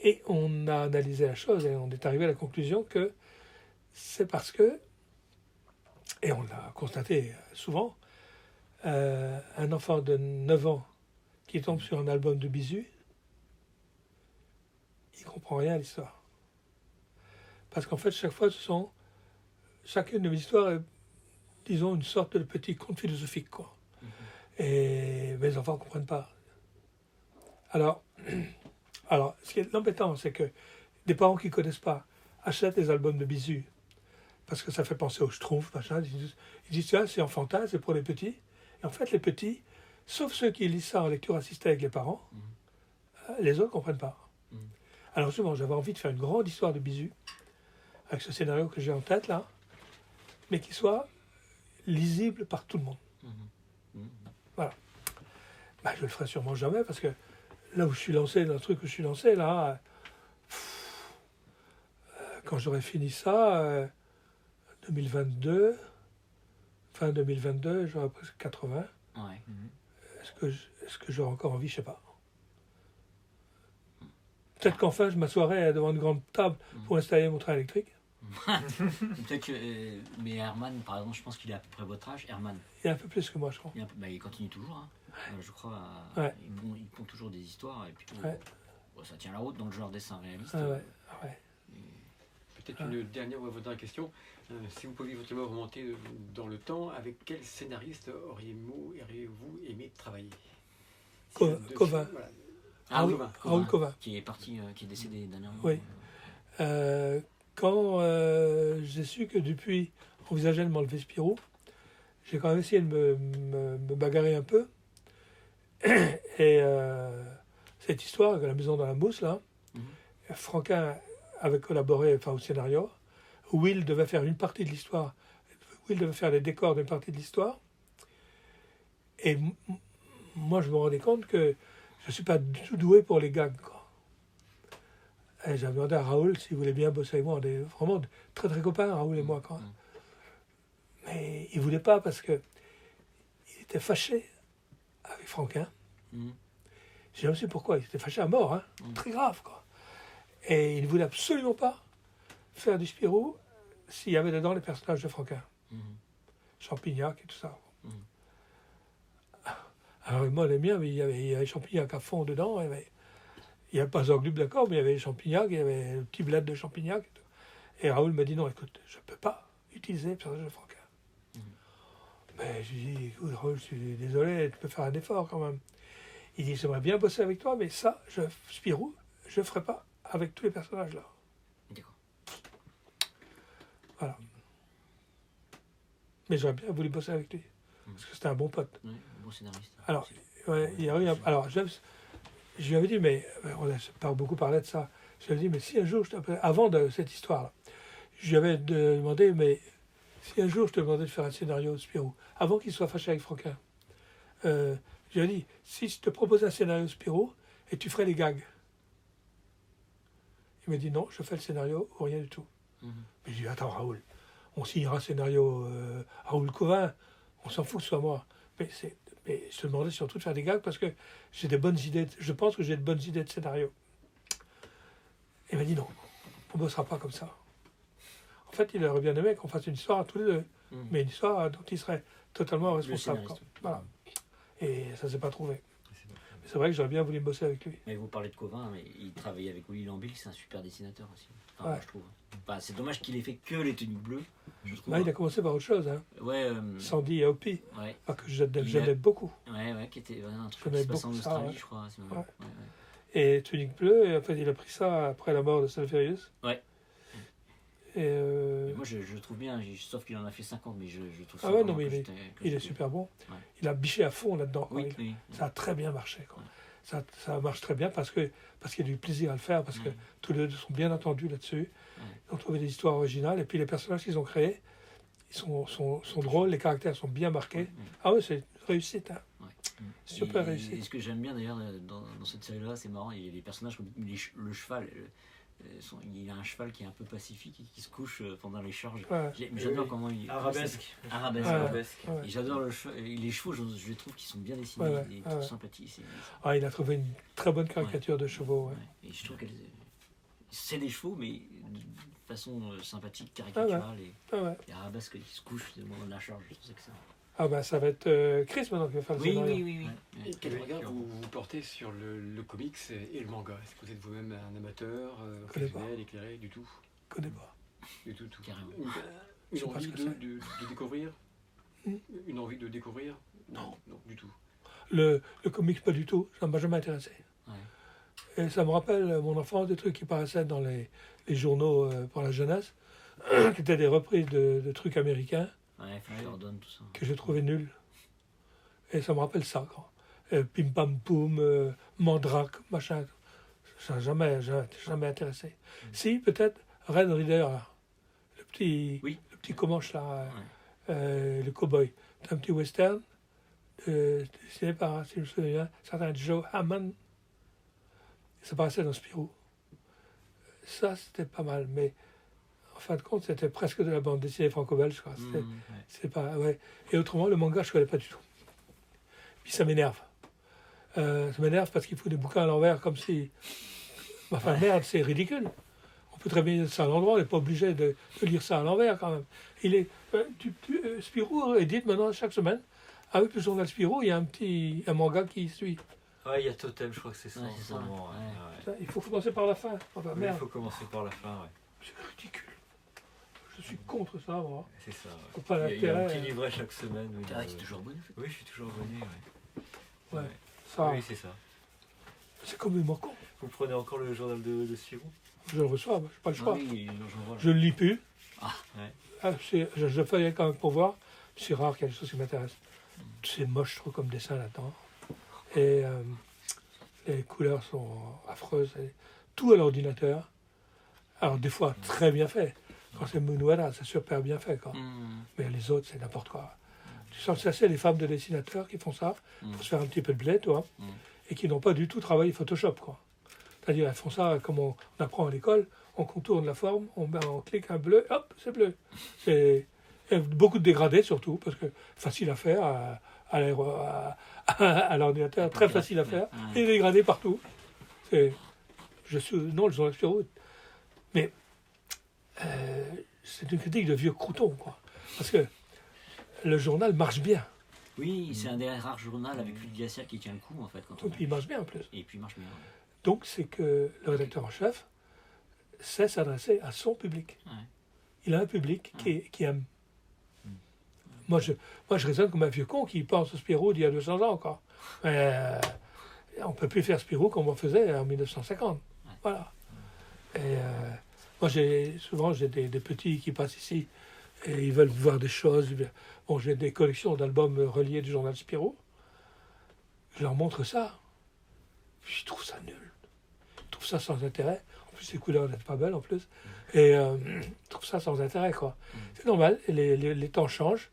Et on a analysé la chose et on est arrivé à la conclusion que c'est parce que, et on l'a constaté souvent, un enfant de 9 ans qui tombe sur un album de bisu, il ne comprend rien à l'histoire. Parce qu'en fait, chaque fois, chacune de mes histoires est, disons, une sorte de petit conte philosophique, quoi. Et mes enfants ne comprennent pas. Alors, ce qui est embêtant, c'est que des parents qui ne connaissent pas achètent des albums de bisu parce que ça fait penser aux Schtroumpfs, machin. Ils disent ça, c'est enfantin, c'est pour les petits. Et en fait, les petits, sauf ceux qui lisent ça en lecture assistée avec les parents, les autres ne comprennent pas. Alors souvent, j'avais envie de faire une grande histoire de bisu avec ce scénario que j'ai en tête là, mais qui soit lisible par tout le monde. Voilà. Ben, je le ferai sûrement jamais parce que là où je suis lancé, dans le truc où je suis lancé, là, quand j'aurai fini ça, 2022, fin 2022, j'aurai presque 80. Ouais. Est-ce que j'aurai encore envie, je sais pas. Peut-être qu'enfin je m'assoirai devant une grande table pour installer mon train électrique. Peut-être que. Mais Herman, par exemple, je pense qu'il est à peu près votre âge. Herman. Il est un peu plus que moi, je crois. Il continue toujours, hein. Je crois. Ouais. Il compte toujours des histoires et puis Ouais. bon, ça tient la route dans le genre dessin réaliste. Ouais. Peut-être une dernière ou votre dernière question. Si vous pouviez éventuellement remonter dans le temps, avec quel scénariste auriez-vous aimé travailler? Covin. Voilà. Raoul Covin. Qui est décédé dernièrement. Oui. Quand j'ai su que Dupuis envisageait de m'enlever Spirou, j'ai quand même essayé de me bagarrer un peu. Et cette histoire de la maison dans la mousse, là, Franquin avait collaboré au scénario. Will devait faire une partie de l'histoire. Will devait faire les décors d'une partie de l'histoire. Et moi, je me rendais compte que je ne suis pas du tout doué pour les gags, quoi. Et j'avais demandé à Raoul s'il voulait bien bosser avec moi. On est vraiment très très copains, Raoul et moi, quoi. Mais il ne voulait pas parce que il était fâché avec Franquin. Je ne sais pas pourquoi, il était fâché à mort, hein. Très grave, quoi. Et il ne voulait absolument pas faire du Spirou s'il y avait dedans les personnages de Franquin. Champignac et tout ça. Alors moi, les miens, il y avait Champignac à fond dedans. Il n'y avait pas Zanglub, d'accord, mais il y avait Champignac, il y avait le petit bled de Champignac. Et tout. Et Raoul m'a dit non, écoute, je ne peux pas utiliser le personnage de Franquin. Mais je lui ai dit, écoute, Raoul, je suis désolé, tu peux faire un effort quand même. Il dit, j'aimerais bien bosser avec toi, mais ça, Spirou, je ne ferai pas avec tous les personnages là. D'accord. Voilà. Mais j'aurais bien voulu bosser avec lui. Parce que c'était un bon pote. Ouais, bon scénariste. Alors, ouais, il y a eu alors je lui avais dit, mais on a pas beaucoup parlé de ça. Je lui avais dit, mais si un jour, avant de cette histoire-là, je lui avais demandé, mais si un jour je te demandais de faire un scénario de Spirou, avant qu'il soit fâché avec Franquin, je lui ai dit, si je te propose un scénario de Spirou, et tu ferais les gags. Il m'a dit, non, je fais le scénario ou rien du tout. Mais je lui ai dit, attends, Raoul, on signera un scénario Raoul Covin, on s'en fout que ce soit moi. Mais je te demandais surtout de faire des gags parce que j'ai des bonnes idées, je pense que j'ai de bonnes idées de scénario. Il m'a dit, non, on ne bossera pas comme ça. En fait, il aurait bien aimé qu'on fasse une histoire à tous les deux, mais une histoire dont il serait totalement responsable. Voilà. Et ça ne s'est pas trouvé. Mais c'est vrai que j'aurais bien voulu bosser avec lui. Mais vous parlez de Covin, mais il travaillait avec Willy Lambil, c'est un super dessinateur aussi. Enfin, moi, je trouve. Enfin, c'est dommage qu'il ait fait que les tuniques bleues. Je trouve. Là, il a commencé par autre chose. Hein. Ouais. Sandy et Hopi, que j'aimais beaucoup. Ouais, qui était un truc J'aimais qui se passe en beaucoup Australie, ça, je crois. Et Tunique Bleue, et en fait, il a pris ça après la mort de Salferius. Ouais. Et moi, je trouve bien, sauf qu'il en a fait 50, mais je trouve ça. Ah ouais, non, mais il est super bon. Ouais. Il a biché à fond là-dedans. Oui. Ça a très bien marché. Quoi. Ça marche très bien parce qu'il y a du plaisir à le faire, parce que tous les deux sont bien entendus là-dessus. Ils ont trouvé des histoires originales, et puis les personnages qu'ils ont créés, ils sont drôles, les caractères sont bien marqués. Ah ouais, c'est une réussite. Hein. Super Et réussi. ce que j'aime bien d'ailleurs dans cette série-là, c'est marrant, il y a des personnages comme le cheval. Il a un cheval qui est un peu pacifique et qui se couche pendant les charges. Ouais. J'adore comment il. Arabesque. Arabesque. Ouais. Arabesque. Ouais. Et j'adore les chevaux, je les trouve qu'ils sont bien dessinés, Ouais, et ouais. sympathiques. Ah, il a trouvé une très bonne caricature de chevaux. Ouais. Ouais. Et je trouve que c'est des chevaux, mais de façon sympathique, caricaturale. Ah, ouais. Et arabesque qui se couche au moment de la charge. Je trouve ça excellent. Ah ben ça va être Chris maintenant qui va faire le Oui, scénario. oui. Et quel Oui, regard clairement. vous portez sur le comics et le manga? Est-ce que vous êtes vous-même un amateur, connais pas. occasionnel, éclairé, du tout? Je connais pas. Du tout, tout. Carrément. Une sais pas envie ce que de, c'est. de découvrir Hmm. Une envie de découvrir? Non. Non, du tout. Le comics, pas du tout. Ça ne m'a jamais intéressé. Ouais. Et ça me rappelle mon enfance, des trucs qui paraissaient dans les journaux pour la jeunesse, qui étaient des reprises de trucs américains Ouais, Flash Gordon, tout ça. que j'ai trouvé nuls. Et ça me rappelle ça, quoi. Pim Pam Poum, Mandrake, machin. Ça n'a jamais intéressé. Si, peut-être Red Rider, là. Le petit Comanche, là, le cow-boy. C'est un petit western, dessiné par, si je me souviens, certain Joe Hammond. Ça paraissait dans Spirou. Ça, c'était pas mal, mais en fin de compte, c'était presque de la bande dessinée franco-belge, quoi. C'était, c'est pas, ouais. Et autrement, le manga, je ne connais pas du tout. Puis ça m'énerve. Ça m'énerve parce qu'il faut des bouquins à l'envers, comme si... Enfin, merde, c'est ridicule. On peut très bien lire ça à l'endroit, on n'est pas obligé de lire ça à l'envers, quand même. Spirou édite maintenant, chaque semaine, avec le journal Spirou, il y a un manga qui suit. Ouais, il y a Totem, je crois que c'est ça Ouais, en c'est ce ça, moment. ouais. Ouais. Il faut commencer par la fin. Enfin, Oui, il merde, faut commencer par la fin, ouais. c'est ridicule. Je suis contre ça, moi. C'est ça. Faut pas Il y a un l'intérêt. petit livret chaque semaine. Oui, Ah, c'est toujours abonné. Oui, je suis toujours abonné. Ouais. Ouais. Ça, Oui, c'est ça. c'est comme une con. Vous prenez encore le journal de Spirou? Je le reçois, je n'ai pas le choix. Oui, j'en vois. Je ne le lis plus. Ah, ouais. Je fais quand même pour voir. C'est rare qu'il y ait des choses qui m'intéressent. C'est moche trop comme dessin là-dedans. Et les couleurs sont affreuses. Et tout à l'ordinateur. Alors des fois très bien fait. Quand c'est Munuera, c'est super bien fait. Quoi. Mais les autres, c'est n'importe quoi. Tu sens que c'est les femmes de dessinateurs qui font ça pour se faire un petit peu de blé, toi, et qui n'ont pas du tout travaillé Photoshop. Quoi. C'est-à-dire, elles font ça comme on apprend à l'école, on contourne la forme, on clique un bleu, hop, c'est bleu. C'est beaucoup de dégradés surtout, parce que facile à faire à l'ordinateur, très facile à faire, et dégradés partout. Non, le journal Spirou. Mais c'est une critique de vieux croutons, quoi. Parce que le journal marche bien. Oui, c'est un des rares journaux avec Louis Glacière qui tient le coup, en fait. Quand Et puis il marche bien en plus. Et puis il marche bien. Donc c'est que le rédacteur en chef sait s'adresser à son public. Ouais. Il a un public qui aime. Moi, je raisonne comme un vieux con qui pense au Spirou d'il y a 200 ans encore. Mais on ne peut plus faire Spirou comme on faisait en 1950. Ouais. Voilà. Et moi, souvent, j'ai des petits qui passent ici et ils veulent voir des choses. Bon, j'ai des collections d'albums reliés du journal Spirou. Je leur montre ça. Je trouve ça nul. Je trouve ça sans intérêt. En plus, les couleurs n'étaient pas belles en plus. Et je trouve ça sans intérêt, quoi. C'est normal, les temps changent.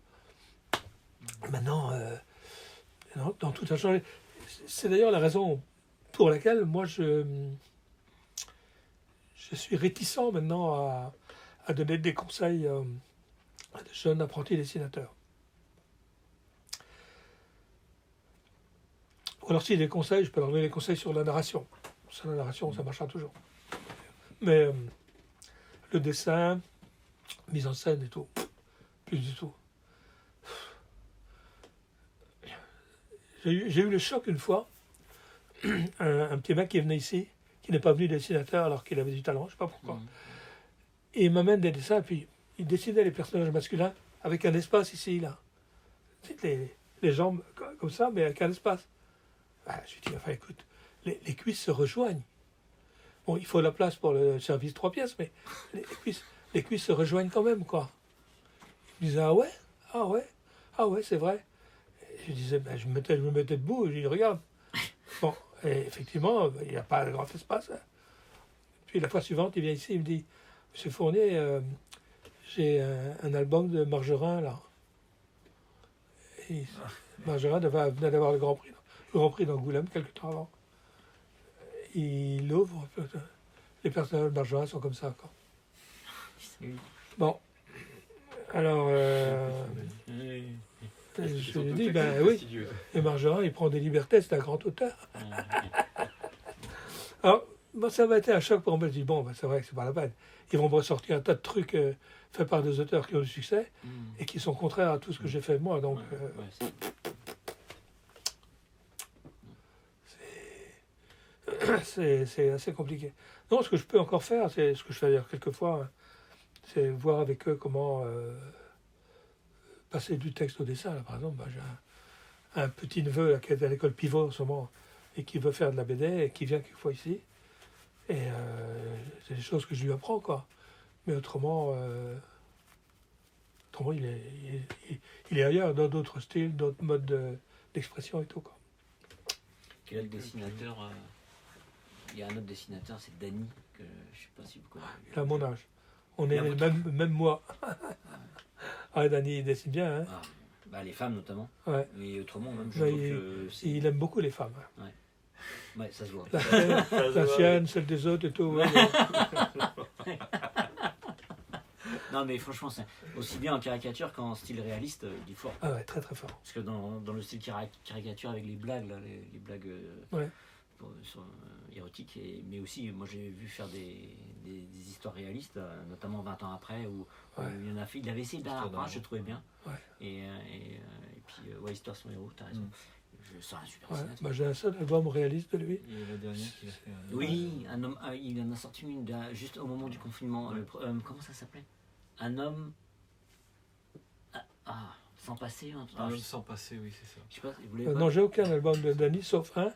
Maintenant, dans tout a changé. C'est d'ailleurs la raison pour laquelle moi, je suis réticent maintenant à donner des conseils à des jeunes apprentis dessinateurs. Ou alors, si des conseils, je peux leur donner des conseils sur la narration. Sur la narration, ça marchera toujours. Mais le dessin, mise en scène et tout, plus du tout. J'ai eu le choc une fois, un petit mec qui venait ici, qui n'est pas venu dessinateur alors qu'il avait du talent, je ne sais pas pourquoi. Et il m'amène des dessins, puis il dessinait les personnages masculins avec un espace ici, là. Les jambes comme ça, mais avec un espace. Ah, je lui dis, enfin écoute, les cuisses se rejoignent. Bon, il faut la place pour le service 3 pièces, mais les cuisses se rejoignent quand même, quoi. Il me disait, ah ouais, c'est vrai. Et je disais, ben, je me mettais debout, et je dis, regarde. Bon, et effectivement, il n'y a pas de grand espace. Hein. Puis la fois suivante, il vient ici, il me dit, Monsieur Fournier, j'ai un album de Margerin, là. Et Margerin venait d'avoir le Grand Prix. Grand Prix d'Angoulême, quelques temps avant. Il ouvre, les personnages de Marjorin sont comme ça. Quoi. Bon, alors, je lui dis, ben oui, et Marjorin, il prend des libertés, c'est un grand auteur. Alors, bon, ça m'a été un choc pour moi. Je dis, bon, ben, c'est vrai que c'est pas la peine. Ils vont me ressortir un tas de trucs faits par des auteurs qui ont du succès et qui sont contraires à tout ce que j'ai fait moi. Donc, c'est assez compliqué. Non, ce que je peux encore faire, c'est ce que je fais d'ailleurs quelquefois, hein, c'est voir avec eux comment passer du texte au dessin. Là, par exemple, ben, j'ai un petit neveu là, qui est à l'école Pivot en ce moment et qui veut faire de la BD et qui vient quelquefois ici. Et c'est des choses que je lui apprends, quoi. Mais autrement, il est ailleurs, dans d'autres styles, d'autres modes d'expression et tout, quoi. Quel autre dessinateur il y a un autre dessinateur, c'est Dany, que je ne sais pas si vous connaissez. Il a mon âge. On est même moi. Ah, Dany, il dessine bien, hein. Ah, bah, les femmes notamment. Ouais. Mais autrement, même, je trouve que il aime beaucoup les femmes. Ouais. Ouais, ça se voit. La sienne, celle des autres et tout. Ouais, ouais. Non, mais franchement, c'est aussi bien en caricature qu'en style réaliste, il est fort. Ah ouais, très très fort. Parce que dans le style caricature avec les blagues, là, les blagues ouais. Érotiques, mais aussi, moi j'ai vu faire des histoires réalistes, notamment 20 ans après, où il y en a fait, il avait essayé d'apprendre, je trouvais bien. Ouais. Et puis, Histoire sans héros, t'as raison. C'est un super dessinateur. Bah, j'ai un seul album réaliste de lui. Et la dernière qu'il a fait. Oui, un homme, il en a sorti une juste au moment du confinement. Comment ça s'appelait? Un homme. Sans passer. Un homme sans passer, oui, c'est ça. Je sais pas, vous voulez non, j'ai aucun album de Dany, sauf un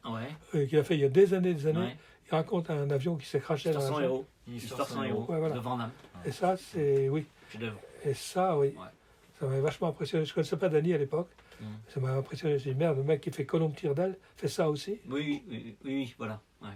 qu'il a fait il y a des années. Ouais. Il raconte un avion qui s'est craché Histoire dans sans la héros. Histoire sans héros. Ouais, voilà. De Van Damme. Et ça, c'est. Oui. Et ça, oui. Ouais. Ça m'avait vachement impressionné. Je ne connaissais pas Dany à l'époque. Ça m'a impressionné. J'ai dit, merde, le mec qui fait Colombe tire d'aile fait ça aussi. Oui, voilà. Ouais.